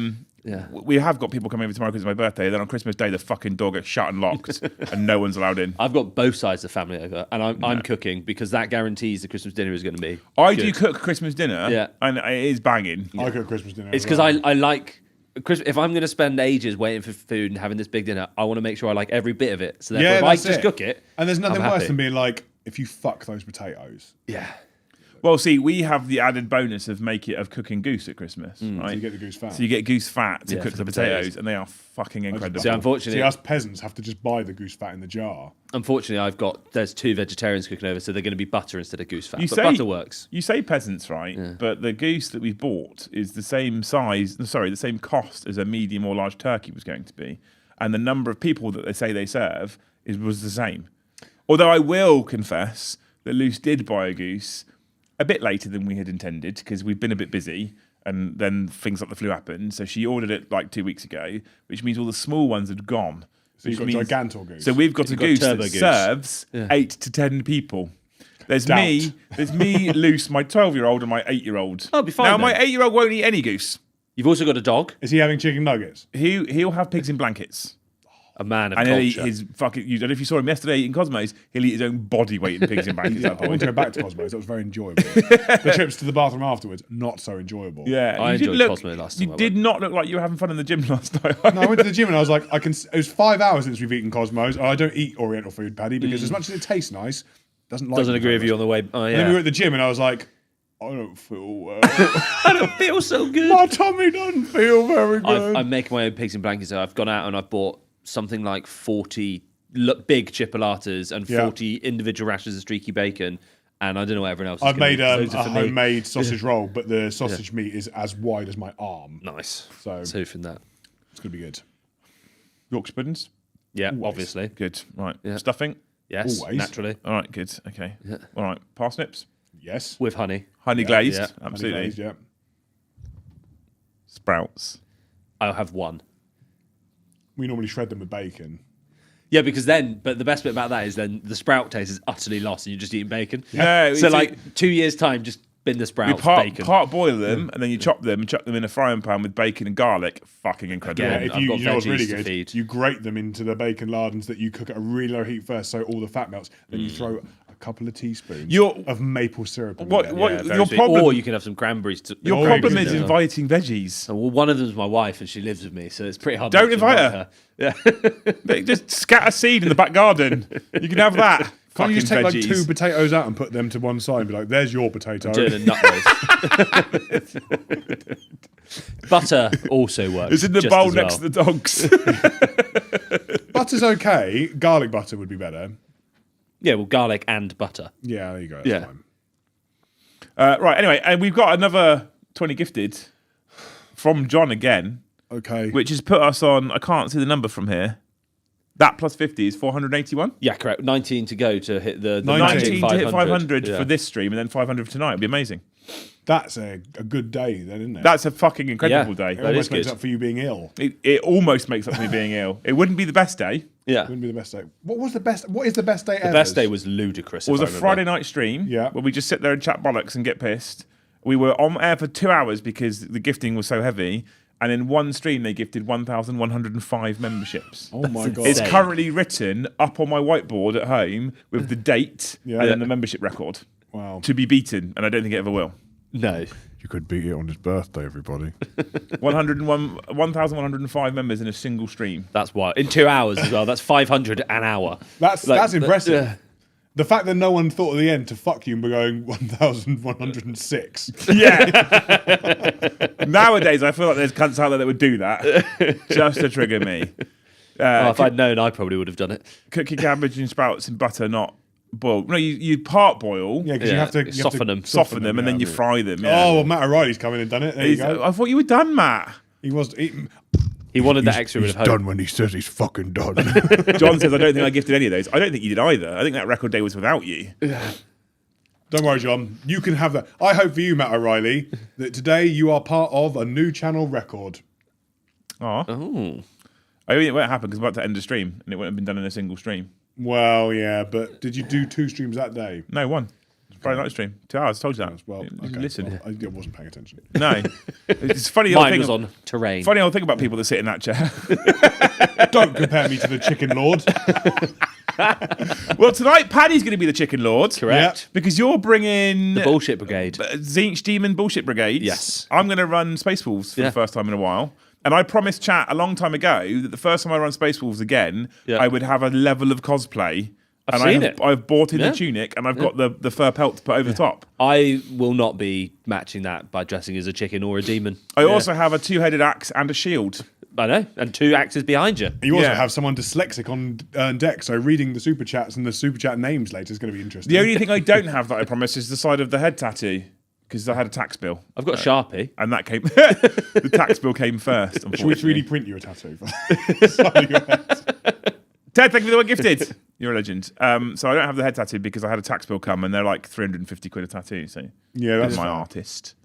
We have got people coming over tomorrow because it's my birthday. Then on Christmas Day, the fucking door gets shut and locked, and no one's allowed in. I've got both sides of the family over, and I'm cooking because that guarantees the Christmas dinner is going to be. I good. do cook Christmas dinner, Yeah. and it is banging. I cook Christmas dinner. It's as because well. I like if I'm going to spend ages waiting for food and having this big dinner, I want to make sure I like every bit of it. So therefore, if I that's just it. cook it, And there's nothing I'm worse happy. than being like, if you fuck those potatoes. Yeah. Well, see, we have the added bonus of cooking goose at Christmas, right? So you get the goose fat. So you get goose fat to Yeah, cook for the the potatoes, potatoes. and they are fucking incredible. So unfortunately, See, us peasants have to just buy the goose fat in the jar. there's 2 vegetarians cooking over, so they're going to be butter instead of goose fat. You But say- butter works. You say peasants, right? But the goose that we bought is the same the same cost as a medium or large turkey was going to be. And the number of people that they say they serve was the same. Although I will confess that Luce did buy a goose a bit later than we had intended because we've been a bit busy and then things like the flu happened. So she ordered it like 2 weeks ago, which means all the small ones had gone. So you've which got means- gigantor goose. So we've got a got goose turbo that goose. serves 8 to 10 people. There's Doubt. me, Luce, my 12-year-old, and my 8-year-old. Oh, be fine Now, then. my 8-year-old won't eat any goose. You've also got a dog, Is he having chicken nuggets? He'll have pigs in blankets. a man of And he'll eat culture. his fucking... I don't know if you saw him yesterday eating Cosmos, he'll eat his own body weight in pigs in blankets. Yeah, that I boy. went to go back to Cosmos. That was very enjoyable. The trips to the bathroom afterwards, not so enjoyable. Yeah, I you did enjoyed Cosmo last time You I did not look like you were having fun in the gym last night. No, I went to the gym and I was like, it was 5 hours since we've eaten Cosmos. And I don't eat Oriental food, Paddy, because as much as it tastes nice, doesn't Doesn't me agree very with you much. on the way. Oh, And then we were yeah. at the gym and I was like, I don't feel well. I don't feel so good. My tummy doesn't feel very good. I'm making my own pigs in blankets. So I've gone out and I've bought something like 40 big chipolatas and 40 individual rashers of streaky bacon. And I don't know what everyone else is I've gonna made eat. a Loads of for me. homemade sausage roll, but the sausage meat is as wide as my arm. Nice. So So from that. it's going to be good. Yorkshire puddings? Yeah, Always. obviously. Good. Right. Yeah. Stuffing? Yes, Always. naturally. All right, good. Okay. All right. Parsnips? Yes. With honey. Honey glazed? Yeah. Absolutely. Honey glazed, yeah. Sprouts? I'll have one. We normally shred them with bacon. Yeah, because but the best bit about that is then the sprout taste is utterly lost and you're just eating bacon. No, So it's- like 2 years' time, just bin the You sprouts, bacon. part boil them and then you chop them and chuck them in a frying pan with bacon and garlic. Fucking incredible. Again, Yeah, if I've got you know what's really veggies to good, feed. you grate them into the bacon lardons that you cook at a really low heat first, so all the fat melts. Then you throw a couple of teaspoons of maple syrup. in What- there. what- Yeah, very your sweet. problem- Or you can have some cranberries. Your Oh, problem yeah, is yeah. inviting veggies. Well, one of them's my wife, and she lives with me, so it's pretty hard. Don't not to invite her. Yeah, They just scatter seed in the back garden. You can have that. Can't you just take Fucking like 2 veggies. potatoes out and put them to one side and be like, there's your potato. doing a nut roast. Butter also works. It's in the just bowl as next well. to the dogs. Butter's okay. Garlic butter would be better. Yeah, well, garlic and butter. Yeah, there you go. That's Yeah. fine. Right, anyway, and we've got another 20 gifted from John again, Okay. which has put us on, I can't see the number from here. That plus 50 is 481. Yeah, correct. 19 to go to hit the 19 19 to hit 500 Yeah. for this stream and then 500 for tonight. It'd be amazing. That's a good day then, isn't it? That's a fucking incredible Yeah. day. it that almost is makes good. up for you being ill. It almost makes up for me being ill. It wouldn't be the best day. Yeah. Wouldn't be the best day. What is the best day ever? The best day was ludicrous. It was if a I remember. Friday night stream Yeah. where we just sit there and chat bollocks and get pissed. We were on air for 2 hours because the gifting was so heavy. And in one stream, they gifted 1,105 memberships. Oh my god. It's insane. currently written up on my whiteboard at home with the date Yeah. and then the membership record Wow. to be beaten. And I don't think it ever will. No. You could beat it on his birthday, everybody. 1,105 members in a single stream. That's wild. In 2 hours as well. That's 500 an hour. That's impressive. The fact that no one thought at the end to fuck you and be going 1,106. Yeah. Nowadays, I feel like there's cunts out there that would do that just to trigger me. If I'd known, I probably would have done it. Cook your cabbage and sprouts in butter, not boiled. No, you part boil. Yeah, because you have to soften them. Soften them, and then you fry them. Yeah. Oh, well, Matt O'Reilly's come in and done it. There you go. I thought you were done, Matt. He was. He wanted that extra bit of hope. done when he says he's fucking done. John says, I don't think I gifted any of those. I don't think you did either. I think that record day was without you. Don't worry, John. You can have that. I hope for you, Matt O'Reilly, that today you are part of a new channel record. Oh. I mean, it won't happen because I'm about to end the stream and it won't have been done in a single stream. Well, yeah, but did you do 2 streams that day? No, one. Friday night stream. 2 hours. I told you that. Well, okay. Listen. Well, I wasn't paying attention. No. It's funny. Mine was on terrain. Funny old thing about people that sit in that chair. Don't compare me to the Chicken Lord. Well, tonight, Paddy's going to be the Chicken Lord. Correct. Because you're bringing... The Bullshit Brigade. Zinch Demon Bullshit Brigade. Yes. I'm going to run Space Wolves for the first time in a while. And I promised chat a long time ago that the first time I run Space Wolves again, I would have a level of cosplay. I've bought in the tunic and I've got the fur pelt to put over the top. I will not be matching that by dressing as a chicken or a demon. I also have a 2-headed axe and a shield. I know, and 2 axes behind you. You also have someone dyslexic on deck, so reading the super chats and the super chat names later is going to be interesting. The only thing I don't have that I promised is the side of the head tattoo. Because I had a tax bill. I've got a Sharpie. And that came... the tax bill came first, Should we 3D print you a tattoo? Ted, thank you for the one gifted. You're a legend. So I don't have the head tattoo because I had a tax bill come and they're like 350 quid a tattoo. So yeah, that's my artist.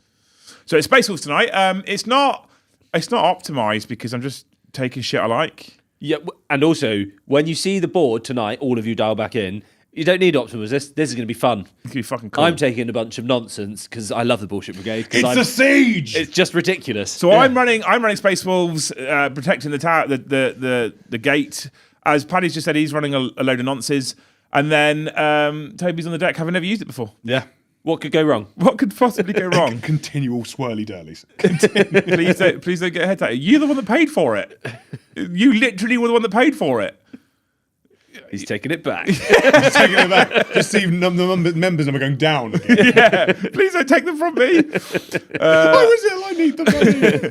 So it's Space Wolves tonight. It's not optimized because I'm just taking shit I like. Yeah, and also when you see the board tonight, all of you dial back in. You don't need Optimus. This is going to be fun. It's going to be fucking cool. I'm taking a bunch of nonsense because I love the Bullshit Brigade. It's a siege. It's just ridiculous. So I'm running Space Wolves, protecting the tower, the gate. As Paddy's just said, he's running a load of nonces, and then Toby's on the deck, having never used it before. Yeah. What could go wrong? What could possibly go wrong? Continual swirly dirlies. Please don't get a head tattoo. You're the one that paid for it. You literally were the one that paid for it. He's taking it back. Taking it back. Just see the members number going down again. Yeah, please don't take them from me. Why was it I need the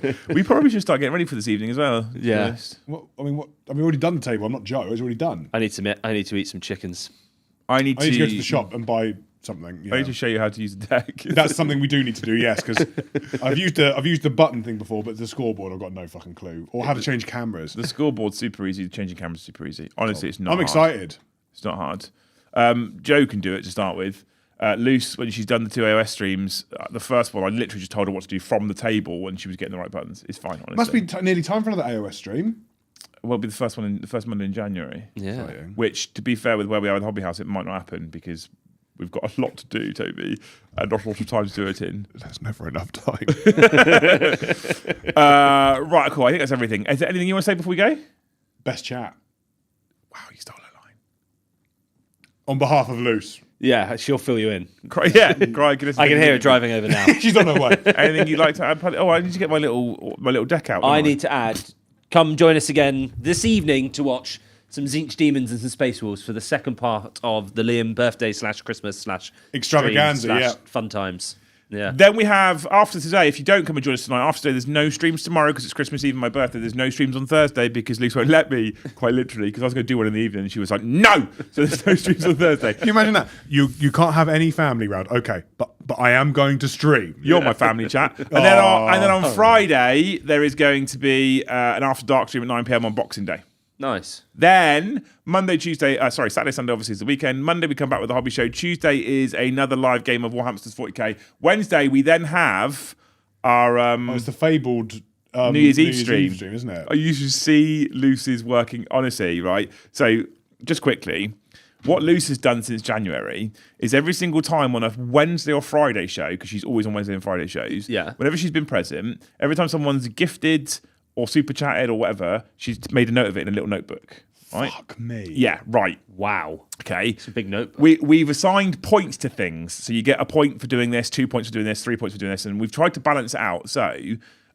money? We probably should start getting ready for this evening as well. Yeah. I've already done the table. I'm not Joe. It's already done. I need to eat some chickens. I need to go to the shop and buy something. Yeah. I need to show you how to use the deck. That's something we do need to do, yes, because I've used the button thing before, but the scoreboard I've got no fucking clue. Or how to change cameras. The scoreboard's super easy. Changing cameras is super easy. Honestly, it's not I'm hard. excited. It's not hard. Joe can do it to start with. Luce, when she's done the 2 AOS streams, the first one, I literally just told her what to do from the table when she was getting the right buttons. It's fine, honestly. Must be nearly time for another AOS stream. Well, it'll be the first Monday in January. Yeah. Which, to be fair with where we are with Hobby House, it might not happen because we've got a lot to do, Toby, and not a lot of time to do it in. There's never enough time. Right, cool. I think that's everything. Is there anything you want to say before we go? Best chat. Wow, you stole a line. On behalf of Luce. Yeah, she'll fill you in. Cry, I can hear it driving over now. She's on her way. Anything you'd like to add? Oh, I need to get my little deck out. I need to add, come join us again this evening to watch some Zinch Demons and some Space Wolves for the second part of the Liam birthday / Christmas / extravaganza, fun times. Yeah. Then we have, after today, if you don't come and join us tonight, after today, there's no streams tomorrow because it's Christmas Eve and my birthday. There's no streams on Thursday because Luce won't let me, quite literally, because I was going to do one in the evening and she was like, no! So there's no streams on Thursday. Can you imagine that? You can't have any family round. Okay, but I am going to stream. You're my family chat. And then on Friday, there is going to be an After Dark stream at 9 p.m. on Boxing Day. Nice. Then Saturday, Sunday obviously is the weekend. Monday we come back with the hobby show. Tuesday is another live game of Warhammer's 40k. Wednesday we then have our it's the fabled New Year's Eve stream, isn't it? You should see Lucy's working, honestly, right? So just quickly, what Luce has done since January is every single time on a Wednesday or Friday show, because she's always on Wednesday and Friday shows, whenever she's been present, every time someone's gifted or super chatted or whatever, she's made a note of it in a little notebook. Right? Fuck me. Yeah, right. Wow. Okay. It's a big notebook. We've assigned points to things. So you get a point for doing this, 2 points for doing this, 3 points for doing this. And we've tried to balance it out. So,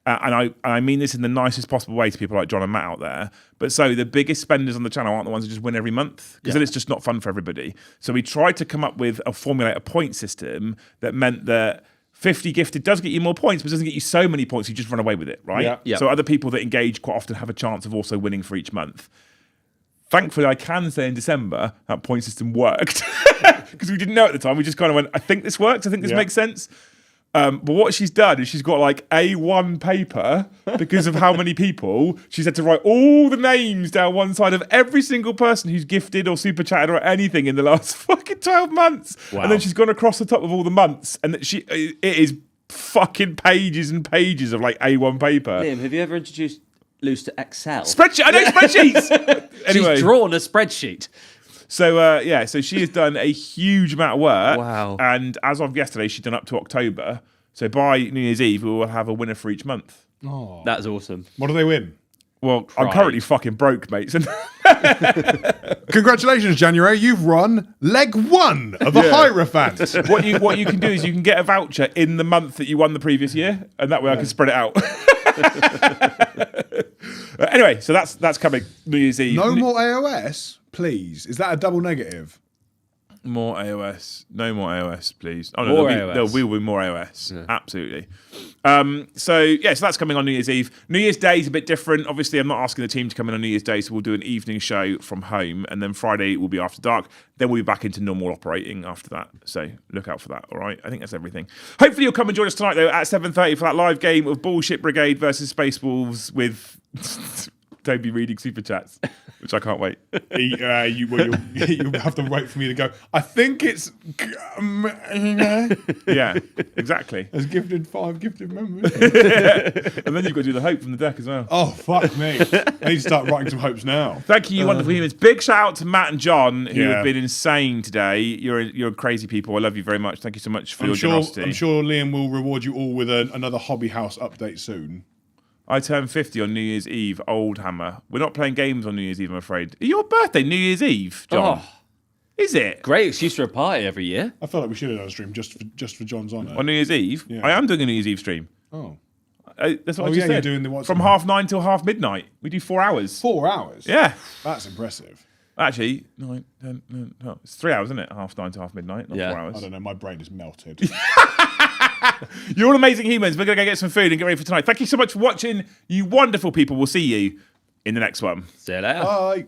and I mean this in the nicest possible way to people like John and Matt out there. But so the biggest spenders on the channel aren't the ones who just win every month. Because then it's just not fun for everybody. So we tried to come up with formulate a point system that meant that 50 gifted does get you more points, but doesn't get you so many points, you just run away with it, right? Yeah. So other people that engage quite often have a chance of also winning for each month. Thankfully, I can say in December that point system worked because we didn't know at the time. We just kind of went, I think this works. I think this makes sense. But what she's done is she's got like A1 paper because of how many people. She's had to write all the names down one side of every single person who's gifted or super chatted or anything in the last fucking 12 months. Wow. And then she's gone across the top of all the months. And it is fucking pages and pages of like A1 paper. Liam, have you ever introduced Luce to Excel? Spreadsheet. I know spreadsheets. Anyway. She's drawn a spreadsheet. So, so she has done a huge amount of work. Wow. And as of yesterday, she's done up to October. So by New Year's Eve, we will have a winner for each month. Oh. That's awesome. What do they win? Well, I'm currently fucking broke, mate. So Congratulations, January. You've run leg 1 of the Hierophant. what you can do is you can get a voucher in the month that you won the previous year, and that way I can spread it out. Anyway, so that's coming New Year's Eve. No more AOS, please. Is that a double negative? More AOS. No more AOS, please. Oh, More no, AOS. there will be more AOS. Yeah. Absolutely. So that's coming on New Year's Eve. New Year's Day is a bit different. Obviously, I'm not asking the team to come in on New Year's Day, so we'll do an evening show from home, and then Friday will be after dark. Then we'll be back into normal operating after that. So look out for that, all right? I think that's everything. Hopefully you'll come and join us tonight, though, at 7:30 for that live game of Bullshit Brigade versus Space Wolves with Toby reading super chats, which I can't wait. You have to wait for me to go, I think it's... Yeah, exactly. As gifted 5 gifted members. And then you've got to do the hope from the deck as well. Oh, fuck me. I need to start writing some hopes now. Thank you, you wonderful humans. Big shout out to Matt and John, who Yeah. have been insane today. You're crazy people. I love you very much. Thank you so much for your generosity. I'm sure Liam will reward you all with another Hobby House update soon. I turned 50 on New Year's Eve, old hammer. We're not playing games on New Year's Eve, I'm afraid. Your birthday, New Year's Eve, John? Oh. Is it? Great excuse for a party every year. I feel like we should have done a stream just for John's honour. On New Year's Eve? Yeah. I am doing a New Year's Eve stream. Oh. That's what I Oh, just yeah, said. you're doing the what's From it? 9:30 till midnight. We do 4 hours. 4 hours? Yeah. That's impressive. Actually, 9, 10, no, it's 3 hours, isn't it? 9:30 till midnight, not Yeah. 4 hours. I don't know, my brain is melted. You're all amazing humans. We're going to go get some food and get ready for tonight. Thank you so much for watching, you wonderful people. We'll see you in the next one. See you later. Bye.